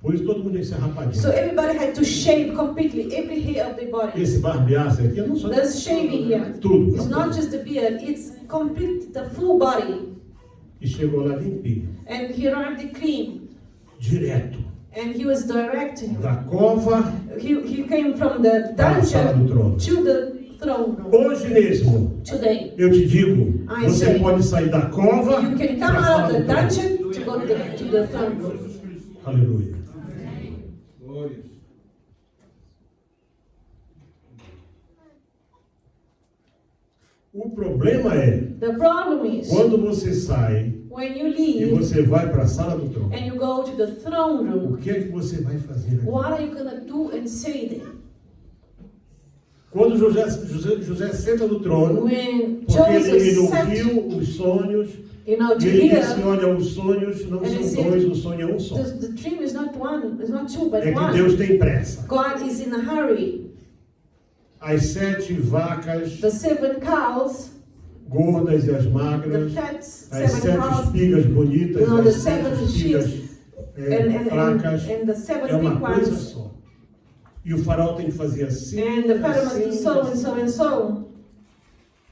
[SPEAKER 1] Por isso todo mundo ia ser rapadinho.
[SPEAKER 2] So everybody had to shave completely every hair of their body.
[SPEAKER 1] Esse barbear-se aqui, eu não sou
[SPEAKER 2] There's shaving here.
[SPEAKER 1] tudo.
[SPEAKER 2] It's not just the beard, it's complete, the full body.
[SPEAKER 1] E chegou lá limpinho,
[SPEAKER 2] And he arrived clean.
[SPEAKER 1] direto.
[SPEAKER 2] And he was directing.
[SPEAKER 1] Da cova
[SPEAKER 2] He came from the
[SPEAKER 1] para a sala do
[SPEAKER 2] dungeon
[SPEAKER 1] trono.
[SPEAKER 2] to the throne room.
[SPEAKER 1] Hoje mesmo,
[SPEAKER 2] Today,
[SPEAKER 1] eu te digo,
[SPEAKER 2] I
[SPEAKER 1] você
[SPEAKER 2] say,
[SPEAKER 1] pode sair da cova
[SPEAKER 2] you can
[SPEAKER 1] para
[SPEAKER 2] come
[SPEAKER 1] a
[SPEAKER 2] out
[SPEAKER 1] sala
[SPEAKER 2] of the
[SPEAKER 1] do trono.
[SPEAKER 2] dungeon to go to the throne room.
[SPEAKER 1] Aleluia.
[SPEAKER 3] Glória.
[SPEAKER 1] O problema é,
[SPEAKER 2] The problem is,
[SPEAKER 1] quando você sai
[SPEAKER 2] when you
[SPEAKER 1] e
[SPEAKER 2] leave
[SPEAKER 1] você vai para a sala do trono,
[SPEAKER 2] and you go to the throne
[SPEAKER 1] o
[SPEAKER 2] room,
[SPEAKER 1] que é que você vai fazer aqui?
[SPEAKER 2] what are you going to do and say there?
[SPEAKER 1] Quando José senta no trono,
[SPEAKER 2] When
[SPEAKER 1] porque ele
[SPEAKER 2] Joseph sat,
[SPEAKER 1] ouviu os sonhos,
[SPEAKER 2] you know,
[SPEAKER 1] e
[SPEAKER 2] to
[SPEAKER 1] ele disse,
[SPEAKER 2] hear,
[SPEAKER 1] olha, os sonhos não
[SPEAKER 2] And he
[SPEAKER 1] são
[SPEAKER 2] said,
[SPEAKER 1] dois, o sonho é um só.
[SPEAKER 2] the dream is not one, it's not two, but
[SPEAKER 1] É que
[SPEAKER 2] one.
[SPEAKER 1] Deus tem pressa.
[SPEAKER 2] God is in a hurry.
[SPEAKER 1] As 7 vacas
[SPEAKER 2] The 7 cows,
[SPEAKER 1] gordas e as
[SPEAKER 2] the
[SPEAKER 1] magras,
[SPEAKER 2] fat
[SPEAKER 1] as
[SPEAKER 2] 7
[SPEAKER 1] 7
[SPEAKER 2] cows,
[SPEAKER 1] espigas bonitas,
[SPEAKER 2] you know,
[SPEAKER 1] as
[SPEAKER 2] the
[SPEAKER 1] 7
[SPEAKER 2] 7
[SPEAKER 1] espigas
[SPEAKER 2] and
[SPEAKER 1] fracas,
[SPEAKER 2] and the 7
[SPEAKER 1] é uma
[SPEAKER 2] big
[SPEAKER 1] coisa
[SPEAKER 2] ones.
[SPEAKER 1] só. E o faraó tem que fazer assim,
[SPEAKER 2] And the Pharaoh must do
[SPEAKER 1] assim,
[SPEAKER 2] so and
[SPEAKER 1] assim.
[SPEAKER 2] so and so.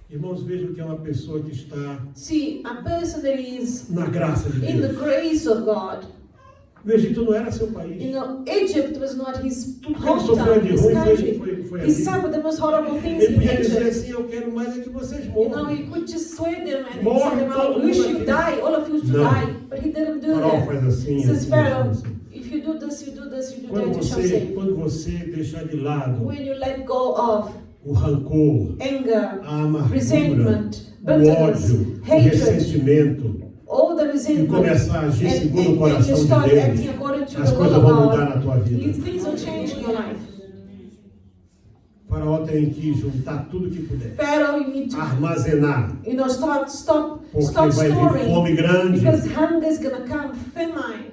[SPEAKER 1] Irmãos, vejam que é uma pessoa que está
[SPEAKER 2] See, a person that is
[SPEAKER 1] na graça de
[SPEAKER 2] in the
[SPEAKER 1] Deus.
[SPEAKER 2] grace of God.
[SPEAKER 1] O Egito não era seu país.
[SPEAKER 2] You know, Egypt was not his
[SPEAKER 1] Tudo que ele sofreu
[SPEAKER 2] hometown,
[SPEAKER 1] de
[SPEAKER 2] his
[SPEAKER 1] ruim
[SPEAKER 2] country.
[SPEAKER 1] foi
[SPEAKER 2] He
[SPEAKER 1] ali.
[SPEAKER 2] suffered the most horrible things
[SPEAKER 1] Ele
[SPEAKER 2] in
[SPEAKER 1] podia dizer
[SPEAKER 2] Egypt.
[SPEAKER 1] assim, eu quero mais é que vocês
[SPEAKER 2] You know,
[SPEAKER 1] morram.
[SPEAKER 2] he could just sway them and
[SPEAKER 1] Morre
[SPEAKER 2] say them
[SPEAKER 1] todo
[SPEAKER 2] out, you
[SPEAKER 1] mundo
[SPEAKER 2] should
[SPEAKER 1] aqui.
[SPEAKER 2] die, all of you should
[SPEAKER 1] Não.
[SPEAKER 2] die. But he didn't
[SPEAKER 1] O
[SPEAKER 2] do
[SPEAKER 1] faraó
[SPEAKER 2] that.
[SPEAKER 1] faz assim,
[SPEAKER 2] He says,
[SPEAKER 1] assim,
[SPEAKER 2] Pharaoh,
[SPEAKER 1] assim, assim.
[SPEAKER 2] if you do this, you do this, you do
[SPEAKER 1] Quando
[SPEAKER 2] that, you shall
[SPEAKER 1] você,
[SPEAKER 2] say.
[SPEAKER 1] quando você deixar de lado
[SPEAKER 2] When you let go of
[SPEAKER 1] o rancor,
[SPEAKER 2] anger,
[SPEAKER 1] a amargura,
[SPEAKER 2] resentment,
[SPEAKER 1] o
[SPEAKER 2] bitterness,
[SPEAKER 1] ódio, o
[SPEAKER 2] hatred,
[SPEAKER 1] ressentimento,
[SPEAKER 2] all the
[SPEAKER 1] e
[SPEAKER 2] resentment,
[SPEAKER 1] começar a agir segundo o
[SPEAKER 2] and you
[SPEAKER 1] coração de
[SPEAKER 2] start acting
[SPEAKER 1] Deus,
[SPEAKER 2] according to
[SPEAKER 1] as
[SPEAKER 2] the will
[SPEAKER 1] coisas
[SPEAKER 2] of
[SPEAKER 1] vão mudar
[SPEAKER 2] God,
[SPEAKER 1] na tua vida.
[SPEAKER 2] things will change in your life.
[SPEAKER 1] O faraó tem que juntar tudo que puder,
[SPEAKER 2] Pharaoh, you need to,
[SPEAKER 1] armazenar,
[SPEAKER 2] you know, stop
[SPEAKER 1] porque vai vir
[SPEAKER 2] storing,
[SPEAKER 1] fome grande,
[SPEAKER 2] because hunger is gonna come, famine.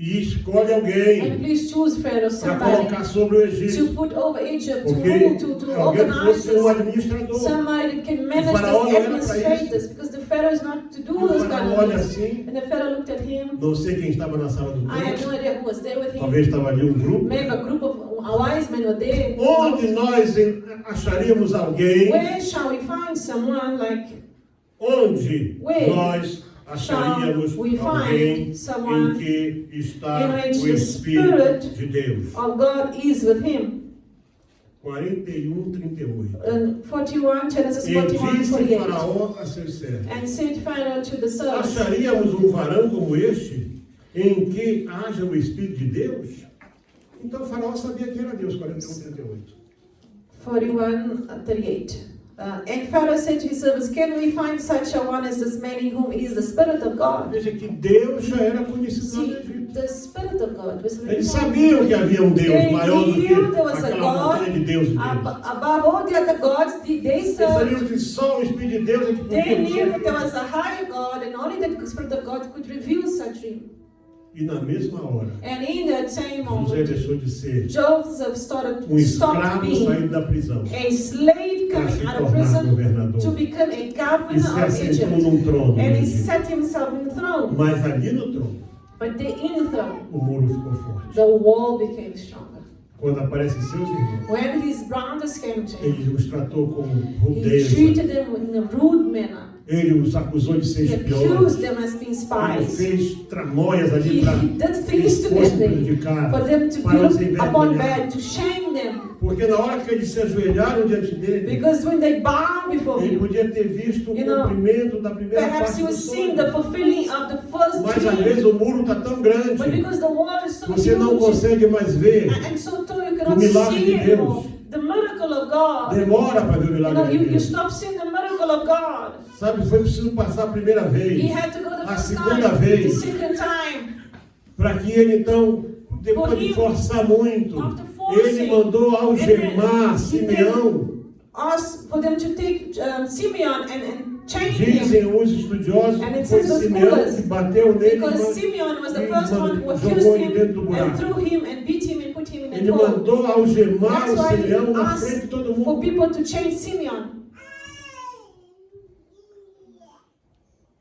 [SPEAKER 1] e escolhe
[SPEAKER 2] And
[SPEAKER 1] alguém
[SPEAKER 2] please choose Pharaoh,
[SPEAKER 1] para
[SPEAKER 2] somebody
[SPEAKER 1] colocar sobre o
[SPEAKER 2] to
[SPEAKER 1] Egito,
[SPEAKER 2] put over Egypt, to
[SPEAKER 1] porque
[SPEAKER 2] rule, to
[SPEAKER 1] alguém
[SPEAKER 2] organize
[SPEAKER 1] fosse um
[SPEAKER 2] this.
[SPEAKER 1] administrador.
[SPEAKER 2] Somebody that can manage
[SPEAKER 1] Faraó não
[SPEAKER 2] this,
[SPEAKER 1] era pra
[SPEAKER 2] administrate
[SPEAKER 1] isso.
[SPEAKER 2] this, because the Pharaoh is not to
[SPEAKER 1] E
[SPEAKER 2] do
[SPEAKER 1] o
[SPEAKER 2] those kind
[SPEAKER 1] faraó
[SPEAKER 2] of
[SPEAKER 1] olha
[SPEAKER 2] things.
[SPEAKER 1] assim,
[SPEAKER 2] And the Pharaoh looked at him.
[SPEAKER 1] não sei quem estava na sala do
[SPEAKER 2] I have
[SPEAKER 1] trono,
[SPEAKER 2] no idea who was there with him.
[SPEAKER 1] talvez estava ali um grupo.
[SPEAKER 2] Maybe a group of wise men were there.
[SPEAKER 1] Onde nós acharíamos alguém,
[SPEAKER 2] Where shall we find someone like
[SPEAKER 1] onde
[SPEAKER 2] Where
[SPEAKER 1] nós acharíamos
[SPEAKER 2] shall we
[SPEAKER 1] alguém
[SPEAKER 2] find someone
[SPEAKER 1] em que está
[SPEAKER 2] in which
[SPEAKER 1] o
[SPEAKER 2] the
[SPEAKER 1] Espírito
[SPEAKER 2] Spirit
[SPEAKER 1] de Deus?
[SPEAKER 2] of God is with him?
[SPEAKER 1] 41:38.
[SPEAKER 2] 41, Genesis
[SPEAKER 1] E
[SPEAKER 2] 41,
[SPEAKER 1] disse
[SPEAKER 2] 48.
[SPEAKER 1] Faraó a seus servos:
[SPEAKER 2] And said Pharaoh to the servants,
[SPEAKER 1] acharíamos um varão como este, em que haja o Espírito de Deus? Então Faraó sabia que era Deus, 41:38.
[SPEAKER 2] 41, 38. And Pharaoh said to his servants, can we find such a one as this man in whom is the Spirit of God?
[SPEAKER 1] Veja que Deus já era conhecido lá no
[SPEAKER 2] See,
[SPEAKER 1] Egito.
[SPEAKER 2] the Spirit of God was
[SPEAKER 1] Eles
[SPEAKER 2] known.
[SPEAKER 1] sabiam que havia um Deus
[SPEAKER 2] They
[SPEAKER 1] maior do que
[SPEAKER 2] knew there was a
[SPEAKER 1] aquela montanha de Deus.
[SPEAKER 2] Above all the other gods they
[SPEAKER 1] Eles
[SPEAKER 2] served.
[SPEAKER 1] sabiam que só o Espírito de Deus é que
[SPEAKER 2] They knew
[SPEAKER 1] podia.
[SPEAKER 2] that there was a higher God and only the Spirit of God could reveal such dream.
[SPEAKER 1] E na mesma hora,
[SPEAKER 2] And in that same
[SPEAKER 1] José
[SPEAKER 2] moment,
[SPEAKER 1] deixou de ser
[SPEAKER 2] Joseph
[SPEAKER 1] um
[SPEAKER 2] stopped
[SPEAKER 1] escravo
[SPEAKER 2] being
[SPEAKER 1] saindo da prisão
[SPEAKER 2] a slave
[SPEAKER 1] para se
[SPEAKER 2] coming out of
[SPEAKER 1] tornar
[SPEAKER 2] prison to
[SPEAKER 1] governador.
[SPEAKER 2] become a
[SPEAKER 1] E
[SPEAKER 2] governor
[SPEAKER 1] se
[SPEAKER 2] of
[SPEAKER 1] assentou
[SPEAKER 2] Egypt.
[SPEAKER 1] num trono.
[SPEAKER 2] And
[SPEAKER 1] no
[SPEAKER 2] he
[SPEAKER 1] Egito.
[SPEAKER 2] set himself in the throne.
[SPEAKER 1] Mas ali no trono,
[SPEAKER 2] But in the throne,
[SPEAKER 1] o muro ficou forte.
[SPEAKER 2] the wall became stronger.
[SPEAKER 1] Quando aparecem seus irmãos,
[SPEAKER 2] When his brothers came to him,
[SPEAKER 1] ele os tratou com
[SPEAKER 2] he
[SPEAKER 1] rudeza.
[SPEAKER 2] treated them in a rude manner.
[SPEAKER 1] Ele os acusou de ser
[SPEAKER 2] He
[SPEAKER 1] espiões.
[SPEAKER 2] accused them as being
[SPEAKER 1] Ele
[SPEAKER 2] spies.
[SPEAKER 1] fez tramóias ali
[SPEAKER 2] He
[SPEAKER 1] para
[SPEAKER 2] did
[SPEAKER 1] que eles
[SPEAKER 2] things to
[SPEAKER 1] fossem
[SPEAKER 2] them,
[SPEAKER 1] prejudicados,
[SPEAKER 2] for them to
[SPEAKER 1] para os
[SPEAKER 2] build upon
[SPEAKER 1] envergonhar.
[SPEAKER 2] bed, to shame them.
[SPEAKER 1] Porque na hora que eles se ajoelharam diante dele,
[SPEAKER 2] Because when they bowed before
[SPEAKER 1] ele
[SPEAKER 2] him,
[SPEAKER 1] podia ter visto o
[SPEAKER 2] You know,
[SPEAKER 1] cumprimento da primeira
[SPEAKER 2] perhaps
[SPEAKER 1] parte
[SPEAKER 2] he
[SPEAKER 1] do
[SPEAKER 2] was seeing
[SPEAKER 1] sonho.
[SPEAKER 2] the fulfilling of the first
[SPEAKER 1] Mas às vezes
[SPEAKER 2] dream.
[SPEAKER 1] o muro está tão grande,
[SPEAKER 2] But because the wall is so
[SPEAKER 1] você não
[SPEAKER 2] huge,
[SPEAKER 1] consegue mais ver.
[SPEAKER 2] and so tall you
[SPEAKER 1] O
[SPEAKER 2] cannot
[SPEAKER 1] milagre
[SPEAKER 2] see
[SPEAKER 1] de Deus.
[SPEAKER 2] anymore. The miracle of God.
[SPEAKER 1] Demora para ver o
[SPEAKER 2] You
[SPEAKER 1] milagre
[SPEAKER 2] know,
[SPEAKER 1] de
[SPEAKER 2] you
[SPEAKER 1] Deus.
[SPEAKER 2] stop seeing the miracle of God.
[SPEAKER 1] Sabe, foi preciso passar a primeira
[SPEAKER 2] He
[SPEAKER 1] vez,
[SPEAKER 2] had to go the
[SPEAKER 1] a
[SPEAKER 2] first
[SPEAKER 1] segunda
[SPEAKER 2] time,
[SPEAKER 1] vez,
[SPEAKER 2] the second time.
[SPEAKER 1] para que ele então, depois de
[SPEAKER 2] him,
[SPEAKER 1] forçar muito,
[SPEAKER 2] after forcing,
[SPEAKER 1] ele mandou algemar
[SPEAKER 2] he
[SPEAKER 1] Simeão.
[SPEAKER 2] Asked for them to take Simeon and chain him.
[SPEAKER 1] Dizem os estudiosos
[SPEAKER 2] And
[SPEAKER 1] que
[SPEAKER 2] it
[SPEAKER 1] foi
[SPEAKER 2] says the
[SPEAKER 1] Simeão
[SPEAKER 2] scholars,
[SPEAKER 1] que bateu nele,
[SPEAKER 2] Because Simeon was the
[SPEAKER 1] e
[SPEAKER 2] first one who accused
[SPEAKER 1] jogou ele dentro do
[SPEAKER 2] him
[SPEAKER 1] buraco.
[SPEAKER 2] and threw him and beat him and put him in
[SPEAKER 1] Ele
[SPEAKER 2] a hole.
[SPEAKER 1] mandou algemar
[SPEAKER 2] That's
[SPEAKER 1] o
[SPEAKER 2] why he
[SPEAKER 1] Simeão na frente de
[SPEAKER 2] asked
[SPEAKER 1] todo
[SPEAKER 2] for
[SPEAKER 1] mundo.
[SPEAKER 2] people to chain Simeon.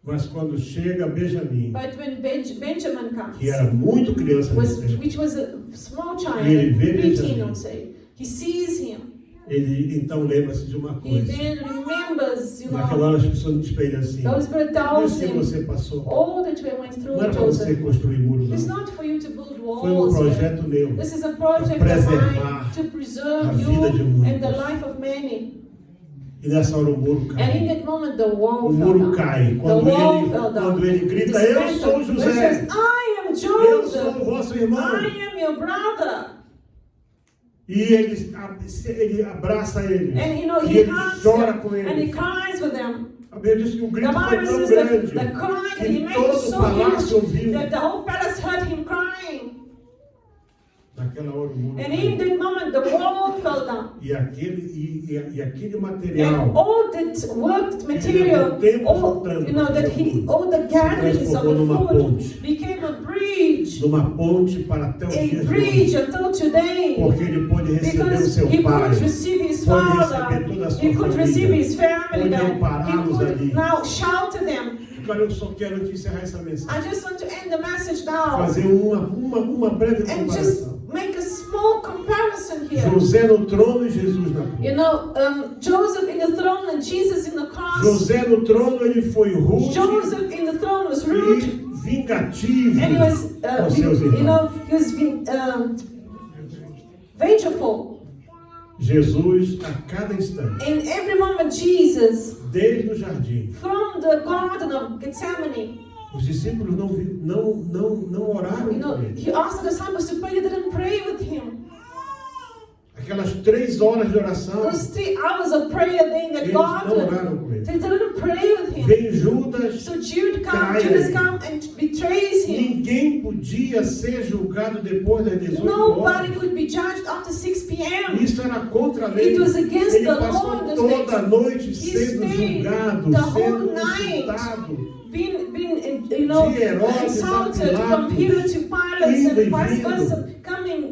[SPEAKER 1] Mas quando chega Benjamim,
[SPEAKER 2] But when Benjamin comes,
[SPEAKER 1] que era muito criança nesse tempo,
[SPEAKER 2] which was a small child,
[SPEAKER 1] Ele vê
[SPEAKER 2] preteen,
[SPEAKER 1] Benjamin.
[SPEAKER 2] I'll say, he sees him.
[SPEAKER 1] ele então lembra-se de uma
[SPEAKER 2] He
[SPEAKER 1] coisa.
[SPEAKER 2] then remembers,
[SPEAKER 1] Naquela hora as pessoas não te espelham assim.
[SPEAKER 2] the Holy Spirit
[SPEAKER 1] Isso
[SPEAKER 2] tells
[SPEAKER 1] que
[SPEAKER 2] him
[SPEAKER 1] você passou.
[SPEAKER 2] all that we went through,
[SPEAKER 1] Não era para você
[SPEAKER 2] Joseph.
[SPEAKER 1] construir muro,
[SPEAKER 2] It's
[SPEAKER 1] não.
[SPEAKER 2] not for you to build
[SPEAKER 1] Foi um
[SPEAKER 2] walls. here.
[SPEAKER 1] projeto meu.
[SPEAKER 2] This is a project of
[SPEAKER 1] preservar
[SPEAKER 2] mine to
[SPEAKER 1] a
[SPEAKER 2] preserve
[SPEAKER 1] vida de
[SPEAKER 2] you
[SPEAKER 1] muitos.
[SPEAKER 2] and the life of many.
[SPEAKER 1] E nessa hora o muro
[SPEAKER 2] And
[SPEAKER 1] cai.
[SPEAKER 2] in that moment, the wall
[SPEAKER 1] O
[SPEAKER 2] fell
[SPEAKER 1] muro
[SPEAKER 2] down.
[SPEAKER 1] cai.
[SPEAKER 2] The wall fell down.
[SPEAKER 1] Quando ele grita,
[SPEAKER 2] The
[SPEAKER 1] eu sou
[SPEAKER 2] center,
[SPEAKER 1] José.
[SPEAKER 2] it says, I am
[SPEAKER 1] Eu sou
[SPEAKER 2] Joseph.
[SPEAKER 1] o vosso irmão.
[SPEAKER 2] I am your brother.
[SPEAKER 1] E ele abraça ele.
[SPEAKER 2] And you know,
[SPEAKER 1] E
[SPEAKER 2] he
[SPEAKER 1] ele
[SPEAKER 2] hugs
[SPEAKER 1] chora
[SPEAKER 2] them
[SPEAKER 1] com
[SPEAKER 2] and he
[SPEAKER 1] eles.
[SPEAKER 2] cries for them.
[SPEAKER 1] A Bíblia diz que o
[SPEAKER 2] The
[SPEAKER 1] grito foi
[SPEAKER 2] Bible
[SPEAKER 1] tão
[SPEAKER 2] says that
[SPEAKER 1] grande
[SPEAKER 2] the cry that he
[SPEAKER 1] que
[SPEAKER 2] made
[SPEAKER 1] todo
[SPEAKER 2] was
[SPEAKER 1] o
[SPEAKER 2] so
[SPEAKER 1] palácio
[SPEAKER 2] huge
[SPEAKER 1] ouviu.
[SPEAKER 2] that the whole palace heard him crying.
[SPEAKER 1] Naquela hora o muro
[SPEAKER 2] And in
[SPEAKER 1] caiu.
[SPEAKER 2] that moment, the wall fell down.
[SPEAKER 1] E aquele
[SPEAKER 2] And
[SPEAKER 1] material
[SPEAKER 2] all that worked material, all, you know, all the gatherings of the food became a bridge.
[SPEAKER 1] numa ponte para até os
[SPEAKER 2] A
[SPEAKER 1] dias de
[SPEAKER 2] bridge
[SPEAKER 1] hoje.
[SPEAKER 2] until today.
[SPEAKER 1] Porque ele pôde receber o
[SPEAKER 2] Because
[SPEAKER 1] seu
[SPEAKER 2] he
[SPEAKER 1] pai.
[SPEAKER 2] could receive his
[SPEAKER 1] Pode
[SPEAKER 2] father,
[SPEAKER 1] receber toda a sua
[SPEAKER 2] he could
[SPEAKER 1] família.
[SPEAKER 2] receive his family
[SPEAKER 1] Pode
[SPEAKER 2] back, he
[SPEAKER 1] ampará-los ali.
[SPEAKER 2] could now shelter them.
[SPEAKER 1] Agora eu só quero te encerrar essa mensagem.
[SPEAKER 2] I just want to end the message now
[SPEAKER 1] Fazer uma breve
[SPEAKER 2] and just
[SPEAKER 1] comparação.
[SPEAKER 2] make a small comparison here.
[SPEAKER 1] José no trono e Jesus na cruz.
[SPEAKER 2] You know, Joseph in the throne and Jesus in the cross.
[SPEAKER 1] José no trono ele foi rude
[SPEAKER 2] Joseph in the throne was
[SPEAKER 1] e
[SPEAKER 2] rude,
[SPEAKER 1] vingativo
[SPEAKER 2] and he was,
[SPEAKER 1] com seus
[SPEAKER 2] you
[SPEAKER 1] irmãos.
[SPEAKER 2] know, he was vengeful.
[SPEAKER 1] Jesus, a cada instante,
[SPEAKER 2] In every moment, Jesus,
[SPEAKER 1] desde o jardim,
[SPEAKER 2] from the Garden of Gethsemane,
[SPEAKER 1] os discípulos não oraram
[SPEAKER 2] you know,
[SPEAKER 1] com ele.
[SPEAKER 2] he asked the disciples to pray. They didn't pray with him.
[SPEAKER 1] Aquelas 3 horas de oração,
[SPEAKER 2] Those 3 hours of prayer then that
[SPEAKER 1] eles
[SPEAKER 2] God
[SPEAKER 1] não
[SPEAKER 2] did,
[SPEAKER 1] oraram com ele.
[SPEAKER 2] they didn't pray with him.
[SPEAKER 1] Vem Judas,
[SPEAKER 2] So Judas
[SPEAKER 1] Trai
[SPEAKER 2] come and betrays him.
[SPEAKER 1] ninguém podia ser julgado depois das 18
[SPEAKER 2] Nobody
[SPEAKER 1] horas.
[SPEAKER 2] could be judged after 6 p.m.
[SPEAKER 1] Isso era contra a lei.
[SPEAKER 2] It was against
[SPEAKER 1] Ele
[SPEAKER 2] the
[SPEAKER 1] passou
[SPEAKER 2] law in those
[SPEAKER 1] toda a
[SPEAKER 2] days.
[SPEAKER 1] noite
[SPEAKER 2] He
[SPEAKER 1] sendo
[SPEAKER 2] stayed
[SPEAKER 1] julgado,
[SPEAKER 2] the whole
[SPEAKER 1] sendo
[SPEAKER 2] night.
[SPEAKER 1] insultado.
[SPEAKER 2] Being you know,
[SPEAKER 1] De Herodes a
[SPEAKER 2] insulted from
[SPEAKER 1] Pilatos,
[SPEAKER 2] Pilate to Pilate
[SPEAKER 1] indo e
[SPEAKER 2] and vice
[SPEAKER 1] vindo.
[SPEAKER 2] versa,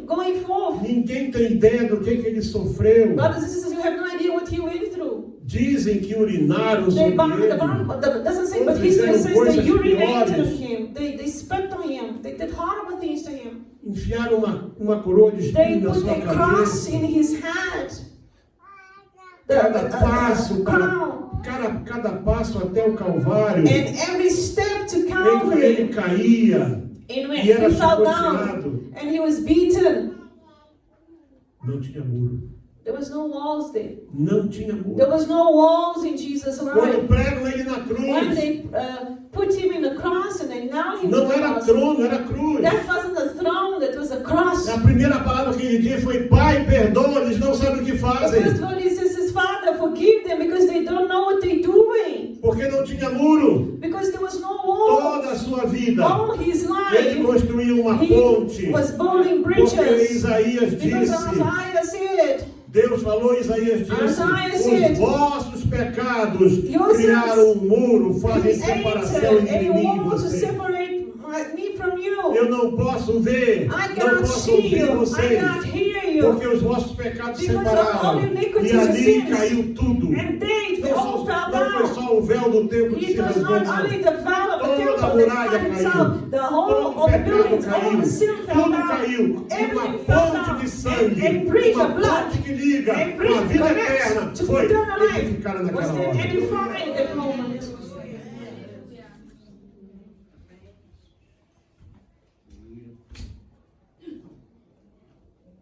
[SPEAKER 2] going forth.
[SPEAKER 1] Ninguém tem ideia do que ele sofreu.
[SPEAKER 2] Brothers and sisters, you have no idea what he went through.
[SPEAKER 1] Dizem que urinaram
[SPEAKER 2] The
[SPEAKER 1] sobre
[SPEAKER 2] Bible
[SPEAKER 1] ele.
[SPEAKER 2] doesn't say, but
[SPEAKER 1] Outros
[SPEAKER 2] history
[SPEAKER 1] fizeram
[SPEAKER 2] says
[SPEAKER 1] coisas
[SPEAKER 2] they urinated on
[SPEAKER 1] piores.
[SPEAKER 2] him. They spit on him. They did horrible things to him.
[SPEAKER 1] Enfiaram uma coroa de
[SPEAKER 2] They
[SPEAKER 1] espinho na
[SPEAKER 2] put
[SPEAKER 1] sua
[SPEAKER 2] a cross
[SPEAKER 1] cabeça.
[SPEAKER 2] in his head.
[SPEAKER 1] Cada passo,
[SPEAKER 2] crown.
[SPEAKER 1] cada passo até o Calvário,
[SPEAKER 2] And every step to
[SPEAKER 1] em que ele
[SPEAKER 2] Calvary.
[SPEAKER 1] caía
[SPEAKER 2] And when
[SPEAKER 1] e era
[SPEAKER 2] he fell
[SPEAKER 1] chicoteado,
[SPEAKER 2] down and he was beaten,
[SPEAKER 1] não tinha muro.
[SPEAKER 2] There was no walls there.
[SPEAKER 1] Não tinha muro.
[SPEAKER 2] There was no walls in Jesus'
[SPEAKER 1] Quando
[SPEAKER 2] life.
[SPEAKER 1] pregam ele na
[SPEAKER 2] When
[SPEAKER 1] cruz,
[SPEAKER 2] they put him in the cross and they nailed him to
[SPEAKER 1] não
[SPEAKER 2] the
[SPEAKER 1] era
[SPEAKER 2] cross,
[SPEAKER 1] trono, era cruz.
[SPEAKER 2] that wasn't a throne, that was a cross.
[SPEAKER 1] A primeira palavra que ele disse foi: Pai, perdoa, eles não sabem o que
[SPEAKER 2] The
[SPEAKER 1] fazem.
[SPEAKER 2] first word he says is, Father, forgive them because they don't know what they're doing.
[SPEAKER 1] Porque não tinha muro.
[SPEAKER 2] Because there was no wall.
[SPEAKER 1] Toda a sua vida,
[SPEAKER 2] All his
[SPEAKER 1] ele
[SPEAKER 2] life,
[SPEAKER 1] construiu uma
[SPEAKER 2] he
[SPEAKER 1] ponte.
[SPEAKER 2] was building
[SPEAKER 1] Porque
[SPEAKER 2] bridges.
[SPEAKER 1] Isaías
[SPEAKER 2] Because
[SPEAKER 1] disse,
[SPEAKER 2] Isaiah said,
[SPEAKER 1] Deus falou, Isaías
[SPEAKER 2] Isaiah
[SPEAKER 1] disse,
[SPEAKER 2] said,
[SPEAKER 1] os vossos pecados
[SPEAKER 2] your
[SPEAKER 1] criaram um muro, fazem separação
[SPEAKER 2] created
[SPEAKER 1] entre
[SPEAKER 2] a
[SPEAKER 1] mim e
[SPEAKER 2] wall to
[SPEAKER 1] você.
[SPEAKER 2] separate me from you.
[SPEAKER 1] Eu não posso ver,
[SPEAKER 2] I
[SPEAKER 1] não
[SPEAKER 2] cannot
[SPEAKER 1] posso
[SPEAKER 2] see
[SPEAKER 1] ouvir
[SPEAKER 2] you. I
[SPEAKER 1] vocês,
[SPEAKER 2] cannot hear you.
[SPEAKER 1] porque os vossos pecados
[SPEAKER 2] Because of
[SPEAKER 1] separaram,
[SPEAKER 2] all iniquities
[SPEAKER 1] e
[SPEAKER 2] and
[SPEAKER 1] ali
[SPEAKER 2] sins.
[SPEAKER 1] caiu tudo.
[SPEAKER 2] And they all fell
[SPEAKER 1] Não foi
[SPEAKER 2] down.
[SPEAKER 1] só o véu do templo que
[SPEAKER 2] It
[SPEAKER 1] se
[SPEAKER 2] was
[SPEAKER 1] rasgou,
[SPEAKER 2] not only
[SPEAKER 1] não.
[SPEAKER 2] the veil of the
[SPEAKER 1] Toda a
[SPEAKER 2] temple that
[SPEAKER 1] muralha
[SPEAKER 2] cut
[SPEAKER 1] caiu,
[SPEAKER 2] itself, the whole
[SPEAKER 1] todo
[SPEAKER 2] of the
[SPEAKER 1] pecado
[SPEAKER 2] buildings, all
[SPEAKER 1] caiu,
[SPEAKER 2] the sin fell
[SPEAKER 1] tudo
[SPEAKER 2] down.
[SPEAKER 1] caiu, e uma
[SPEAKER 2] Everything fell
[SPEAKER 1] ponte
[SPEAKER 2] down.
[SPEAKER 1] de sangue,
[SPEAKER 2] A bridge
[SPEAKER 1] uma
[SPEAKER 2] of blood,
[SPEAKER 1] ponte que liga
[SPEAKER 2] a
[SPEAKER 1] com a
[SPEAKER 2] bridge
[SPEAKER 1] vida
[SPEAKER 2] connects
[SPEAKER 1] eterna,
[SPEAKER 2] to
[SPEAKER 1] foi
[SPEAKER 2] eternal life.
[SPEAKER 1] edificada
[SPEAKER 2] Was
[SPEAKER 1] naquela
[SPEAKER 2] then
[SPEAKER 1] hora.
[SPEAKER 2] edified at that moment.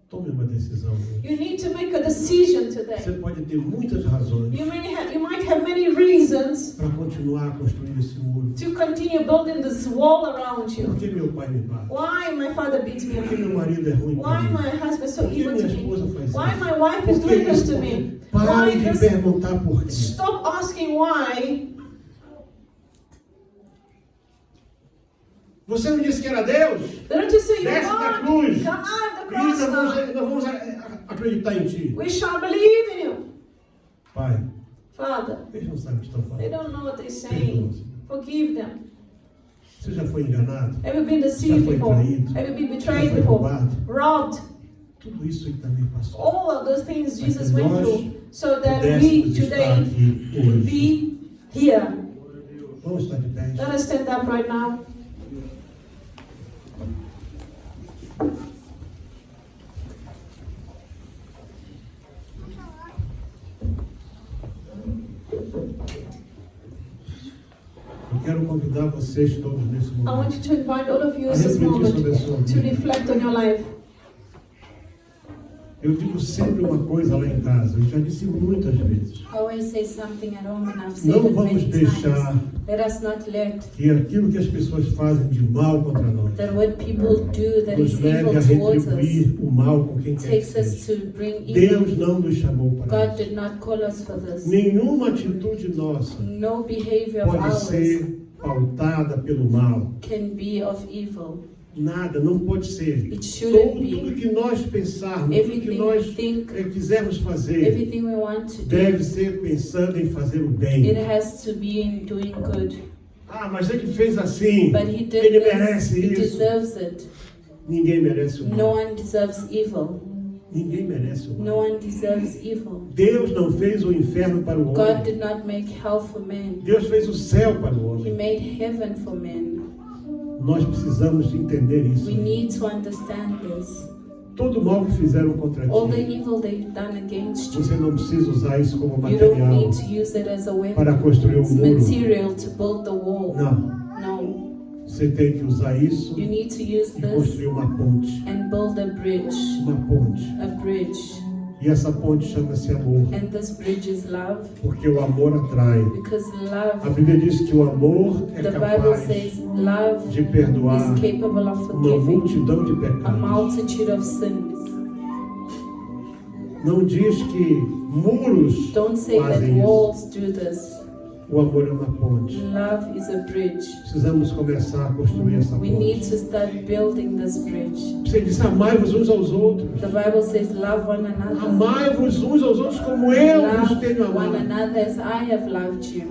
[SPEAKER 1] Tome uma decisão.
[SPEAKER 2] You need to make a decision today.
[SPEAKER 1] Você pode ter muitas razões
[SPEAKER 2] You might have many reasons
[SPEAKER 1] para continuar a construir esse muro.
[SPEAKER 2] to continue building this wall around
[SPEAKER 1] Por
[SPEAKER 2] you.
[SPEAKER 1] que meu pai me bate?
[SPEAKER 2] Why my father beats me
[SPEAKER 1] Por que
[SPEAKER 2] up?
[SPEAKER 1] meu marido é ruim
[SPEAKER 2] Why
[SPEAKER 1] comigo?
[SPEAKER 2] my husband is so
[SPEAKER 1] Por que
[SPEAKER 2] evil
[SPEAKER 1] minha
[SPEAKER 2] to me?
[SPEAKER 1] esposa faz isso?
[SPEAKER 2] Why my wife is
[SPEAKER 1] Por que
[SPEAKER 2] doing this
[SPEAKER 1] isso?
[SPEAKER 2] to me?
[SPEAKER 1] Pare
[SPEAKER 2] Why
[SPEAKER 1] de
[SPEAKER 2] this?
[SPEAKER 1] perguntar por quê.
[SPEAKER 2] Stop asking why.
[SPEAKER 1] Você não disse que era Deus?
[SPEAKER 2] Don't you say,
[SPEAKER 1] Desce da
[SPEAKER 2] God,
[SPEAKER 1] cruz.
[SPEAKER 2] come out of the
[SPEAKER 1] E
[SPEAKER 2] cross
[SPEAKER 1] nós
[SPEAKER 2] now.
[SPEAKER 1] vamos acreditar em Ti.
[SPEAKER 2] We shall believe in you.
[SPEAKER 1] Pai,
[SPEAKER 2] Father,
[SPEAKER 1] eles não sabem o que estão
[SPEAKER 2] they
[SPEAKER 1] falando.
[SPEAKER 2] don't know what they're saying. Forgive them.
[SPEAKER 1] Você já foi enganado?
[SPEAKER 2] Have you been
[SPEAKER 1] Já
[SPEAKER 2] deceived
[SPEAKER 1] foi
[SPEAKER 2] before?
[SPEAKER 1] traído?
[SPEAKER 2] Have you been
[SPEAKER 1] Já
[SPEAKER 2] betrayed
[SPEAKER 1] foi
[SPEAKER 2] before?
[SPEAKER 1] roubado?
[SPEAKER 2] Robbed?
[SPEAKER 1] Tudo isso ele também passou.
[SPEAKER 2] All of those things Jesus
[SPEAKER 1] Para que
[SPEAKER 2] went
[SPEAKER 1] nós
[SPEAKER 2] through so that we
[SPEAKER 1] pudéssemos estar
[SPEAKER 2] today
[SPEAKER 1] aqui
[SPEAKER 2] could
[SPEAKER 1] hoje.
[SPEAKER 2] be here.
[SPEAKER 1] Vamos estar de pé.
[SPEAKER 2] Let us stand up right now.
[SPEAKER 1] Eu quero convidar vocês todos nesse
[SPEAKER 2] I want
[SPEAKER 1] momento
[SPEAKER 2] you to invite all of you
[SPEAKER 1] a
[SPEAKER 2] at this
[SPEAKER 1] refletir
[SPEAKER 2] moment
[SPEAKER 1] sobre a sua
[SPEAKER 2] to
[SPEAKER 1] vida.
[SPEAKER 2] reflect on your life.
[SPEAKER 1] Eu digo sempre uma coisa lá em casa, eu já disse muitas vezes.
[SPEAKER 4] I always say something at home and I've said
[SPEAKER 1] Não
[SPEAKER 4] it
[SPEAKER 1] vamos
[SPEAKER 4] many
[SPEAKER 1] deixar
[SPEAKER 4] times. Let us not let
[SPEAKER 1] que aquilo que as pessoas fazem de mal contra nós
[SPEAKER 4] that what people do that
[SPEAKER 1] nos
[SPEAKER 4] is
[SPEAKER 1] leve
[SPEAKER 4] evil
[SPEAKER 1] a
[SPEAKER 4] towards us
[SPEAKER 1] retribuir o mal com quem quer que
[SPEAKER 4] takes us
[SPEAKER 1] seja.
[SPEAKER 4] to bring evil.
[SPEAKER 1] Deus não nos chamou para
[SPEAKER 4] God
[SPEAKER 1] isso.
[SPEAKER 4] did not call us for this.
[SPEAKER 1] Nenhuma atitude nossa
[SPEAKER 4] No behavior of
[SPEAKER 1] pode
[SPEAKER 4] ours
[SPEAKER 1] ser pautada pelo mal.
[SPEAKER 4] can be of evil.
[SPEAKER 1] Nada, não pode ser.
[SPEAKER 4] It shouldn't
[SPEAKER 1] Tudo
[SPEAKER 4] be.
[SPEAKER 1] que nós pensarmos, tudo que
[SPEAKER 4] Everything
[SPEAKER 1] nós
[SPEAKER 4] we think,
[SPEAKER 1] quisermos fazer,
[SPEAKER 4] everything we want to do,
[SPEAKER 1] deve ser pensando em fazer o
[SPEAKER 4] it
[SPEAKER 1] bem.
[SPEAKER 4] has to be in doing good.
[SPEAKER 1] Ah, mas ele fez assim.
[SPEAKER 4] But he did
[SPEAKER 1] Ele
[SPEAKER 4] this,
[SPEAKER 1] merece
[SPEAKER 4] he
[SPEAKER 1] isso.
[SPEAKER 4] deserves it.
[SPEAKER 1] Ninguém merece o
[SPEAKER 4] No
[SPEAKER 1] mal.
[SPEAKER 4] one deserves evil.
[SPEAKER 1] Ninguém merece o
[SPEAKER 4] No
[SPEAKER 1] mal.
[SPEAKER 4] one deserves evil.
[SPEAKER 1] Deus não fez o inferno para o
[SPEAKER 4] God
[SPEAKER 1] homem.
[SPEAKER 4] did not make hell for men.
[SPEAKER 1] Deus fez o céu para o
[SPEAKER 4] He
[SPEAKER 1] homem.
[SPEAKER 4] made heaven for men.
[SPEAKER 1] Nós precisamos entender isso.
[SPEAKER 4] We need to understand this.
[SPEAKER 1] Todo mal que fizeram contra
[SPEAKER 4] All the
[SPEAKER 1] ti,
[SPEAKER 4] evil they've done against you,
[SPEAKER 1] você não precisa usar isso como
[SPEAKER 4] you don't
[SPEAKER 1] material
[SPEAKER 4] need to use it as a
[SPEAKER 1] para
[SPEAKER 4] weapon.
[SPEAKER 1] construir um
[SPEAKER 4] It's
[SPEAKER 1] muro.
[SPEAKER 4] material to build the wall.
[SPEAKER 1] Não.
[SPEAKER 4] No.
[SPEAKER 1] Você tem que usar isso
[SPEAKER 4] You need to use
[SPEAKER 1] e
[SPEAKER 4] this
[SPEAKER 1] construir uma ponte.
[SPEAKER 4] and build a bridge.
[SPEAKER 1] Uma ponte.
[SPEAKER 4] A bridge.
[SPEAKER 1] E essa ponte chama-se amor.
[SPEAKER 4] And this bridge is love.
[SPEAKER 1] Porque o amor atrai.
[SPEAKER 4] Because
[SPEAKER 1] A
[SPEAKER 4] love,
[SPEAKER 1] Bíblia diz que o amor é
[SPEAKER 4] the Bible
[SPEAKER 1] capaz
[SPEAKER 4] says love
[SPEAKER 1] de perdoar
[SPEAKER 4] is capable of
[SPEAKER 1] uma
[SPEAKER 4] forgiving
[SPEAKER 1] multidão de
[SPEAKER 4] a
[SPEAKER 1] pecados.
[SPEAKER 4] multitude of sins.
[SPEAKER 1] Não diz que muros
[SPEAKER 4] Don't say that
[SPEAKER 1] fazem isso.
[SPEAKER 4] walls do this.
[SPEAKER 1] O amor é uma ponte.
[SPEAKER 4] Love is a bridge.
[SPEAKER 1] Precisamos começar a construir essa
[SPEAKER 4] We need
[SPEAKER 1] ponte.
[SPEAKER 4] to start building this bridge.
[SPEAKER 1] Você diz, amai-vos uns aos outros.
[SPEAKER 4] The Bible says love one another.
[SPEAKER 1] Amai-vos uns aos outros como eu vos tenho
[SPEAKER 4] Love one
[SPEAKER 1] amado.
[SPEAKER 4] another as I have loved you.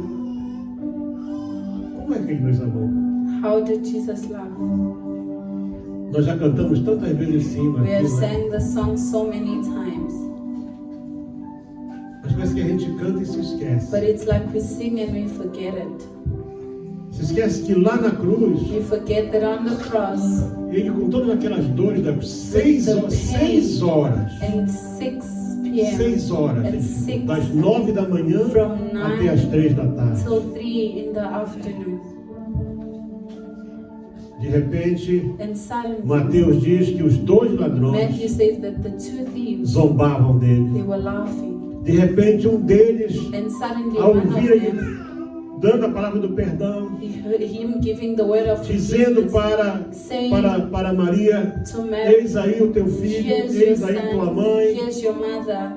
[SPEAKER 1] Como é que ele nos amou?
[SPEAKER 4] How did Jesus love?
[SPEAKER 1] Nós já cantamos tantas vezes sim,
[SPEAKER 4] We have
[SPEAKER 1] aqui, né?
[SPEAKER 4] sang the song so many times.
[SPEAKER 1] Mas parece que a gente canta e se esquece.
[SPEAKER 4] But it's like we sing and we forget it.
[SPEAKER 1] Se esquece que lá na cruz,
[SPEAKER 4] We forget that on the cross,
[SPEAKER 1] ele com todas aquelas dores, seis horas,
[SPEAKER 4] and 6 p.m.
[SPEAKER 1] 6 horas,
[SPEAKER 4] At
[SPEAKER 1] ele ficou,
[SPEAKER 4] 6,
[SPEAKER 1] das 9 da manhã
[SPEAKER 4] from
[SPEAKER 1] até as 3 da tarde.
[SPEAKER 4] till 3 in the afternoon.
[SPEAKER 1] De repente,
[SPEAKER 4] And suddenly,
[SPEAKER 1] Mateus diz que os dois
[SPEAKER 4] Matthew
[SPEAKER 1] ladrões
[SPEAKER 4] says that the two thieves,
[SPEAKER 1] zombavam dele.
[SPEAKER 4] they were laughing.
[SPEAKER 1] De repente, um deles,
[SPEAKER 4] And suddenly
[SPEAKER 1] ao
[SPEAKER 4] one of
[SPEAKER 1] ouvir ele
[SPEAKER 4] them,
[SPEAKER 1] dando a palavra do perdão,
[SPEAKER 4] he heard him giving the word of
[SPEAKER 1] dizendo
[SPEAKER 4] forgiveness,
[SPEAKER 1] para Maria,
[SPEAKER 4] to Mary,
[SPEAKER 1] eis aí o teu filho,
[SPEAKER 4] here's your
[SPEAKER 1] eis aí tua
[SPEAKER 4] son,
[SPEAKER 1] mãe.
[SPEAKER 4] here's your mother.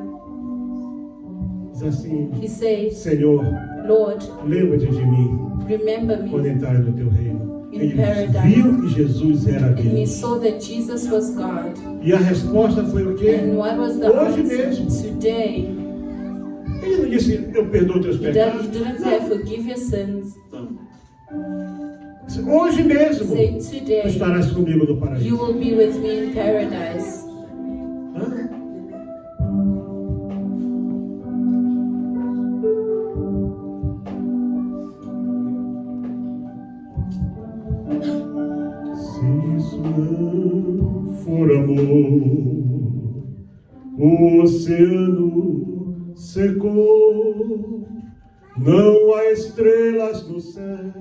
[SPEAKER 1] Diz assim,
[SPEAKER 4] He says,
[SPEAKER 1] Senhor,
[SPEAKER 4] Lord,
[SPEAKER 1] lembra-te de mim
[SPEAKER 4] remember
[SPEAKER 1] quando
[SPEAKER 4] me.
[SPEAKER 1] entrares no teu reino.
[SPEAKER 4] In
[SPEAKER 1] Ele
[SPEAKER 4] paradise.
[SPEAKER 1] viu que Jesus era
[SPEAKER 4] And he
[SPEAKER 1] Deus.
[SPEAKER 4] saw that Jesus was God.
[SPEAKER 1] E a resposta foi o quê?
[SPEAKER 4] And what was the
[SPEAKER 1] Hoje
[SPEAKER 4] answer?
[SPEAKER 1] mesmo.
[SPEAKER 4] Today.
[SPEAKER 1] Ele não disse, eu perdoo teus
[SPEAKER 4] He
[SPEAKER 1] pecados.
[SPEAKER 4] didn't say, forgive your sins.
[SPEAKER 1] Disse, hoje mesmo,
[SPEAKER 4] Say,
[SPEAKER 1] tu
[SPEAKER 4] today,
[SPEAKER 1] estarás comigo no
[SPEAKER 4] you
[SPEAKER 1] paraíso.
[SPEAKER 4] will be with me in paradise.
[SPEAKER 1] Hã? Se isso não for amor, o oceano secou, não há estrelas no céu,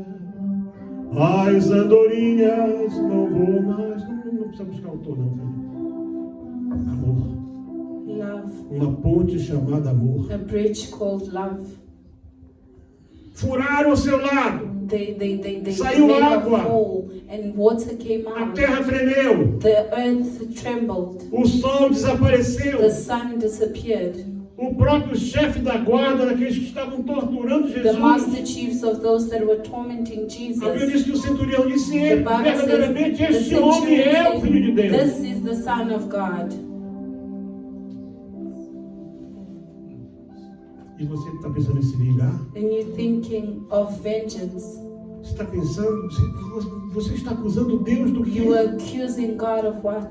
[SPEAKER 1] as andorinhas não voam mais. Não precisa buscar autor não, filho. Amor.
[SPEAKER 4] Love.
[SPEAKER 1] Uma ponte chamada amor.
[SPEAKER 4] A bridge called love.
[SPEAKER 1] Furaram o seu lado,
[SPEAKER 4] They
[SPEAKER 1] Saiu
[SPEAKER 4] made a
[SPEAKER 1] água.
[SPEAKER 4] hole and water came
[SPEAKER 1] a
[SPEAKER 4] out.
[SPEAKER 1] terra tremeu,
[SPEAKER 4] The earth trembled.
[SPEAKER 1] o sol desapareceu.
[SPEAKER 4] The sun disappeared.
[SPEAKER 1] O próprio chefe da guarda, daqueles que estavam torturando
[SPEAKER 4] The
[SPEAKER 1] Jesus,
[SPEAKER 4] master chiefs of those that were tormenting
[SPEAKER 1] a Bíblia
[SPEAKER 4] Jesus.
[SPEAKER 1] diz que o centurião disse:
[SPEAKER 4] The
[SPEAKER 1] ele,
[SPEAKER 4] Bible
[SPEAKER 1] verdadeiramente,
[SPEAKER 4] says, the
[SPEAKER 1] este homem é o
[SPEAKER 4] centurion
[SPEAKER 1] Filho de
[SPEAKER 4] said,
[SPEAKER 1] Deus.
[SPEAKER 4] this is the Son of God.
[SPEAKER 1] E você está pensando em se vingar?
[SPEAKER 4] And you're thinking of vengeance.
[SPEAKER 1] Você está pensando, você está acusando Deus do que?
[SPEAKER 4] You are accusing God of what?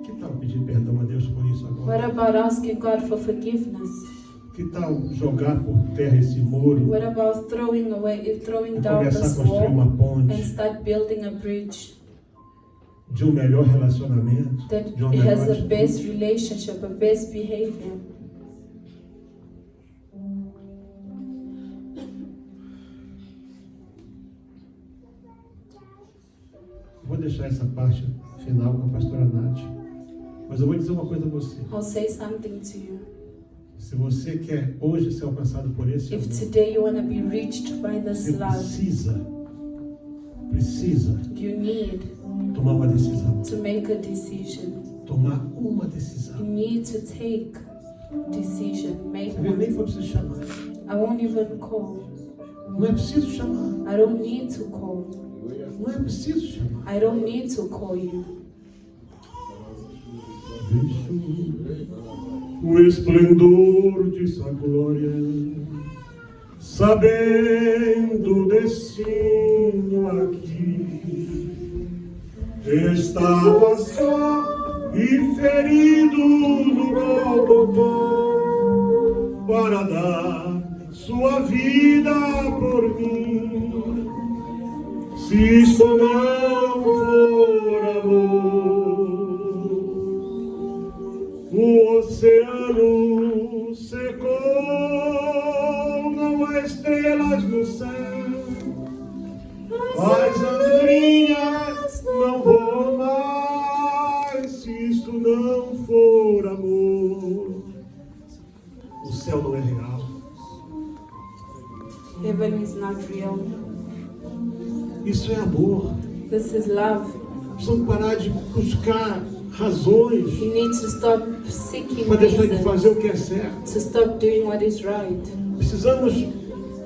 [SPEAKER 1] Que tal pedir perdão a Deus por isso
[SPEAKER 4] What
[SPEAKER 1] agora?
[SPEAKER 4] about asking God for forgiveness?
[SPEAKER 1] Que tal jogar por terra esse muro
[SPEAKER 4] What about throwing
[SPEAKER 1] e
[SPEAKER 4] down
[SPEAKER 1] começar a
[SPEAKER 4] this
[SPEAKER 1] construir uma
[SPEAKER 4] wall and
[SPEAKER 1] ponte
[SPEAKER 4] start building a bridge
[SPEAKER 1] de um melhor relacionamento,
[SPEAKER 4] that
[SPEAKER 1] de uma melhor
[SPEAKER 4] has a
[SPEAKER 1] atitude?
[SPEAKER 4] best relationship, a best behavior?
[SPEAKER 1] Vou deixar essa parte final com a pastora Nath. Mas eu vou dizer uma coisa a você.
[SPEAKER 4] I'll say something to you.
[SPEAKER 1] Se você quer hoje ser alcançado por esse
[SPEAKER 4] If
[SPEAKER 1] amor,
[SPEAKER 4] today you want to be reached by
[SPEAKER 1] você
[SPEAKER 4] this love,
[SPEAKER 1] precisa
[SPEAKER 4] you need
[SPEAKER 1] tomar uma decisão.
[SPEAKER 4] to make a decision.
[SPEAKER 1] Tomar uma
[SPEAKER 4] You
[SPEAKER 1] decisão.
[SPEAKER 4] need to take decision. Make
[SPEAKER 1] Você vê, nem
[SPEAKER 4] one.
[SPEAKER 1] foi preciso chamar.
[SPEAKER 4] I won't even call.
[SPEAKER 1] Não é preciso chamar.
[SPEAKER 4] I don't need to call.
[SPEAKER 1] Não é preciso chamar.
[SPEAKER 4] I don't need to call you.
[SPEAKER 1] Deixo o esplendor de sua glória, sabendo o destino aqui. Estava só e ferido no Gólgota para dar sua vida por mim. Se isto não for amor, o oceano secou, não há estrelas no céu, as andorinhas não voam mais. Se isto não for amor, o céu não é real.
[SPEAKER 4] Heaven is not real.
[SPEAKER 1] Isso é amor.
[SPEAKER 4] This is love.
[SPEAKER 1] Precisamos parar de buscar razões
[SPEAKER 4] You need to stop seeking
[SPEAKER 1] para deixar de fazer o
[SPEAKER 4] reasons,
[SPEAKER 1] que é certo.
[SPEAKER 4] to stop doing what is right.
[SPEAKER 1] Precisamos,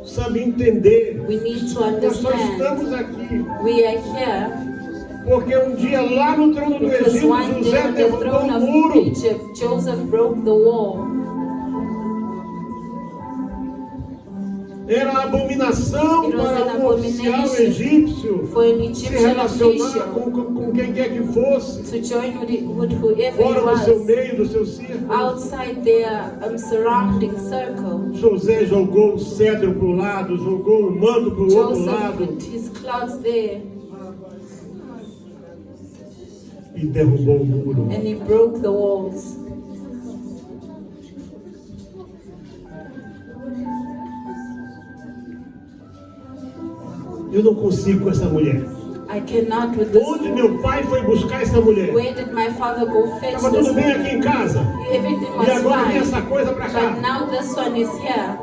[SPEAKER 1] sabe, entender.
[SPEAKER 4] We need to
[SPEAKER 1] Nós só
[SPEAKER 4] understand
[SPEAKER 1] estamos aqui
[SPEAKER 4] we are here
[SPEAKER 1] porque um dia lá no trono do
[SPEAKER 4] because
[SPEAKER 1] Egito,
[SPEAKER 4] one day
[SPEAKER 1] José
[SPEAKER 4] on the
[SPEAKER 1] derrubou
[SPEAKER 4] throne
[SPEAKER 1] um
[SPEAKER 4] of
[SPEAKER 1] muro.
[SPEAKER 4] Egypt, Joseph broke the wall.
[SPEAKER 1] Era abominação
[SPEAKER 4] It was
[SPEAKER 1] para
[SPEAKER 4] an
[SPEAKER 1] um oficial
[SPEAKER 4] abomination
[SPEAKER 1] egípcio
[SPEAKER 4] for an
[SPEAKER 1] se
[SPEAKER 4] Egyptian
[SPEAKER 1] relacionar
[SPEAKER 4] official
[SPEAKER 1] com quem quer que fosse,
[SPEAKER 4] to join with whoever
[SPEAKER 1] fora do seu
[SPEAKER 4] he was
[SPEAKER 1] meio, do seu círculo.
[SPEAKER 4] outside their surrounding circle.
[SPEAKER 1] José jogou o cetro para o lado, jogou o manto para o outro
[SPEAKER 4] Joseph
[SPEAKER 1] lado
[SPEAKER 4] put his clouds there
[SPEAKER 1] e derrubou o muro.
[SPEAKER 4] and he broke the walls.
[SPEAKER 1] Eu não consigo com essa mulher.
[SPEAKER 4] I cannot with this
[SPEAKER 1] Onde
[SPEAKER 4] woman.
[SPEAKER 1] meu pai foi buscar essa mulher?
[SPEAKER 4] Where did my father go fetch
[SPEAKER 1] Estava
[SPEAKER 4] this
[SPEAKER 1] tudo bem aqui
[SPEAKER 4] woman?
[SPEAKER 1] em casa.
[SPEAKER 4] Everything
[SPEAKER 1] E
[SPEAKER 4] was
[SPEAKER 1] agora vem
[SPEAKER 4] fine.
[SPEAKER 1] essa coisa pra
[SPEAKER 4] But
[SPEAKER 1] cá.
[SPEAKER 4] now this one is here.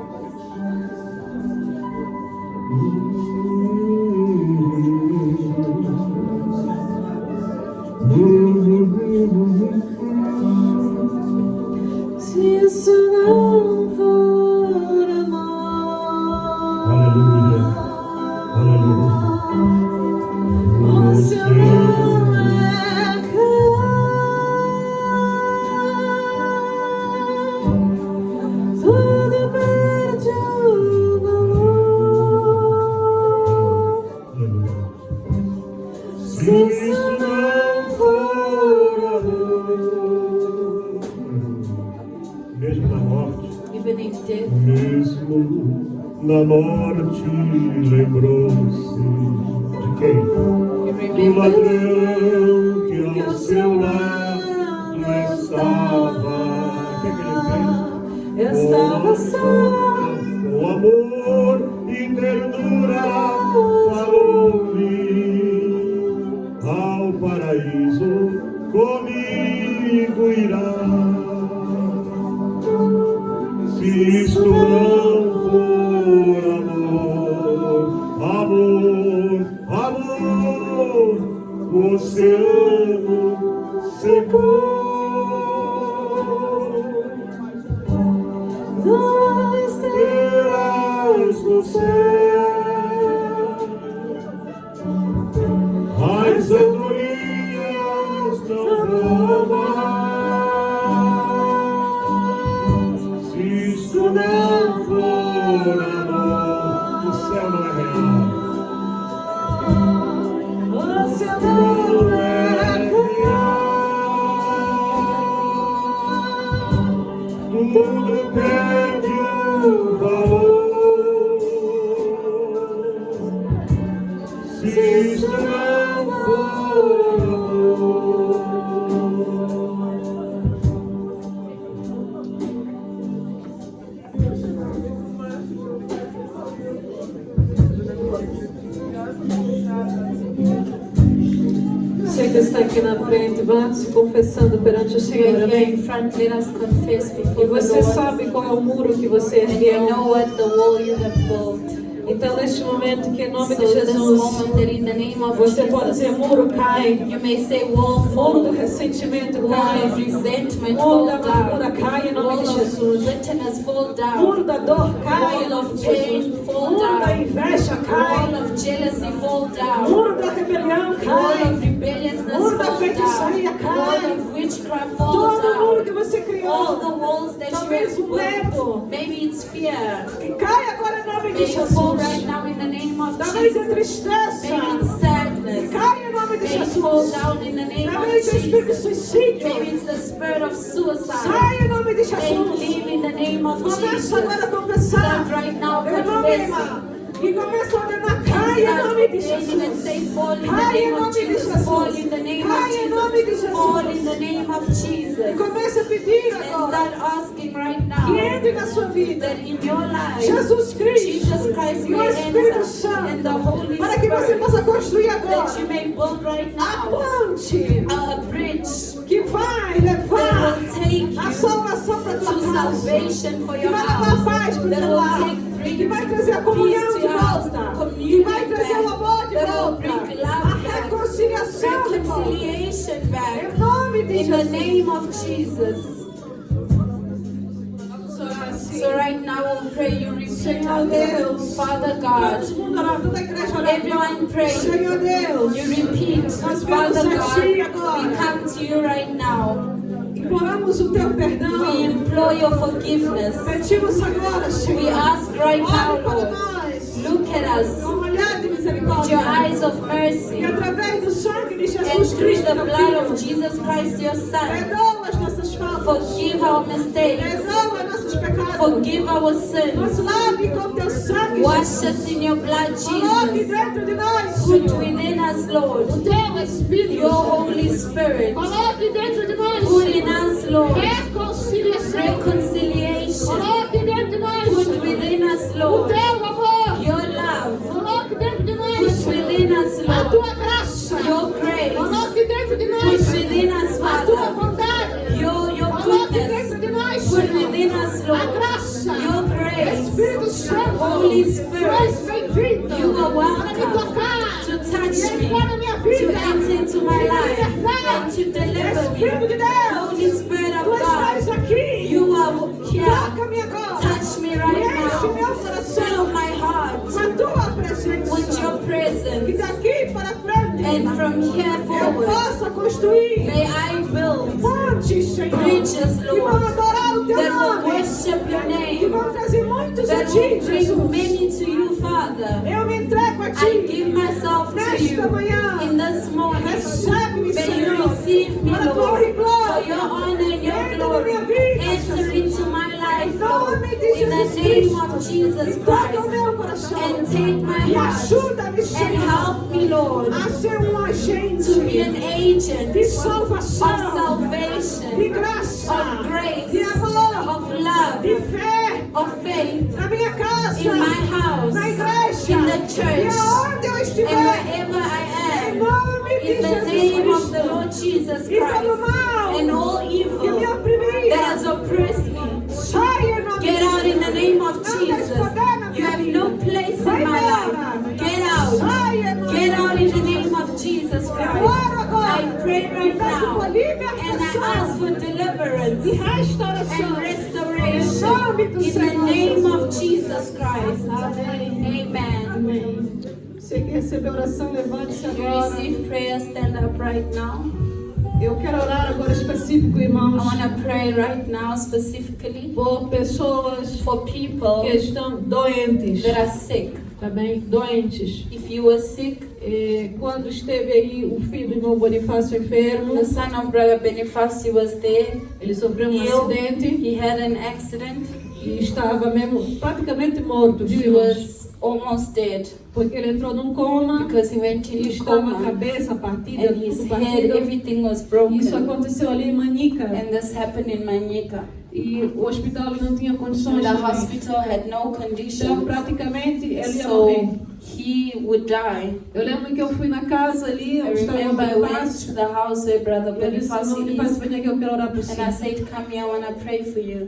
[SPEAKER 2] Se isso não for amor,
[SPEAKER 1] Aleluia. Aleluia.
[SPEAKER 2] o seu não é cão, tudo perde o valor.
[SPEAKER 1] Aleluia. Se isso não for amor, mesmo na morte,
[SPEAKER 4] Even in death,
[SPEAKER 1] mesmo na morte, lembrou-se de quem?
[SPEAKER 4] you
[SPEAKER 1] Do
[SPEAKER 4] remember
[SPEAKER 1] ladrão que ao seu lado estava. O que ele fez?
[SPEAKER 2] Eu estava só.
[SPEAKER 1] Com amor e ternura falou-me ao paraíso comigo irá. Se isto não for amor, amor, o oceano secou. Estrelas no céu, as andorinhas não voam. Se isso não for amor, o céu não é real.
[SPEAKER 2] O seu não é
[SPEAKER 1] Tudo perde o valor. Se isto não for amor.
[SPEAKER 2] Você que está aqui na frente, vá se confessando perante o Senhor,
[SPEAKER 4] You're here in
[SPEAKER 2] amém?
[SPEAKER 4] front, let us confess
[SPEAKER 2] E
[SPEAKER 4] before the
[SPEAKER 2] você
[SPEAKER 4] Lord.
[SPEAKER 2] sabe qual é o muro que você
[SPEAKER 4] And you
[SPEAKER 2] ergueu.
[SPEAKER 4] know what the wall you have built.
[SPEAKER 2] Então, neste momento, que em nome
[SPEAKER 4] So
[SPEAKER 2] de
[SPEAKER 4] this
[SPEAKER 2] Jesus,
[SPEAKER 4] moment that in the name of
[SPEAKER 2] você pode dizer:
[SPEAKER 4] Jesus,
[SPEAKER 2] muro cai,
[SPEAKER 4] you may say wall
[SPEAKER 2] muro do
[SPEAKER 4] fall,
[SPEAKER 2] ressentimento
[SPEAKER 4] wall
[SPEAKER 2] cai,
[SPEAKER 4] of resentment
[SPEAKER 2] muro
[SPEAKER 4] fall
[SPEAKER 2] da amargura
[SPEAKER 4] down,
[SPEAKER 2] cai em nome
[SPEAKER 4] wall
[SPEAKER 2] de
[SPEAKER 4] of
[SPEAKER 2] Jesus,
[SPEAKER 4] bitterness fall
[SPEAKER 2] muro
[SPEAKER 4] down,
[SPEAKER 2] da dor cai em
[SPEAKER 4] wall
[SPEAKER 2] nome
[SPEAKER 4] of
[SPEAKER 2] de
[SPEAKER 4] pain
[SPEAKER 2] Jesus,
[SPEAKER 4] fall
[SPEAKER 2] muro da
[SPEAKER 4] down,
[SPEAKER 2] inveja cai,
[SPEAKER 4] wall of jealousy fall down,
[SPEAKER 2] muro da rebelião
[SPEAKER 4] wall
[SPEAKER 2] cai,
[SPEAKER 4] of rebelliousness
[SPEAKER 2] muro da
[SPEAKER 4] fall
[SPEAKER 2] feitiçaria
[SPEAKER 4] down,
[SPEAKER 2] cai,
[SPEAKER 4] wall of witchcraft fall
[SPEAKER 2] todo muro que
[SPEAKER 4] down,
[SPEAKER 2] você
[SPEAKER 4] all
[SPEAKER 2] criou,
[SPEAKER 4] the walls that you
[SPEAKER 2] talvez
[SPEAKER 4] have
[SPEAKER 2] o medo,
[SPEAKER 4] built, maybe it's fear,
[SPEAKER 2] que cai agora em nome de
[SPEAKER 4] may it fall
[SPEAKER 2] Jesus,
[SPEAKER 4] right now in the name of
[SPEAKER 2] talvez a
[SPEAKER 4] Jesus,
[SPEAKER 2] tristeza,
[SPEAKER 4] maybe it's
[SPEAKER 2] que
[SPEAKER 4] sadness,
[SPEAKER 2] cai em nome de
[SPEAKER 4] may it fall
[SPEAKER 2] Jesus,
[SPEAKER 4] down in the name of
[SPEAKER 2] talvez o espírito de
[SPEAKER 4] Jesus,
[SPEAKER 2] suicídio,
[SPEAKER 4] maybe it's the spirit of suicide,
[SPEAKER 2] sai em nome de
[SPEAKER 4] may it
[SPEAKER 2] Jesus.
[SPEAKER 4] live in the name of
[SPEAKER 2] Começa
[SPEAKER 4] Jesus.
[SPEAKER 2] agora a confessar.
[SPEAKER 4] Start right now
[SPEAKER 2] Meu nome,
[SPEAKER 4] confessing.
[SPEAKER 2] irmã. E começa a ordenar. Cai em
[SPEAKER 4] Start
[SPEAKER 2] nome de
[SPEAKER 4] ordaining and
[SPEAKER 2] Jesus.
[SPEAKER 4] say, fall in the
[SPEAKER 2] Cai em
[SPEAKER 4] name of
[SPEAKER 2] nome de
[SPEAKER 4] Jesus,
[SPEAKER 2] Jesus.
[SPEAKER 4] fall in the name of
[SPEAKER 2] Cai em nome de
[SPEAKER 4] Jesus, fall in
[SPEAKER 2] Jesus.
[SPEAKER 4] the name of
[SPEAKER 2] E
[SPEAKER 4] Jesus.
[SPEAKER 2] começa a pedir
[SPEAKER 4] And
[SPEAKER 2] agora
[SPEAKER 4] start asking right
[SPEAKER 2] que
[SPEAKER 4] now
[SPEAKER 2] entre na sua vida
[SPEAKER 4] that in your life,
[SPEAKER 2] Jesus Cristo
[SPEAKER 4] Jesus Christ
[SPEAKER 2] e o
[SPEAKER 4] may
[SPEAKER 2] Espírito
[SPEAKER 4] enter
[SPEAKER 2] Santo,
[SPEAKER 4] and the Holy
[SPEAKER 2] para que você
[SPEAKER 4] Spirit,
[SPEAKER 2] possa construir
[SPEAKER 4] that
[SPEAKER 2] agora
[SPEAKER 4] you may build right
[SPEAKER 2] a
[SPEAKER 4] now
[SPEAKER 2] ponte
[SPEAKER 4] a bridge
[SPEAKER 2] que vai
[SPEAKER 4] that
[SPEAKER 2] levar
[SPEAKER 4] will take
[SPEAKER 2] a
[SPEAKER 4] you
[SPEAKER 2] salvação para a
[SPEAKER 4] to
[SPEAKER 2] tua casa,
[SPEAKER 4] salvation for
[SPEAKER 2] que
[SPEAKER 4] your
[SPEAKER 2] vai levar
[SPEAKER 4] house,
[SPEAKER 2] paz para o
[SPEAKER 4] that
[SPEAKER 2] teu
[SPEAKER 4] will
[SPEAKER 2] lar,
[SPEAKER 4] take
[SPEAKER 2] que vai trazer a
[SPEAKER 4] peace
[SPEAKER 2] comunhão
[SPEAKER 4] to
[SPEAKER 2] de
[SPEAKER 4] your house,
[SPEAKER 2] volta, que
[SPEAKER 4] communion
[SPEAKER 2] vai trazer o
[SPEAKER 4] back,
[SPEAKER 2] amor de
[SPEAKER 4] that will
[SPEAKER 2] volta,
[SPEAKER 4] bring
[SPEAKER 2] a
[SPEAKER 4] love back,
[SPEAKER 2] reconciliação de volta.
[SPEAKER 4] reconciliation
[SPEAKER 2] Em
[SPEAKER 4] back,
[SPEAKER 2] nome de
[SPEAKER 4] in the
[SPEAKER 2] Jesus.
[SPEAKER 4] name of Jesus.
[SPEAKER 2] Vamos orar assim.
[SPEAKER 4] So right now we'll pray, you repeat
[SPEAKER 2] Senhor
[SPEAKER 4] after
[SPEAKER 2] Deus,
[SPEAKER 4] us. Father
[SPEAKER 2] todo
[SPEAKER 4] God,
[SPEAKER 2] mundo orar, toda a igreja orar.
[SPEAKER 4] everyone pray.
[SPEAKER 2] Senhor Deus,
[SPEAKER 4] You repeat,
[SPEAKER 2] Nós vemos
[SPEAKER 4] Father
[SPEAKER 2] a Ti
[SPEAKER 4] God,
[SPEAKER 2] agora.
[SPEAKER 4] we come to you right now.
[SPEAKER 2] imploramos o Teu
[SPEAKER 4] We
[SPEAKER 2] perdão.
[SPEAKER 4] implore your forgiveness.
[SPEAKER 2] Pedimos agora,
[SPEAKER 4] We
[SPEAKER 2] Senhor,
[SPEAKER 4] ask right now,
[SPEAKER 2] olhe para
[SPEAKER 4] Lord,
[SPEAKER 2] nós
[SPEAKER 4] look at us
[SPEAKER 2] com um olhar de
[SPEAKER 4] with
[SPEAKER 2] misericórdia.
[SPEAKER 4] your eyes of
[SPEAKER 2] E
[SPEAKER 4] mercy,
[SPEAKER 2] através do sangue de
[SPEAKER 4] and
[SPEAKER 2] Jesus
[SPEAKER 4] through
[SPEAKER 2] Cristo,
[SPEAKER 4] the
[SPEAKER 2] teu
[SPEAKER 4] blood of
[SPEAKER 2] Filho,
[SPEAKER 4] Jesus Christ, your Son,
[SPEAKER 2] perdoa as nossas faltas.
[SPEAKER 4] forgive our mistakes,
[SPEAKER 2] Perdoa nossos pecados.
[SPEAKER 4] forgive our
[SPEAKER 2] Nos
[SPEAKER 4] sins,
[SPEAKER 2] lave com teu sangue,
[SPEAKER 4] wash
[SPEAKER 2] Jesus.
[SPEAKER 4] us in your blood,
[SPEAKER 2] Coloque
[SPEAKER 4] Jesus,
[SPEAKER 2] dentro de nós,
[SPEAKER 4] put
[SPEAKER 2] Senhor,
[SPEAKER 4] within us,
[SPEAKER 2] o
[SPEAKER 4] Lord,
[SPEAKER 2] teu Espírito
[SPEAKER 4] your
[SPEAKER 2] Santo.
[SPEAKER 4] Holy Spirit,
[SPEAKER 2] Coloque dentro de nós,
[SPEAKER 4] put in
[SPEAKER 2] Senhor,
[SPEAKER 4] us, Lord,
[SPEAKER 2] reconciliação.
[SPEAKER 4] reconciliation,
[SPEAKER 2] Coloque dentro de nós,
[SPEAKER 4] put
[SPEAKER 2] Senhor,
[SPEAKER 4] within us,
[SPEAKER 2] o
[SPEAKER 4] Lord,
[SPEAKER 2] teu amor.
[SPEAKER 4] your love,
[SPEAKER 2] Coloque dentro de nós,
[SPEAKER 4] put Holy
[SPEAKER 2] Tu és
[SPEAKER 4] Spirit,
[SPEAKER 2] bem-vindo
[SPEAKER 4] you are
[SPEAKER 2] para me
[SPEAKER 4] welcome
[SPEAKER 2] tocar
[SPEAKER 4] to
[SPEAKER 2] e
[SPEAKER 4] touch me,
[SPEAKER 2] entrar na minha
[SPEAKER 4] to
[SPEAKER 2] vida.
[SPEAKER 4] enter into my life, and to deliver
[SPEAKER 2] Espírito de
[SPEAKER 4] me.
[SPEAKER 2] Deus,
[SPEAKER 4] Holy Spirit
[SPEAKER 2] Tu
[SPEAKER 4] of
[SPEAKER 2] estás
[SPEAKER 4] God,
[SPEAKER 2] aqui.
[SPEAKER 4] you are here.
[SPEAKER 2] Toca-me agora.
[SPEAKER 4] Touch me right
[SPEAKER 2] Enche meu
[SPEAKER 4] now.
[SPEAKER 2] coração
[SPEAKER 4] Fill my heart
[SPEAKER 2] com a tua presença.
[SPEAKER 4] with your
[SPEAKER 2] E
[SPEAKER 4] presence.
[SPEAKER 2] daqui para frente
[SPEAKER 4] And from here
[SPEAKER 2] eu
[SPEAKER 4] forward,
[SPEAKER 2] possa construir
[SPEAKER 4] may I build
[SPEAKER 2] pontes, Senhor,
[SPEAKER 4] bridges,
[SPEAKER 2] que vão
[SPEAKER 4] Lord,
[SPEAKER 2] adorar o teu
[SPEAKER 4] that will
[SPEAKER 2] nome,
[SPEAKER 4] worship your
[SPEAKER 2] que
[SPEAKER 4] name,
[SPEAKER 2] vão trazer muitos a
[SPEAKER 4] that
[SPEAKER 2] ti,
[SPEAKER 4] will bring
[SPEAKER 2] Jesus.
[SPEAKER 4] many to you, Father.
[SPEAKER 2] Eu me entrego a
[SPEAKER 4] I
[SPEAKER 2] ti.
[SPEAKER 4] give myself to
[SPEAKER 2] Nesta
[SPEAKER 4] you
[SPEAKER 2] manhã,
[SPEAKER 4] in this morning.
[SPEAKER 2] recebe-me,
[SPEAKER 4] May
[SPEAKER 2] Senhor,
[SPEAKER 4] you receive me,
[SPEAKER 2] para a tua
[SPEAKER 4] Lord,
[SPEAKER 2] honra e glória.
[SPEAKER 4] for your honor and your
[SPEAKER 2] Entra na
[SPEAKER 4] glory.
[SPEAKER 2] minha vida,
[SPEAKER 4] Enter
[SPEAKER 2] Jesus.
[SPEAKER 4] into my life,
[SPEAKER 2] Em
[SPEAKER 4] Lord,
[SPEAKER 2] nome de
[SPEAKER 4] in the
[SPEAKER 2] Jesus
[SPEAKER 4] name
[SPEAKER 2] Cristo.
[SPEAKER 4] of Jesus
[SPEAKER 2] E toca o
[SPEAKER 4] Christ.
[SPEAKER 2] meu coração.
[SPEAKER 4] And take my
[SPEAKER 2] E
[SPEAKER 4] heart
[SPEAKER 2] ajuda-me,
[SPEAKER 4] and
[SPEAKER 2] Senhor,
[SPEAKER 4] help me, Lord,
[SPEAKER 2] a ser agente
[SPEAKER 4] to be an agent
[SPEAKER 2] de
[SPEAKER 4] of
[SPEAKER 2] salvação, de
[SPEAKER 4] salvation,
[SPEAKER 2] graça,
[SPEAKER 4] of grace,
[SPEAKER 2] de amor,
[SPEAKER 4] of love,
[SPEAKER 2] de fé,
[SPEAKER 4] of faith,
[SPEAKER 2] na minha casa,
[SPEAKER 4] in my house,
[SPEAKER 2] na igreja,
[SPEAKER 4] in the
[SPEAKER 2] e
[SPEAKER 4] church,
[SPEAKER 2] aonde eu
[SPEAKER 4] and
[SPEAKER 2] estiver,
[SPEAKER 4] wherever I
[SPEAKER 2] em
[SPEAKER 4] am,
[SPEAKER 2] nome de
[SPEAKER 4] in the
[SPEAKER 2] Jesus
[SPEAKER 4] name of the
[SPEAKER 2] Cristo.
[SPEAKER 4] Lord Jesus
[SPEAKER 2] E todo
[SPEAKER 4] Christ,
[SPEAKER 2] mal
[SPEAKER 4] and all
[SPEAKER 2] que me
[SPEAKER 4] evil that
[SPEAKER 2] oprimia,
[SPEAKER 4] has oppressed me,
[SPEAKER 2] saia em nome
[SPEAKER 4] get
[SPEAKER 2] de
[SPEAKER 4] out in the name of
[SPEAKER 2] Não tens
[SPEAKER 4] Jesus.
[SPEAKER 2] poder na
[SPEAKER 4] You
[SPEAKER 2] minha
[SPEAKER 4] have
[SPEAKER 2] vida.
[SPEAKER 4] no place
[SPEAKER 2] Vai
[SPEAKER 4] in my
[SPEAKER 2] embora.
[SPEAKER 4] life. Get out.
[SPEAKER 2] Saia em nome
[SPEAKER 4] Get out in
[SPEAKER 2] de
[SPEAKER 4] the name of Jesus
[SPEAKER 2] Oro
[SPEAKER 4] Christ.
[SPEAKER 2] agora.
[SPEAKER 4] I pray right
[SPEAKER 2] Peço por
[SPEAKER 4] now, and I ask for
[SPEAKER 2] libertação
[SPEAKER 4] deliverance
[SPEAKER 2] e
[SPEAKER 4] and
[SPEAKER 2] restauração.
[SPEAKER 4] restoration in the name of Jesus Christ. Amen.
[SPEAKER 2] Amém. Você que recebeu oração, levante-se
[SPEAKER 4] If you
[SPEAKER 2] agora.
[SPEAKER 4] receive prayer, stand up right now.
[SPEAKER 2] Eu quero orar agora específico,
[SPEAKER 4] I
[SPEAKER 2] irmãos,
[SPEAKER 4] want to pray right now specifically
[SPEAKER 2] por pessoas
[SPEAKER 4] for people
[SPEAKER 2] que estão doentes,
[SPEAKER 4] that are sick.
[SPEAKER 2] tá bem? Doentes.
[SPEAKER 4] If you were sick,
[SPEAKER 2] Quando esteve aí o filho do irmão Bonifácio enfermo,
[SPEAKER 4] the son of Brother Boniface was there.
[SPEAKER 2] ele sofreu um
[SPEAKER 4] Ill.
[SPEAKER 2] acidente
[SPEAKER 4] He had an accident.
[SPEAKER 2] e estava mesmo praticamente morto, viu,
[SPEAKER 4] He
[SPEAKER 2] irmãos?
[SPEAKER 4] was almost dead
[SPEAKER 2] Porque ele entrou num coma
[SPEAKER 4] because he went
[SPEAKER 2] e
[SPEAKER 4] into
[SPEAKER 2] estava a
[SPEAKER 4] coma
[SPEAKER 2] cabeça partida,
[SPEAKER 4] and his
[SPEAKER 2] tudo
[SPEAKER 4] head,
[SPEAKER 2] partido.
[SPEAKER 4] everything was
[SPEAKER 2] Isso
[SPEAKER 4] broken.
[SPEAKER 2] aconteceu ali em Manica
[SPEAKER 4] And this happened in Manica.
[SPEAKER 2] e o hospital não tinha
[SPEAKER 4] And
[SPEAKER 2] condições.
[SPEAKER 4] the
[SPEAKER 2] também.
[SPEAKER 4] hospital had no
[SPEAKER 2] Então
[SPEAKER 4] conditions,
[SPEAKER 2] praticamente ele ia morrer.
[SPEAKER 4] so he would die.
[SPEAKER 2] Eu lembro que eu fui na casa ali,
[SPEAKER 4] I
[SPEAKER 2] onde estava o
[SPEAKER 4] remember I went
[SPEAKER 2] Bonifácio,
[SPEAKER 4] to the house where Brother
[SPEAKER 2] e eu disse,
[SPEAKER 4] Boniface
[SPEAKER 2] Bonifácio,
[SPEAKER 4] is,
[SPEAKER 2] vem aqui, eu quero orar por
[SPEAKER 4] and I
[SPEAKER 2] si.
[SPEAKER 4] said, come here, I want to pray for you.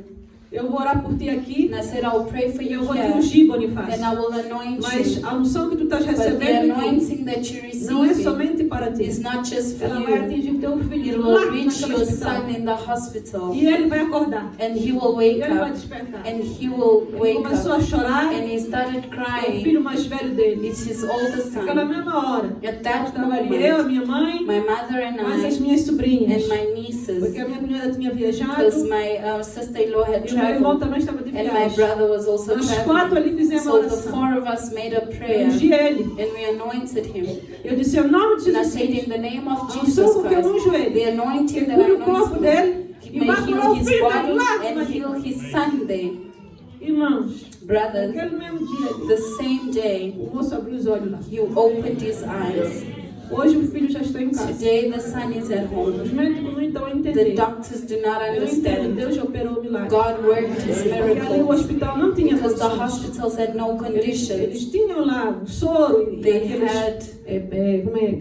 [SPEAKER 2] Eu vou orar por ti aqui,
[SPEAKER 4] And I said, I'll pray for
[SPEAKER 2] e eu
[SPEAKER 4] you
[SPEAKER 2] vou te
[SPEAKER 4] here,
[SPEAKER 2] ungir,
[SPEAKER 4] and
[SPEAKER 2] Bonifácio.
[SPEAKER 4] I will anoint
[SPEAKER 2] Mas
[SPEAKER 4] you.
[SPEAKER 2] a unção que tu estás
[SPEAKER 4] But the
[SPEAKER 2] recebendo aqui
[SPEAKER 4] anointing that you
[SPEAKER 2] não é
[SPEAKER 4] receive
[SPEAKER 2] somente para ti.
[SPEAKER 4] is not just for
[SPEAKER 2] Ela vai
[SPEAKER 4] you.
[SPEAKER 2] atingir o teu filho
[SPEAKER 4] It
[SPEAKER 2] lá
[SPEAKER 4] will reach
[SPEAKER 2] naquele
[SPEAKER 4] your
[SPEAKER 2] hospital.
[SPEAKER 4] son in the hospital,
[SPEAKER 2] E ele vai acordar.
[SPEAKER 4] and he will
[SPEAKER 2] E
[SPEAKER 4] wake
[SPEAKER 2] ele vai
[SPEAKER 4] up,
[SPEAKER 2] despertar.
[SPEAKER 4] and he will
[SPEAKER 2] Ele
[SPEAKER 4] wake
[SPEAKER 2] começou
[SPEAKER 4] up,
[SPEAKER 2] a chorar.
[SPEAKER 4] and he started
[SPEAKER 2] O
[SPEAKER 4] crying.
[SPEAKER 2] filho mais velho dele.
[SPEAKER 4] It's his oldest
[SPEAKER 2] Naquela
[SPEAKER 4] son.
[SPEAKER 2] mesma hora.
[SPEAKER 4] At that
[SPEAKER 2] Estava ali eu, a
[SPEAKER 4] moment,
[SPEAKER 2] minha mãe,
[SPEAKER 4] my mother and
[SPEAKER 2] mais as
[SPEAKER 4] I
[SPEAKER 2] minhas sobrinhas.
[SPEAKER 4] and my
[SPEAKER 2] Porque
[SPEAKER 4] nieces,
[SPEAKER 2] a minha cunhada tinha viajado
[SPEAKER 4] because my sister-in-law had
[SPEAKER 2] e o meu irmão
[SPEAKER 4] traveled,
[SPEAKER 2] também estava de
[SPEAKER 4] and my
[SPEAKER 2] viagem.
[SPEAKER 4] brother was also
[SPEAKER 2] Nós quatro
[SPEAKER 4] traveling.
[SPEAKER 2] ali fizemos a
[SPEAKER 4] So the
[SPEAKER 2] oração.
[SPEAKER 4] four of us made a
[SPEAKER 2] Eu
[SPEAKER 4] prayer,
[SPEAKER 2] ungi ele.
[SPEAKER 4] and we anointed him.
[SPEAKER 2] Eu disse, em nome de
[SPEAKER 4] And I
[SPEAKER 2] Jesus
[SPEAKER 4] said,
[SPEAKER 2] Cristo,
[SPEAKER 4] in the name of
[SPEAKER 2] a
[SPEAKER 4] Jesus
[SPEAKER 2] unção com que eu
[SPEAKER 4] Christ,
[SPEAKER 2] unjo ele,
[SPEAKER 4] the anointing
[SPEAKER 2] que
[SPEAKER 4] that I
[SPEAKER 2] cure o corpo
[SPEAKER 4] anoint him,
[SPEAKER 2] dele e
[SPEAKER 4] may
[SPEAKER 2] vai curar
[SPEAKER 4] heal
[SPEAKER 2] o
[SPEAKER 4] his
[SPEAKER 2] filho
[SPEAKER 4] body
[SPEAKER 2] dele lá.
[SPEAKER 4] and heal his son there.
[SPEAKER 2] Irmãos,
[SPEAKER 4] Brothers,
[SPEAKER 2] naquele mesmo dia,
[SPEAKER 4] the same day,
[SPEAKER 2] o moço abriu os olhos lá.
[SPEAKER 4] he opened his eyes.
[SPEAKER 2] Hoje o filho já está em casa.
[SPEAKER 4] Today, the son is at home.
[SPEAKER 2] Os médicos não estão a
[SPEAKER 4] The
[SPEAKER 2] entender.
[SPEAKER 4] doctors do not
[SPEAKER 2] Eu entendo,
[SPEAKER 4] understand.
[SPEAKER 2] Deus operou o milagre.
[SPEAKER 4] God worked his
[SPEAKER 2] Porque ali o
[SPEAKER 4] miracles
[SPEAKER 2] hospital não tinha
[SPEAKER 4] because the
[SPEAKER 2] condições.
[SPEAKER 4] hospitals had no
[SPEAKER 2] Eles
[SPEAKER 4] conditions.
[SPEAKER 2] tinham lá o soro e
[SPEAKER 4] They
[SPEAKER 2] aqueles
[SPEAKER 4] had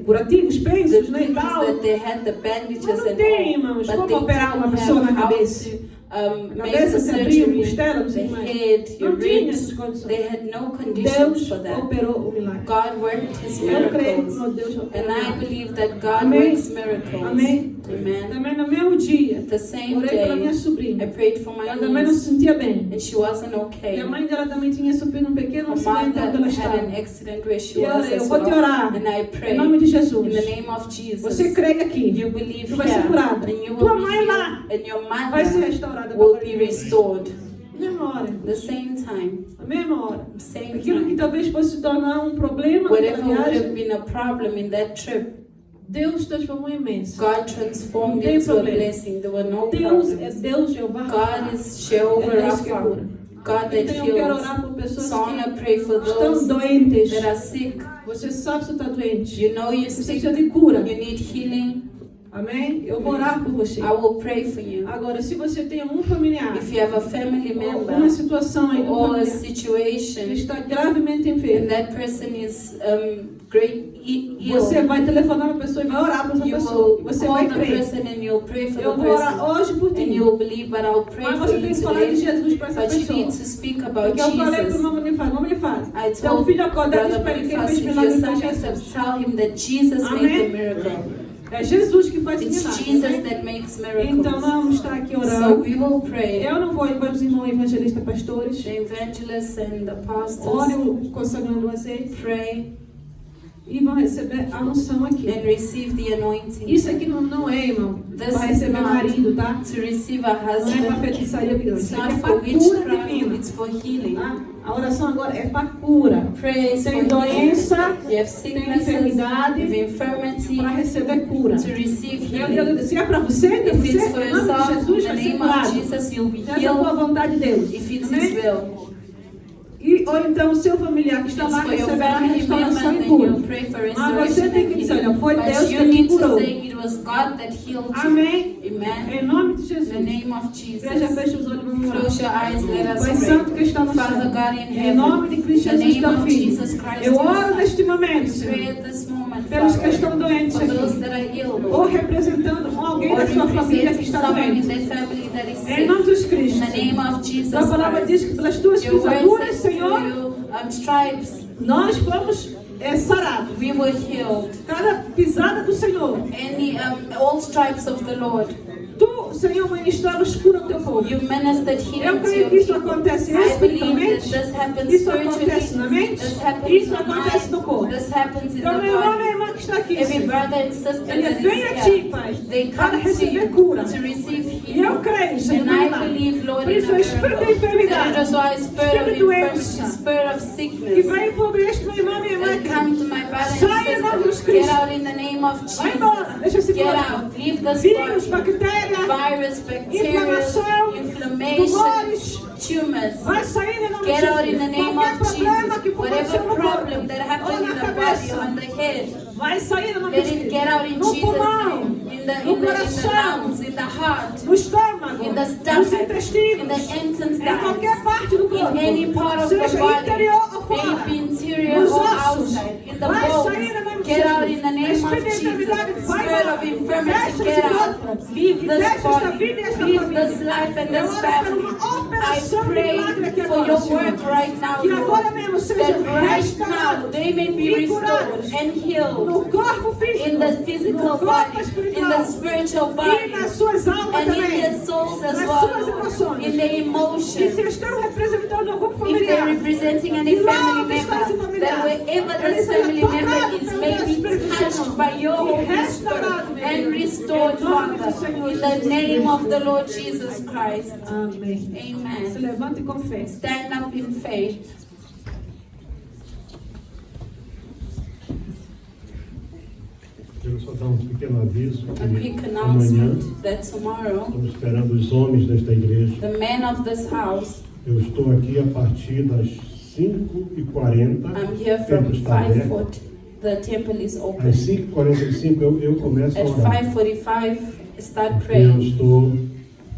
[SPEAKER 2] curativos,
[SPEAKER 4] the
[SPEAKER 2] pensos, né, e
[SPEAKER 4] things
[SPEAKER 2] tal.
[SPEAKER 4] that they had the bandages
[SPEAKER 2] Mas não
[SPEAKER 4] and
[SPEAKER 2] tem,
[SPEAKER 4] all,
[SPEAKER 2] irmãos,
[SPEAKER 4] but
[SPEAKER 2] como
[SPEAKER 4] they
[SPEAKER 2] operar uma
[SPEAKER 4] didn't
[SPEAKER 2] pessoa na
[SPEAKER 4] have how
[SPEAKER 2] cabeça.
[SPEAKER 4] to
[SPEAKER 2] A
[SPEAKER 4] make
[SPEAKER 2] cabeça
[SPEAKER 4] the
[SPEAKER 2] se abria,
[SPEAKER 4] surgery,
[SPEAKER 2] costela, não
[SPEAKER 4] the
[SPEAKER 2] sei mais.
[SPEAKER 4] head, your
[SPEAKER 2] Não tinha
[SPEAKER 4] ribs.
[SPEAKER 2] essas condições.
[SPEAKER 4] They had no conditions
[SPEAKER 2] Deus
[SPEAKER 4] for that.
[SPEAKER 2] operou o milagre.
[SPEAKER 4] God worked his
[SPEAKER 2] Eu creio que
[SPEAKER 4] miracles,
[SPEAKER 2] meu Deus operou
[SPEAKER 4] and
[SPEAKER 2] o
[SPEAKER 4] I
[SPEAKER 2] milagre.
[SPEAKER 4] believe that God
[SPEAKER 2] Amém.
[SPEAKER 4] works miracles.
[SPEAKER 2] Amém.
[SPEAKER 4] Amen.
[SPEAKER 2] Também no mesmo dia,
[SPEAKER 4] At the same
[SPEAKER 2] orei pela minha
[SPEAKER 4] day,
[SPEAKER 2] sobrinha.
[SPEAKER 4] I prayed for my
[SPEAKER 2] Ela também não se
[SPEAKER 4] niece,
[SPEAKER 2] sentia bem.
[SPEAKER 4] and she wasn't
[SPEAKER 2] E
[SPEAKER 4] okay.
[SPEAKER 2] a mãe dela também tinha sofrido um pequeno
[SPEAKER 4] Her
[SPEAKER 2] acidente
[SPEAKER 4] mother
[SPEAKER 2] onde ela
[SPEAKER 4] had
[SPEAKER 2] estava.
[SPEAKER 4] an accident where she
[SPEAKER 2] E eu
[SPEAKER 4] was
[SPEAKER 2] orei, eu
[SPEAKER 4] as
[SPEAKER 2] vou te
[SPEAKER 4] well.
[SPEAKER 2] orar.
[SPEAKER 4] And I
[SPEAKER 2] Em
[SPEAKER 4] pray
[SPEAKER 2] nome de
[SPEAKER 4] in
[SPEAKER 2] Jesus.
[SPEAKER 4] the name of Jesus.
[SPEAKER 2] Você crê aqui.
[SPEAKER 4] You believe
[SPEAKER 2] Tu vai ser
[SPEAKER 4] here,
[SPEAKER 2] curada.
[SPEAKER 4] and you
[SPEAKER 2] Tua
[SPEAKER 4] will be
[SPEAKER 2] mãe lá
[SPEAKER 4] healed, and your
[SPEAKER 2] vai ser
[SPEAKER 4] mother
[SPEAKER 2] restaurada.
[SPEAKER 4] will
[SPEAKER 2] para
[SPEAKER 4] be
[SPEAKER 2] Deus.
[SPEAKER 4] restored.
[SPEAKER 2] Na mesma hora.
[SPEAKER 4] The same time,
[SPEAKER 2] Na mesma hora.
[SPEAKER 4] same
[SPEAKER 2] Aquilo que
[SPEAKER 4] time.
[SPEAKER 2] talvez fosse se tornar um problema naquela
[SPEAKER 4] Whatever would have
[SPEAKER 2] viagem,
[SPEAKER 4] been a problem in that trip,
[SPEAKER 2] Deus transformou em bênção.
[SPEAKER 4] God transformed
[SPEAKER 2] Não tem
[SPEAKER 4] into a
[SPEAKER 2] problema.
[SPEAKER 4] blessing. There were no
[SPEAKER 2] Deus é
[SPEAKER 4] problems.
[SPEAKER 2] Deus, Jeová.
[SPEAKER 4] God is Jehovah
[SPEAKER 2] É Deus que
[SPEAKER 4] Rapha,
[SPEAKER 2] cura.
[SPEAKER 4] God that
[SPEAKER 2] Então eu quero
[SPEAKER 4] heals.
[SPEAKER 2] orar por pessoas
[SPEAKER 4] So I want to
[SPEAKER 2] que
[SPEAKER 4] pray for
[SPEAKER 2] estão
[SPEAKER 4] those
[SPEAKER 2] doentes.
[SPEAKER 4] that are sick.
[SPEAKER 2] Você sabe se está doente.
[SPEAKER 4] You know you're
[SPEAKER 2] Você
[SPEAKER 4] sick.
[SPEAKER 2] precisa de cura.
[SPEAKER 4] You need healing.
[SPEAKER 2] Amém? Eu vou orar por você.
[SPEAKER 4] I will pray for you.
[SPEAKER 2] Agora, se você tem algum familiar,
[SPEAKER 4] If you have a family
[SPEAKER 2] ou alguma
[SPEAKER 4] member
[SPEAKER 2] situação aí do
[SPEAKER 4] or a
[SPEAKER 2] familiar,
[SPEAKER 4] situation
[SPEAKER 2] ele está gravemente
[SPEAKER 4] and
[SPEAKER 2] enfermo,
[SPEAKER 4] that person is ill,
[SPEAKER 2] você vai telefonar para a pessoa e vai orar para essa
[SPEAKER 4] you
[SPEAKER 2] pessoa. E
[SPEAKER 4] will
[SPEAKER 2] você
[SPEAKER 4] call
[SPEAKER 2] vai
[SPEAKER 4] the
[SPEAKER 2] crer.
[SPEAKER 4] person and you'll pray for
[SPEAKER 2] Eu
[SPEAKER 4] the
[SPEAKER 2] vou orar
[SPEAKER 4] person.
[SPEAKER 2] hoje por
[SPEAKER 4] And
[SPEAKER 2] ti.
[SPEAKER 4] you will believe, but I'll pray
[SPEAKER 2] Mas
[SPEAKER 4] for
[SPEAKER 2] você
[SPEAKER 4] you
[SPEAKER 2] tem que falar de
[SPEAKER 4] today.
[SPEAKER 2] Jesus para essa
[SPEAKER 4] But you
[SPEAKER 2] pessoa.
[SPEAKER 4] need to speak about
[SPEAKER 2] Porque eu falei para o
[SPEAKER 4] Jesus.
[SPEAKER 2] irmão Bonifácio, irmão Bonifácio,
[SPEAKER 4] I
[SPEAKER 2] teu
[SPEAKER 4] told
[SPEAKER 2] filho acordar e
[SPEAKER 4] Brother
[SPEAKER 2] diz para ele quem
[SPEAKER 4] Boniface,
[SPEAKER 2] fez
[SPEAKER 4] if
[SPEAKER 2] milagre
[SPEAKER 4] your
[SPEAKER 2] foi
[SPEAKER 4] son
[SPEAKER 2] Jesus.
[SPEAKER 4] gets up, tell him that Jesus made
[SPEAKER 2] Amém?
[SPEAKER 4] the miracle.
[SPEAKER 2] É Jesus que faz
[SPEAKER 4] It's
[SPEAKER 2] milagre.
[SPEAKER 4] Jesus
[SPEAKER 2] Amém?
[SPEAKER 4] that makes
[SPEAKER 2] Então
[SPEAKER 4] miracles.
[SPEAKER 2] nós vamos estar aqui
[SPEAKER 4] So
[SPEAKER 2] orando.
[SPEAKER 4] we will pray.
[SPEAKER 2] Eu não vou ir para os irmãos evangelistas pastores.
[SPEAKER 4] The evangelists and the pastors
[SPEAKER 2] Ore consagrando o azeite
[SPEAKER 4] pray
[SPEAKER 2] e vão receber a unção aqui.
[SPEAKER 4] and receive the anointing.
[SPEAKER 2] Isso aqui não é, irmão,
[SPEAKER 4] This
[SPEAKER 2] para
[SPEAKER 4] is
[SPEAKER 2] receber
[SPEAKER 4] not
[SPEAKER 2] marido, tá?
[SPEAKER 4] to receive a
[SPEAKER 2] Não é para
[SPEAKER 4] husband.
[SPEAKER 2] feitiçaria.
[SPEAKER 4] It's
[SPEAKER 2] Isso aqui
[SPEAKER 4] not
[SPEAKER 2] é
[SPEAKER 4] for
[SPEAKER 2] para cura
[SPEAKER 4] witchcraft,
[SPEAKER 2] divina.
[SPEAKER 4] it's for healing.
[SPEAKER 2] Tá? A oração agora é para cura.
[SPEAKER 4] Prayer is for
[SPEAKER 2] Tem
[SPEAKER 4] healing.
[SPEAKER 2] doença,
[SPEAKER 4] You have
[SPEAKER 2] tem
[SPEAKER 4] sicknesses,
[SPEAKER 2] enfermidade,
[SPEAKER 4] you have infirmity,
[SPEAKER 2] para receber cura.
[SPEAKER 4] to receive healing.
[SPEAKER 2] Se é para você,
[SPEAKER 4] If it's for
[SPEAKER 2] em nome de
[SPEAKER 4] yourself, in
[SPEAKER 2] Jesus,
[SPEAKER 4] the
[SPEAKER 2] vai ser
[SPEAKER 4] name of
[SPEAKER 2] curado.
[SPEAKER 4] Jesus, you'll be
[SPEAKER 2] Essa foi a
[SPEAKER 4] healed.
[SPEAKER 2] vontade de Deus.
[SPEAKER 4] If it's
[SPEAKER 2] Amém?
[SPEAKER 4] His will.
[SPEAKER 2] Ou então o seu familiar que está
[SPEAKER 4] It's
[SPEAKER 2] lá
[SPEAKER 4] for your
[SPEAKER 2] receberá
[SPEAKER 4] family member,
[SPEAKER 2] restauração e
[SPEAKER 4] then
[SPEAKER 2] cura.
[SPEAKER 4] you pray for
[SPEAKER 2] Mas você
[SPEAKER 4] restoration
[SPEAKER 2] tem que
[SPEAKER 4] and
[SPEAKER 2] dizer, olha,
[SPEAKER 4] healing.
[SPEAKER 2] foi
[SPEAKER 4] But
[SPEAKER 2] Deus
[SPEAKER 4] you
[SPEAKER 2] que me
[SPEAKER 4] need to
[SPEAKER 2] curou.
[SPEAKER 4] say it was God that healed you.
[SPEAKER 2] Amém.
[SPEAKER 4] Amen.
[SPEAKER 2] Em nome de
[SPEAKER 4] In
[SPEAKER 2] Jesus.
[SPEAKER 4] the name of Jesus.
[SPEAKER 2] Veja, feche os olhos e vamos orar.
[SPEAKER 4] Close your eyes, let us
[SPEAKER 2] Pai
[SPEAKER 4] pray.
[SPEAKER 2] Santo que está no
[SPEAKER 4] Father
[SPEAKER 2] céu.
[SPEAKER 4] God in
[SPEAKER 2] Em
[SPEAKER 4] heaven,
[SPEAKER 2] nome de Cristo
[SPEAKER 4] in the
[SPEAKER 2] Jesus,
[SPEAKER 4] name
[SPEAKER 2] teu
[SPEAKER 4] of
[SPEAKER 2] filho.
[SPEAKER 4] Jesus Christ,
[SPEAKER 2] Eu
[SPEAKER 4] your
[SPEAKER 2] oro
[SPEAKER 4] Son,
[SPEAKER 2] neste momento,
[SPEAKER 4] we
[SPEAKER 2] Senhor,
[SPEAKER 4] pray at this moment,
[SPEAKER 2] pelos que
[SPEAKER 4] Father,
[SPEAKER 2] estão doentes
[SPEAKER 4] for those
[SPEAKER 2] aqui.
[SPEAKER 4] that are ill,
[SPEAKER 2] Ou
[SPEAKER 4] Lord,
[SPEAKER 2] representando alguém
[SPEAKER 4] or
[SPEAKER 2] da sua família que
[SPEAKER 4] representing
[SPEAKER 2] está
[SPEAKER 4] someone in
[SPEAKER 2] doente.
[SPEAKER 4] their family that is
[SPEAKER 2] Em
[SPEAKER 4] sick.
[SPEAKER 2] nome de Jesus
[SPEAKER 4] In
[SPEAKER 2] Cristo.
[SPEAKER 4] the name of Jesus
[SPEAKER 2] A palavra diz que
[SPEAKER 4] Christ.
[SPEAKER 2] pelas tuas
[SPEAKER 4] Your word
[SPEAKER 2] pisaduras,
[SPEAKER 4] says through
[SPEAKER 2] Senhor,
[SPEAKER 4] your stripes,
[SPEAKER 2] nós fomos sarados.
[SPEAKER 4] we were healed.
[SPEAKER 2] Cada pisada do Senhor.
[SPEAKER 4] All stripes of the Lord.
[SPEAKER 2] Tu, Senhor, ministravas cura ao teu povo.
[SPEAKER 4] You ministered
[SPEAKER 2] Eu
[SPEAKER 4] healing to
[SPEAKER 2] creio
[SPEAKER 4] your
[SPEAKER 2] que isso
[SPEAKER 4] people.
[SPEAKER 2] acontece
[SPEAKER 4] I believe that
[SPEAKER 2] espiritualmente.
[SPEAKER 4] this happens
[SPEAKER 2] Isso acontece
[SPEAKER 4] spiritually.
[SPEAKER 2] na mente.
[SPEAKER 4] This happens
[SPEAKER 2] Isso
[SPEAKER 4] in the
[SPEAKER 2] acontece no corpo.
[SPEAKER 4] mind. This happens in
[SPEAKER 2] Então,
[SPEAKER 4] the
[SPEAKER 2] meu irmão e
[SPEAKER 4] body.
[SPEAKER 2] minha irmã que está aqui,
[SPEAKER 4] Every
[SPEAKER 2] Senhor,
[SPEAKER 4] brother and sister
[SPEAKER 2] ele
[SPEAKER 4] that
[SPEAKER 2] vem a
[SPEAKER 4] is
[SPEAKER 2] ti,
[SPEAKER 4] here,
[SPEAKER 2] Pai,
[SPEAKER 4] they
[SPEAKER 2] para
[SPEAKER 4] come to
[SPEAKER 2] receber
[SPEAKER 4] you
[SPEAKER 2] cura.
[SPEAKER 4] to receive
[SPEAKER 2] E eu
[SPEAKER 4] healing.
[SPEAKER 2] creio, Senhor,
[SPEAKER 4] And
[SPEAKER 2] no
[SPEAKER 4] I
[SPEAKER 2] milagre.
[SPEAKER 4] believe, Lord,
[SPEAKER 2] Por
[SPEAKER 4] in
[SPEAKER 2] isso,
[SPEAKER 4] a
[SPEAKER 2] o espírito da
[SPEAKER 4] miracle.
[SPEAKER 2] enfermidade
[SPEAKER 4] That is why spirit of
[SPEAKER 2] espírito de
[SPEAKER 4] infirmity,
[SPEAKER 2] doença,
[SPEAKER 4] spirit of
[SPEAKER 2] que
[SPEAKER 4] sickness,
[SPEAKER 2] vem sobre este meu irmão e minha irmã
[SPEAKER 4] that
[SPEAKER 2] aqui,
[SPEAKER 4] come to my brother
[SPEAKER 2] sai em nome
[SPEAKER 4] and
[SPEAKER 2] de
[SPEAKER 4] sister.
[SPEAKER 2] Cristo.
[SPEAKER 4] Get out in the name of
[SPEAKER 2] Vai embora,
[SPEAKER 4] Jesus.
[SPEAKER 2] deixa esse
[SPEAKER 4] Get
[SPEAKER 2] corpo.
[SPEAKER 4] out. Leave this
[SPEAKER 2] Vírus,
[SPEAKER 4] body.
[SPEAKER 2] bactéria,
[SPEAKER 4] Virus, bacteria,
[SPEAKER 2] inflamação,
[SPEAKER 4] inflammation,
[SPEAKER 2] tumores,
[SPEAKER 4] tumors.
[SPEAKER 2] vai sair em nome de
[SPEAKER 4] Get out in
[SPEAKER 2] Jesus.
[SPEAKER 4] the name
[SPEAKER 2] Qualquer
[SPEAKER 4] of
[SPEAKER 2] problema que
[SPEAKER 4] Jesus.
[SPEAKER 2] for
[SPEAKER 4] Whatever
[SPEAKER 2] acontecer no
[SPEAKER 4] problem
[SPEAKER 2] corpo,
[SPEAKER 4] that
[SPEAKER 2] ou
[SPEAKER 4] happened in
[SPEAKER 2] na
[SPEAKER 4] the body,
[SPEAKER 2] cabeça,
[SPEAKER 4] on the head,
[SPEAKER 2] vai sair em nome
[SPEAKER 4] let
[SPEAKER 2] de
[SPEAKER 4] it
[SPEAKER 2] Jesus.
[SPEAKER 4] get out in
[SPEAKER 2] No
[SPEAKER 4] Jesus'
[SPEAKER 2] pulmão,
[SPEAKER 4] name. In the
[SPEAKER 2] no coração,
[SPEAKER 4] lungs, in the heart,
[SPEAKER 2] no estômago,
[SPEAKER 4] in the
[SPEAKER 2] nos
[SPEAKER 4] stomach, in
[SPEAKER 2] intestinos,
[SPEAKER 4] the intestines,
[SPEAKER 2] em qualquer parte do corpo,
[SPEAKER 4] in any part of the
[SPEAKER 2] seja
[SPEAKER 4] body,
[SPEAKER 2] interior ou fora,
[SPEAKER 4] maybe interior
[SPEAKER 2] nos
[SPEAKER 4] or
[SPEAKER 2] ossos,
[SPEAKER 4] outside, in the
[SPEAKER 2] vai
[SPEAKER 4] bones.
[SPEAKER 2] sair em nome de
[SPEAKER 4] Get out in
[SPEAKER 2] Jesus.
[SPEAKER 4] the name of
[SPEAKER 2] Espírito de
[SPEAKER 4] Jesus.
[SPEAKER 2] enfermidade, vai
[SPEAKER 4] Spirit
[SPEAKER 2] embora.
[SPEAKER 4] of infirmity,
[SPEAKER 2] Fecha
[SPEAKER 4] get
[SPEAKER 2] esse
[SPEAKER 4] out.
[SPEAKER 2] corpo.
[SPEAKER 4] Leave this
[SPEAKER 2] Deixa esta
[SPEAKER 4] body.
[SPEAKER 2] vida e esta
[SPEAKER 4] Leave
[SPEAKER 2] família.
[SPEAKER 4] this life and
[SPEAKER 2] Eu
[SPEAKER 4] this
[SPEAKER 2] oro por
[SPEAKER 4] family.
[SPEAKER 2] uma
[SPEAKER 4] I
[SPEAKER 2] operação de milagre
[SPEAKER 4] pray
[SPEAKER 2] aqui
[SPEAKER 4] for
[SPEAKER 2] agora,
[SPEAKER 4] your
[SPEAKER 2] Senhor.
[SPEAKER 4] work right now,
[SPEAKER 2] Que agora mesmo
[SPEAKER 4] Lord.
[SPEAKER 2] seja
[SPEAKER 4] That right now
[SPEAKER 2] restaurado
[SPEAKER 4] they may be
[SPEAKER 2] e curado
[SPEAKER 4] restored and healed.
[SPEAKER 2] no corpo físico,
[SPEAKER 4] In the
[SPEAKER 2] no
[SPEAKER 4] physical
[SPEAKER 2] corpo
[SPEAKER 4] body, in
[SPEAKER 2] espiritual
[SPEAKER 4] the spiritual
[SPEAKER 2] e
[SPEAKER 4] body,
[SPEAKER 2] nas suas almas
[SPEAKER 4] and in
[SPEAKER 2] também,
[SPEAKER 4] their souls as
[SPEAKER 2] nas
[SPEAKER 4] well,
[SPEAKER 2] suas
[SPEAKER 4] Lord.
[SPEAKER 2] emoções.
[SPEAKER 4] In their
[SPEAKER 2] E se
[SPEAKER 4] emotions.
[SPEAKER 2] estão representando algum
[SPEAKER 4] If they're
[SPEAKER 2] familiar,
[SPEAKER 4] representing any
[SPEAKER 2] e lá
[SPEAKER 4] family
[SPEAKER 2] onde está esse
[SPEAKER 4] member,
[SPEAKER 2] familiar,
[SPEAKER 4] that wherever
[SPEAKER 2] ele
[SPEAKER 4] this
[SPEAKER 2] seja
[SPEAKER 4] family
[SPEAKER 2] tocado
[SPEAKER 4] member is,
[SPEAKER 2] pelo
[SPEAKER 4] may
[SPEAKER 2] teu
[SPEAKER 4] be
[SPEAKER 2] Espírito
[SPEAKER 4] touched
[SPEAKER 2] Santo
[SPEAKER 4] by your
[SPEAKER 2] e
[SPEAKER 4] Holy
[SPEAKER 2] restaurado,
[SPEAKER 4] Spirit
[SPEAKER 2] meu
[SPEAKER 4] and
[SPEAKER 2] Deus.
[SPEAKER 4] restored,
[SPEAKER 2] Em nome do
[SPEAKER 4] Father.
[SPEAKER 2] Senhor
[SPEAKER 4] In the
[SPEAKER 2] Jesus
[SPEAKER 4] name of
[SPEAKER 2] Cristo.
[SPEAKER 4] the Lord Jesus Christ.
[SPEAKER 2] Amém. Se
[SPEAKER 4] Amen.
[SPEAKER 2] levante com fé.
[SPEAKER 4] Stand up in faith.
[SPEAKER 1] Quero só dar um pequeno aviso
[SPEAKER 4] A quick
[SPEAKER 1] que amanhã
[SPEAKER 4] announcement that tomorrow,
[SPEAKER 1] estamos esperando os homens desta igreja.
[SPEAKER 4] the men of this house,
[SPEAKER 1] Eu estou aqui a partir das 5h40.
[SPEAKER 4] I'm here
[SPEAKER 1] o templo
[SPEAKER 4] from
[SPEAKER 1] está aberto.
[SPEAKER 4] 5:40. The temple is open.
[SPEAKER 1] Às 5h45 eu começo a
[SPEAKER 4] At
[SPEAKER 1] orar.
[SPEAKER 4] 5:45, start
[SPEAKER 1] Porque eu
[SPEAKER 4] praying.
[SPEAKER 1] estou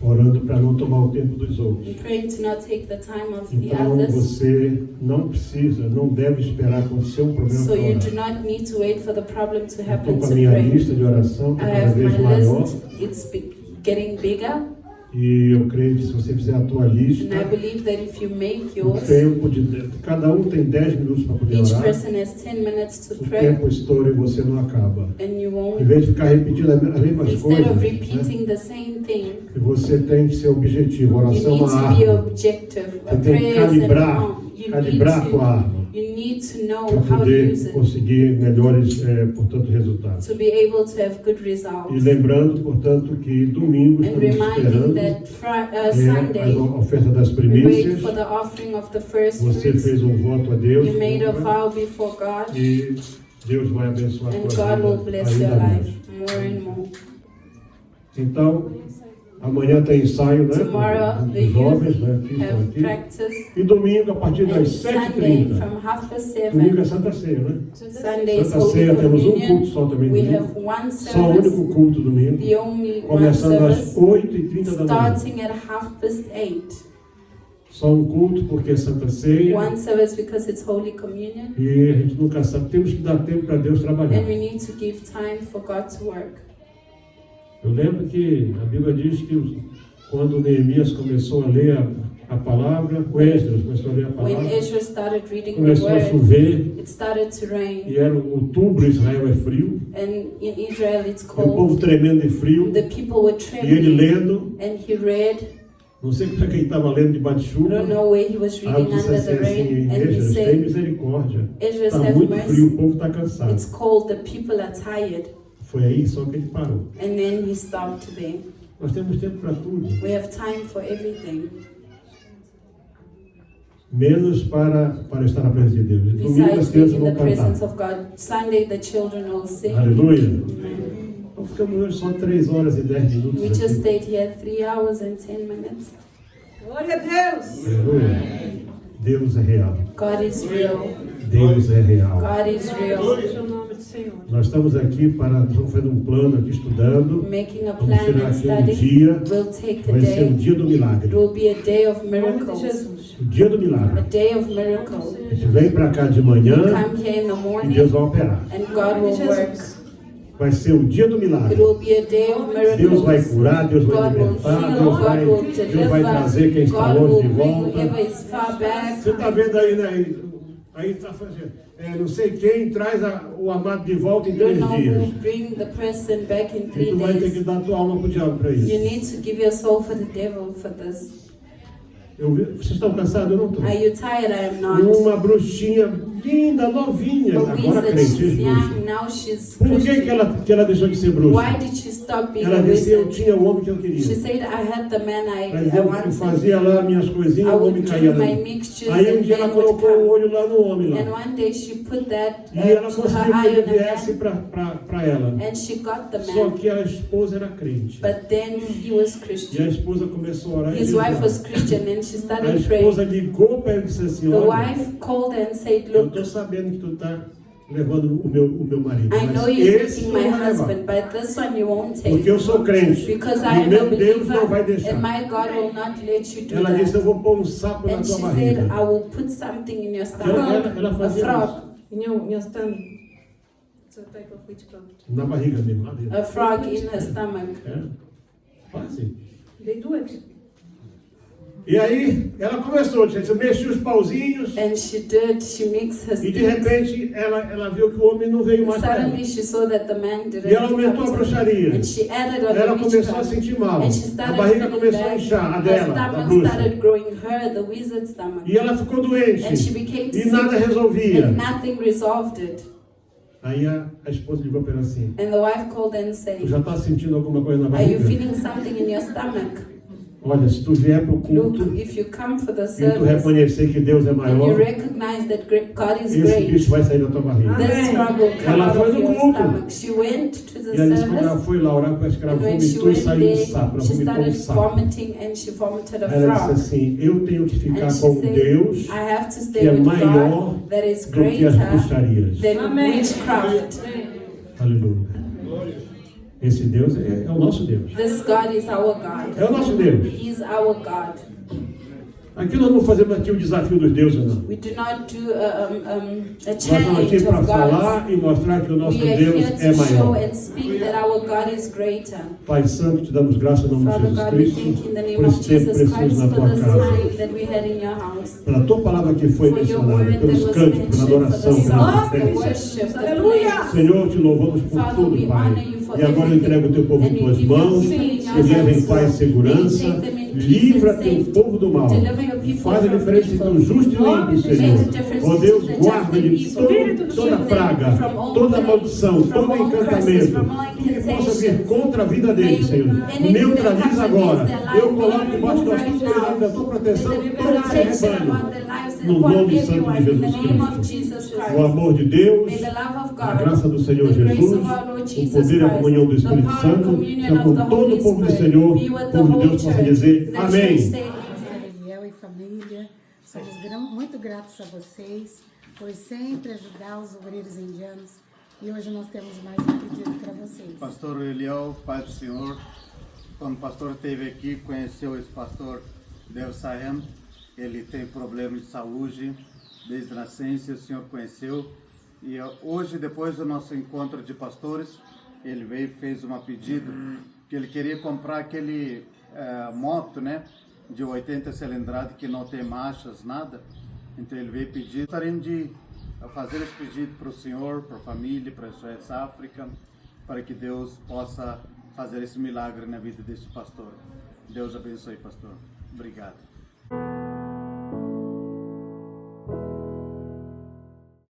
[SPEAKER 1] orando para não tomar o tempo dos outros.
[SPEAKER 4] I'm praying to not take the time of the
[SPEAKER 1] Então
[SPEAKER 4] others.
[SPEAKER 1] você não precisa, não deve esperar acontecer um problema
[SPEAKER 4] So
[SPEAKER 1] para
[SPEAKER 4] you
[SPEAKER 1] orar.
[SPEAKER 4] do not need to wait for the problem to
[SPEAKER 1] Eu
[SPEAKER 4] happen
[SPEAKER 1] estou com
[SPEAKER 4] to
[SPEAKER 1] a minha
[SPEAKER 4] pray.
[SPEAKER 1] lista de oração que
[SPEAKER 4] I
[SPEAKER 1] é cada
[SPEAKER 4] have
[SPEAKER 1] vez
[SPEAKER 4] my
[SPEAKER 1] maior.
[SPEAKER 4] list. It's getting bigger.
[SPEAKER 1] E eu creio que se você fizer a tua lista,
[SPEAKER 4] And I believe that if you make
[SPEAKER 1] o
[SPEAKER 4] yours,
[SPEAKER 1] tempo de cada um tem 10 minutos para poder
[SPEAKER 4] each
[SPEAKER 1] orar.
[SPEAKER 4] person has 10 minutes to
[SPEAKER 1] O
[SPEAKER 4] pray,
[SPEAKER 1] tempo estoura e você não acaba.
[SPEAKER 4] and you
[SPEAKER 1] Em
[SPEAKER 4] won't.
[SPEAKER 1] vez de ficar repetindo as mesmas
[SPEAKER 4] Instead
[SPEAKER 1] coisas,
[SPEAKER 4] of
[SPEAKER 1] né?
[SPEAKER 4] repeating the same thing,
[SPEAKER 1] E você tem que ser objetivo.
[SPEAKER 4] you
[SPEAKER 1] Oração é
[SPEAKER 4] need
[SPEAKER 1] uma
[SPEAKER 4] to be
[SPEAKER 1] arma.
[SPEAKER 4] objective. A
[SPEAKER 1] Você tem que
[SPEAKER 4] prayer is an
[SPEAKER 1] calibrar,
[SPEAKER 4] arm. You
[SPEAKER 1] calibrar a tua arma
[SPEAKER 4] you need to know
[SPEAKER 1] para
[SPEAKER 4] how to
[SPEAKER 1] poder
[SPEAKER 4] use it
[SPEAKER 1] conseguir melhores, portanto, resultados.
[SPEAKER 4] to be able to have good
[SPEAKER 1] E
[SPEAKER 4] results.
[SPEAKER 1] lembrando, portanto, que domingo
[SPEAKER 4] And
[SPEAKER 1] estamos
[SPEAKER 4] reminding
[SPEAKER 1] esperando
[SPEAKER 4] that Sunday,
[SPEAKER 1] a oferta das
[SPEAKER 4] we wait
[SPEAKER 1] primícias.
[SPEAKER 4] for the offering of the first
[SPEAKER 1] Você
[SPEAKER 4] fruits.
[SPEAKER 1] fez um voto a Deus
[SPEAKER 4] You made a
[SPEAKER 1] compra,
[SPEAKER 4] vow before God,
[SPEAKER 1] e Deus vai abençoar a
[SPEAKER 4] and
[SPEAKER 1] tua
[SPEAKER 4] God will
[SPEAKER 1] vida
[SPEAKER 4] bless your
[SPEAKER 1] ainda mais.
[SPEAKER 4] life more and more.
[SPEAKER 1] Então, Amanhã tem ensaio, né?
[SPEAKER 4] Tomorrow the
[SPEAKER 1] Dos jovens,
[SPEAKER 4] youth
[SPEAKER 1] né? Aqui, estão
[SPEAKER 4] have
[SPEAKER 1] aqui.
[SPEAKER 4] practice.
[SPEAKER 1] E domingo, a partir
[SPEAKER 4] And
[SPEAKER 1] das
[SPEAKER 4] Sunday
[SPEAKER 1] 7h30.
[SPEAKER 4] from 6:30.
[SPEAKER 1] Domingo é Santa Ceia, né?
[SPEAKER 4] Sunday is
[SPEAKER 1] Santa
[SPEAKER 4] Holy
[SPEAKER 1] Ceia, temos um
[SPEAKER 4] Communion.
[SPEAKER 1] culto só também
[SPEAKER 4] We
[SPEAKER 1] domingo.
[SPEAKER 4] have one
[SPEAKER 1] Só o
[SPEAKER 4] service,
[SPEAKER 1] único culto domingo.
[SPEAKER 4] the only one
[SPEAKER 1] Começando às
[SPEAKER 4] service,
[SPEAKER 1] 8h30 da manhã.
[SPEAKER 4] starting at 8:30.
[SPEAKER 1] Só um culto porque é Santa Ceia.
[SPEAKER 4] One service because it's Holy Communion.
[SPEAKER 1] E a gente nunca sabe. Temos que dar tempo para Deus trabalhar.
[SPEAKER 4] And we need to give time for God to work.
[SPEAKER 1] Eu lembro que a Bíblia diz que quando Neemias começou a ler a palavra, o Esdras começou a ler a
[SPEAKER 4] When
[SPEAKER 1] palavra,
[SPEAKER 4] Ezra started reading the
[SPEAKER 1] começou a
[SPEAKER 4] word,
[SPEAKER 1] chover,
[SPEAKER 4] it started to rain.
[SPEAKER 1] e era outubro, Israel é frio,
[SPEAKER 4] And in Israel it's
[SPEAKER 1] e o povo
[SPEAKER 4] cold.
[SPEAKER 1] tremendo de frio,
[SPEAKER 4] The people were
[SPEAKER 1] e ele
[SPEAKER 4] trembling.
[SPEAKER 1] lendo,
[SPEAKER 4] And he read,
[SPEAKER 1] não sei como é que ele estava lendo debaixo de
[SPEAKER 4] I
[SPEAKER 1] chuva,
[SPEAKER 4] don't know where he was
[SPEAKER 1] aí
[SPEAKER 4] reading
[SPEAKER 1] disse
[SPEAKER 4] under the
[SPEAKER 1] assim,
[SPEAKER 4] rain. And he
[SPEAKER 1] Esdras, tem
[SPEAKER 4] said,
[SPEAKER 1] misericórdia,
[SPEAKER 4] Ezra,
[SPEAKER 1] está
[SPEAKER 4] have
[SPEAKER 1] muito frio,
[SPEAKER 4] mercy.
[SPEAKER 1] o povo está cansado.
[SPEAKER 4] It's cold, the people are tired.
[SPEAKER 1] Foi aí só que ele parou.
[SPEAKER 4] And then he stopped there.
[SPEAKER 1] Nós temos tempo para tudo,
[SPEAKER 4] We have time for everything.
[SPEAKER 1] menos para estar na presença de Deus. E domingo as
[SPEAKER 4] Besides being
[SPEAKER 1] crianças
[SPEAKER 4] in
[SPEAKER 1] vão
[SPEAKER 4] the presence
[SPEAKER 1] cantar.
[SPEAKER 4] of God, Sunday the children will sing.
[SPEAKER 1] Aleluia.
[SPEAKER 4] Amen.
[SPEAKER 1] Então ficamos hoje só 3 horas e 10 minutos
[SPEAKER 4] We just
[SPEAKER 1] aqui.
[SPEAKER 4] stayed here 3 hours and 10 minutes.
[SPEAKER 2] Glória a Deus.
[SPEAKER 1] Aleluia. Deus é real.
[SPEAKER 4] God is real.
[SPEAKER 1] Deus é real.
[SPEAKER 4] God is real.
[SPEAKER 2] Seja o nome do Senhor.
[SPEAKER 1] Nós estamos aqui estamos fazendo um plano aqui, estudando.
[SPEAKER 4] Making a
[SPEAKER 1] Vamos
[SPEAKER 4] plan
[SPEAKER 1] tirar
[SPEAKER 4] and
[SPEAKER 1] aqui um
[SPEAKER 4] study.
[SPEAKER 1] dia,
[SPEAKER 4] We'll take a
[SPEAKER 1] vai ser o
[SPEAKER 4] day.
[SPEAKER 1] dia do milagre.
[SPEAKER 4] It will be a day of
[SPEAKER 2] Em nome de
[SPEAKER 4] miracles.
[SPEAKER 2] Jesus.
[SPEAKER 1] O dia do
[SPEAKER 4] A
[SPEAKER 1] milagre.
[SPEAKER 4] day of miracles.
[SPEAKER 1] A gente vem para cá de manhã
[SPEAKER 4] Come here in the
[SPEAKER 1] e Deus
[SPEAKER 4] morning
[SPEAKER 1] vai operar.
[SPEAKER 4] and God will work.
[SPEAKER 1] Vai ser o dia do
[SPEAKER 4] It
[SPEAKER 1] milagre.
[SPEAKER 4] will be a day of
[SPEAKER 1] Deus vai
[SPEAKER 4] miracles.
[SPEAKER 1] curar, Deus vai
[SPEAKER 4] God will
[SPEAKER 1] libertar,
[SPEAKER 4] heal,
[SPEAKER 1] Deus
[SPEAKER 4] God will
[SPEAKER 1] vai trazer quem
[SPEAKER 4] deliver,
[SPEAKER 1] está
[SPEAKER 4] God
[SPEAKER 1] longe
[SPEAKER 4] will
[SPEAKER 1] de
[SPEAKER 4] bring
[SPEAKER 1] volta.
[SPEAKER 4] whoever is far back.
[SPEAKER 1] Você está vendo aí, né? Aí está fazendo. Não sei quem traz o amado de volta em
[SPEAKER 4] You
[SPEAKER 1] 3
[SPEAKER 4] don't know
[SPEAKER 1] dias.
[SPEAKER 4] who bring the person back in
[SPEAKER 1] E
[SPEAKER 4] 3
[SPEAKER 1] tu vai ter que
[SPEAKER 4] days.
[SPEAKER 1] dar tua alma para o diabo para
[SPEAKER 4] You
[SPEAKER 1] isso.
[SPEAKER 4] need to give your soul for the devil for this.
[SPEAKER 1] Vocês estão cansados? Eu não estou.
[SPEAKER 4] Are you tired? I am not.
[SPEAKER 1] Uma bruxinha linda, novinha,
[SPEAKER 4] A
[SPEAKER 1] agora
[SPEAKER 4] wizard,
[SPEAKER 1] crente,
[SPEAKER 4] she's
[SPEAKER 1] bruxa.
[SPEAKER 4] young, now she's
[SPEAKER 1] Por que
[SPEAKER 4] Christian.
[SPEAKER 1] que ela deixou de ser bruxa?
[SPEAKER 4] Why did she stop being
[SPEAKER 1] Ela
[SPEAKER 4] a
[SPEAKER 1] disse, eu
[SPEAKER 4] wizard?
[SPEAKER 1] tinha o homem que eu queria.
[SPEAKER 4] She said, I had the man
[SPEAKER 1] Mas
[SPEAKER 4] I
[SPEAKER 1] eu
[SPEAKER 4] wanted.
[SPEAKER 1] fazia lá minhas coisinhas,
[SPEAKER 4] I
[SPEAKER 1] o homem
[SPEAKER 4] would
[SPEAKER 1] caía
[SPEAKER 4] do
[SPEAKER 1] lá.
[SPEAKER 4] my mixtures
[SPEAKER 1] Aí um
[SPEAKER 4] and
[SPEAKER 1] dia ela
[SPEAKER 4] man would
[SPEAKER 1] colocou o
[SPEAKER 4] come.
[SPEAKER 1] olho lá no homem
[SPEAKER 4] And
[SPEAKER 1] lá.
[SPEAKER 4] one day she put that
[SPEAKER 1] E ela
[SPEAKER 4] to
[SPEAKER 1] conseguiu
[SPEAKER 4] her
[SPEAKER 1] que
[SPEAKER 4] eye
[SPEAKER 1] ele
[SPEAKER 4] on a
[SPEAKER 1] viesse
[SPEAKER 4] man,
[SPEAKER 1] para ela.
[SPEAKER 4] and she got the
[SPEAKER 1] Só
[SPEAKER 4] man.
[SPEAKER 1] que a esposa era crente.
[SPEAKER 4] But then he was
[SPEAKER 1] E a
[SPEAKER 4] Christian.
[SPEAKER 1] esposa começou a orar. e
[SPEAKER 4] His
[SPEAKER 1] jejuar.
[SPEAKER 4] wife was Christian, and she
[SPEAKER 1] A
[SPEAKER 4] started
[SPEAKER 1] esposa
[SPEAKER 4] praying.
[SPEAKER 1] ligou para ele e disse assim,
[SPEAKER 4] The
[SPEAKER 1] olha,
[SPEAKER 4] wife called and said,
[SPEAKER 1] eu
[SPEAKER 4] look,
[SPEAKER 1] estou sabendo que tu está levando o meu marido,
[SPEAKER 4] I know
[SPEAKER 1] mas
[SPEAKER 4] you're
[SPEAKER 1] esse
[SPEAKER 4] taking
[SPEAKER 1] não
[SPEAKER 4] my
[SPEAKER 1] vai levar.
[SPEAKER 4] husband, but this one you won't
[SPEAKER 1] Porque
[SPEAKER 4] take.
[SPEAKER 1] eu sou crente.
[SPEAKER 4] Because
[SPEAKER 1] E
[SPEAKER 4] I am a
[SPEAKER 1] meu Deus não vai
[SPEAKER 4] believer,
[SPEAKER 1] deixar.
[SPEAKER 4] and my God will not let you do
[SPEAKER 1] Ela disse, eu
[SPEAKER 4] that.
[SPEAKER 1] vou pôr um sapo na
[SPEAKER 4] And she
[SPEAKER 1] tua
[SPEAKER 4] said,
[SPEAKER 1] barriga.
[SPEAKER 4] I will put something in your
[SPEAKER 1] Ela
[SPEAKER 4] stomach, a
[SPEAKER 1] fazia
[SPEAKER 4] frog.
[SPEAKER 2] Minha stomach. It's a type of witchcraft.
[SPEAKER 1] isso. Na barriga mesmo, lá dentro.
[SPEAKER 4] A frog in her stomach.
[SPEAKER 1] É, fácil.
[SPEAKER 2] They do it.
[SPEAKER 1] E aí, ela começou, gente, mexia os pauzinhos.
[SPEAKER 4] And she mixed her
[SPEAKER 1] E de
[SPEAKER 4] sticks.
[SPEAKER 1] repente, ela viu que o homem não veio mais para ela.
[SPEAKER 4] Suddenly she saw that the man didn't
[SPEAKER 1] E ela aumentou a
[SPEAKER 4] come.
[SPEAKER 1] bruxaria.
[SPEAKER 4] And she added on
[SPEAKER 1] Ela
[SPEAKER 4] the
[SPEAKER 1] começou a
[SPEAKER 4] witchcraft.
[SPEAKER 1] sentir mal.
[SPEAKER 4] And she
[SPEAKER 1] A
[SPEAKER 4] started
[SPEAKER 1] barriga
[SPEAKER 4] feeling
[SPEAKER 1] começou a
[SPEAKER 4] bad.
[SPEAKER 1] inchar, a
[SPEAKER 4] Her
[SPEAKER 1] dela, da
[SPEAKER 4] stomach
[SPEAKER 1] bruxa.
[SPEAKER 4] started growing, the wizard's stomach.
[SPEAKER 1] E ela ficou doente.
[SPEAKER 4] And she became
[SPEAKER 1] E
[SPEAKER 4] sick.
[SPEAKER 1] nada resolvia.
[SPEAKER 4] And nothing resolved it.
[SPEAKER 1] Aí a esposa ligou para ela assim,
[SPEAKER 4] And the wife called and
[SPEAKER 1] tu
[SPEAKER 4] said,
[SPEAKER 1] já está sentindo alguma coisa na
[SPEAKER 4] are you
[SPEAKER 1] barriga?
[SPEAKER 4] feeling something in your stomach?
[SPEAKER 1] Olha, se tu vier para o culto
[SPEAKER 4] Look, if you come for the
[SPEAKER 1] e tu
[SPEAKER 4] service
[SPEAKER 1] reconhecer que Deus é
[SPEAKER 4] and you
[SPEAKER 1] maior,
[SPEAKER 4] recognize that God is
[SPEAKER 1] esse
[SPEAKER 4] great,
[SPEAKER 1] bicho vai sair da tua barriga.
[SPEAKER 4] this frog will come
[SPEAKER 1] Ela
[SPEAKER 4] out
[SPEAKER 1] foi
[SPEAKER 4] of
[SPEAKER 1] no
[SPEAKER 4] your
[SPEAKER 1] culto.
[SPEAKER 4] stomach. She went to the
[SPEAKER 1] E ela disse que quando ela
[SPEAKER 4] service,
[SPEAKER 1] foi lá orar, parece que ela
[SPEAKER 4] and when she
[SPEAKER 1] vomitou e
[SPEAKER 4] went
[SPEAKER 1] saiu um
[SPEAKER 4] there,
[SPEAKER 1] sapo. Ela
[SPEAKER 4] she
[SPEAKER 1] vomitou um
[SPEAKER 4] started
[SPEAKER 1] sapo.
[SPEAKER 4] vomiting and she vomited a
[SPEAKER 1] Ela disse
[SPEAKER 4] frog.
[SPEAKER 1] assim, eu tenho que ficar
[SPEAKER 4] And she
[SPEAKER 1] com
[SPEAKER 4] said,
[SPEAKER 1] Deus
[SPEAKER 4] I have to
[SPEAKER 1] que
[SPEAKER 4] stay
[SPEAKER 1] é
[SPEAKER 4] with
[SPEAKER 1] maior
[SPEAKER 4] God that is
[SPEAKER 1] do que as
[SPEAKER 4] greater
[SPEAKER 1] bruxarias.
[SPEAKER 4] than
[SPEAKER 2] Amém.
[SPEAKER 4] witchcraft.
[SPEAKER 1] Aleluia. Esse Deus é o nosso Deus.
[SPEAKER 4] This God is our God.
[SPEAKER 1] É o nosso Deus.
[SPEAKER 4] He is our God.
[SPEAKER 1] Aqui nós não fazemos aqui o desafio dos deuses, não.
[SPEAKER 4] We do not do a
[SPEAKER 1] Nós estamos
[SPEAKER 4] challenge
[SPEAKER 1] aqui para
[SPEAKER 4] of gods.
[SPEAKER 1] falar e mostrar que o nosso
[SPEAKER 4] We are here
[SPEAKER 1] Deus é
[SPEAKER 4] to show
[SPEAKER 1] maior.
[SPEAKER 4] and speak that our God is greater.
[SPEAKER 1] Pai Santo, te damos graça em nome de
[SPEAKER 4] Father
[SPEAKER 1] Jesus
[SPEAKER 4] God, we
[SPEAKER 1] Cristo
[SPEAKER 4] thank you in the name
[SPEAKER 1] por
[SPEAKER 4] of
[SPEAKER 1] esse tempo
[SPEAKER 4] Jesus
[SPEAKER 1] precioso
[SPEAKER 4] Christ
[SPEAKER 1] na
[SPEAKER 4] for
[SPEAKER 1] tua
[SPEAKER 4] this
[SPEAKER 1] casa.
[SPEAKER 4] time that we had in your house.
[SPEAKER 1] Pela tua palavra que foi
[SPEAKER 4] For your
[SPEAKER 1] mencionada,
[SPEAKER 4] word that
[SPEAKER 1] pelos
[SPEAKER 4] was
[SPEAKER 1] cânticos, pela
[SPEAKER 4] mentioned, for the
[SPEAKER 1] adoração, pelas
[SPEAKER 4] songs, the
[SPEAKER 1] ofertas.
[SPEAKER 4] worship, the
[SPEAKER 2] Aleluia.
[SPEAKER 4] praise.
[SPEAKER 1] Senhor, te louvamos por
[SPEAKER 4] Father,
[SPEAKER 1] tudo,
[SPEAKER 4] we
[SPEAKER 1] Pai.
[SPEAKER 4] honor you for
[SPEAKER 1] E agora eu
[SPEAKER 4] everything.
[SPEAKER 1] entrego o teu povo em
[SPEAKER 4] And we
[SPEAKER 1] tuas
[SPEAKER 4] give your
[SPEAKER 1] mãos.
[SPEAKER 4] people in your
[SPEAKER 1] Que leva em
[SPEAKER 4] hands.
[SPEAKER 1] paz e
[SPEAKER 4] May you
[SPEAKER 1] segurança.
[SPEAKER 4] take them in peace
[SPEAKER 1] Livra
[SPEAKER 4] and
[SPEAKER 1] teu
[SPEAKER 4] safety.
[SPEAKER 1] povo do mal.
[SPEAKER 4] Deliver your people
[SPEAKER 1] Faz a
[SPEAKER 4] from
[SPEAKER 1] diferença entre o
[SPEAKER 4] evil.
[SPEAKER 1] justo e o ímpio,
[SPEAKER 4] Make
[SPEAKER 1] Senhor.
[SPEAKER 4] the difference
[SPEAKER 1] Ó Deus,
[SPEAKER 4] between the
[SPEAKER 1] guarda
[SPEAKER 4] just and
[SPEAKER 1] de
[SPEAKER 4] evil.
[SPEAKER 1] toda
[SPEAKER 4] Shield them
[SPEAKER 1] praga,
[SPEAKER 4] from all
[SPEAKER 1] toda
[SPEAKER 4] plague,
[SPEAKER 1] maldição,
[SPEAKER 4] from
[SPEAKER 1] todo
[SPEAKER 4] all curses,
[SPEAKER 1] encantamento,
[SPEAKER 4] from all
[SPEAKER 1] tudo que possa vir
[SPEAKER 4] incantations.
[SPEAKER 1] contra a vida deles, Senhor.
[SPEAKER 4] Anything
[SPEAKER 1] Neutraliza
[SPEAKER 4] that comes
[SPEAKER 1] agora.
[SPEAKER 4] against their life,
[SPEAKER 1] Eu coloco
[SPEAKER 4] Lord,
[SPEAKER 1] debaixo da
[SPEAKER 4] remove
[SPEAKER 1] tua
[SPEAKER 4] right
[SPEAKER 1] autoridade, da tua proteção, todo esse
[SPEAKER 4] protection
[SPEAKER 1] rebanho.
[SPEAKER 4] about their lives and
[SPEAKER 1] No
[SPEAKER 4] upon
[SPEAKER 1] nome santo
[SPEAKER 4] everyone
[SPEAKER 1] de
[SPEAKER 4] in the
[SPEAKER 1] Jesus
[SPEAKER 4] name of
[SPEAKER 1] Cristo.
[SPEAKER 4] Jesus
[SPEAKER 1] O
[SPEAKER 4] Christ.
[SPEAKER 1] amor de Deus,
[SPEAKER 4] May the love of
[SPEAKER 1] a
[SPEAKER 4] God,
[SPEAKER 1] graça do Senhor
[SPEAKER 4] the grace
[SPEAKER 1] Jesus,
[SPEAKER 4] of our Lord
[SPEAKER 1] o
[SPEAKER 4] Jesus
[SPEAKER 1] poder e a
[SPEAKER 4] Christ,
[SPEAKER 1] comunhão do
[SPEAKER 4] the
[SPEAKER 1] Espírito
[SPEAKER 4] power and
[SPEAKER 1] Santo,
[SPEAKER 4] communion
[SPEAKER 1] seja
[SPEAKER 4] of
[SPEAKER 1] com
[SPEAKER 4] the
[SPEAKER 1] todo
[SPEAKER 4] Holy
[SPEAKER 1] o povo do
[SPEAKER 4] Spirit
[SPEAKER 1] Senhor,
[SPEAKER 4] be with
[SPEAKER 1] o
[SPEAKER 4] the
[SPEAKER 1] povo de
[SPEAKER 4] whole
[SPEAKER 1] Deus possa
[SPEAKER 4] church.
[SPEAKER 1] dizer
[SPEAKER 4] The church
[SPEAKER 1] amém.
[SPEAKER 4] say
[SPEAKER 5] Pastor Eliel e família, somos muito gratos a vocês por sempre ajudar os obreiros indianos e hoje nós temos mais um pedido para vocês.
[SPEAKER 6] Pastor Eliel, Pai do Senhor, quando o pastor esteve aqui, conheceu esse pastor Dev Sahem, ele tem problemas de saúde desde a nascença, o Senhor conheceu, e hoje, depois do nosso encontro de pastores, ele veio e fez um pedido, que ele queria comprar aquele moto, né, de 80 cilindradas, que não tem marchas, nada, então ele veio pedir. Gostaríamos de fazer esse pedido para o Senhor, para a família, para a SOS África, para que Deus possa fazer esse milagre na vida deste pastor. Deus abençoe, pastor. Obrigado.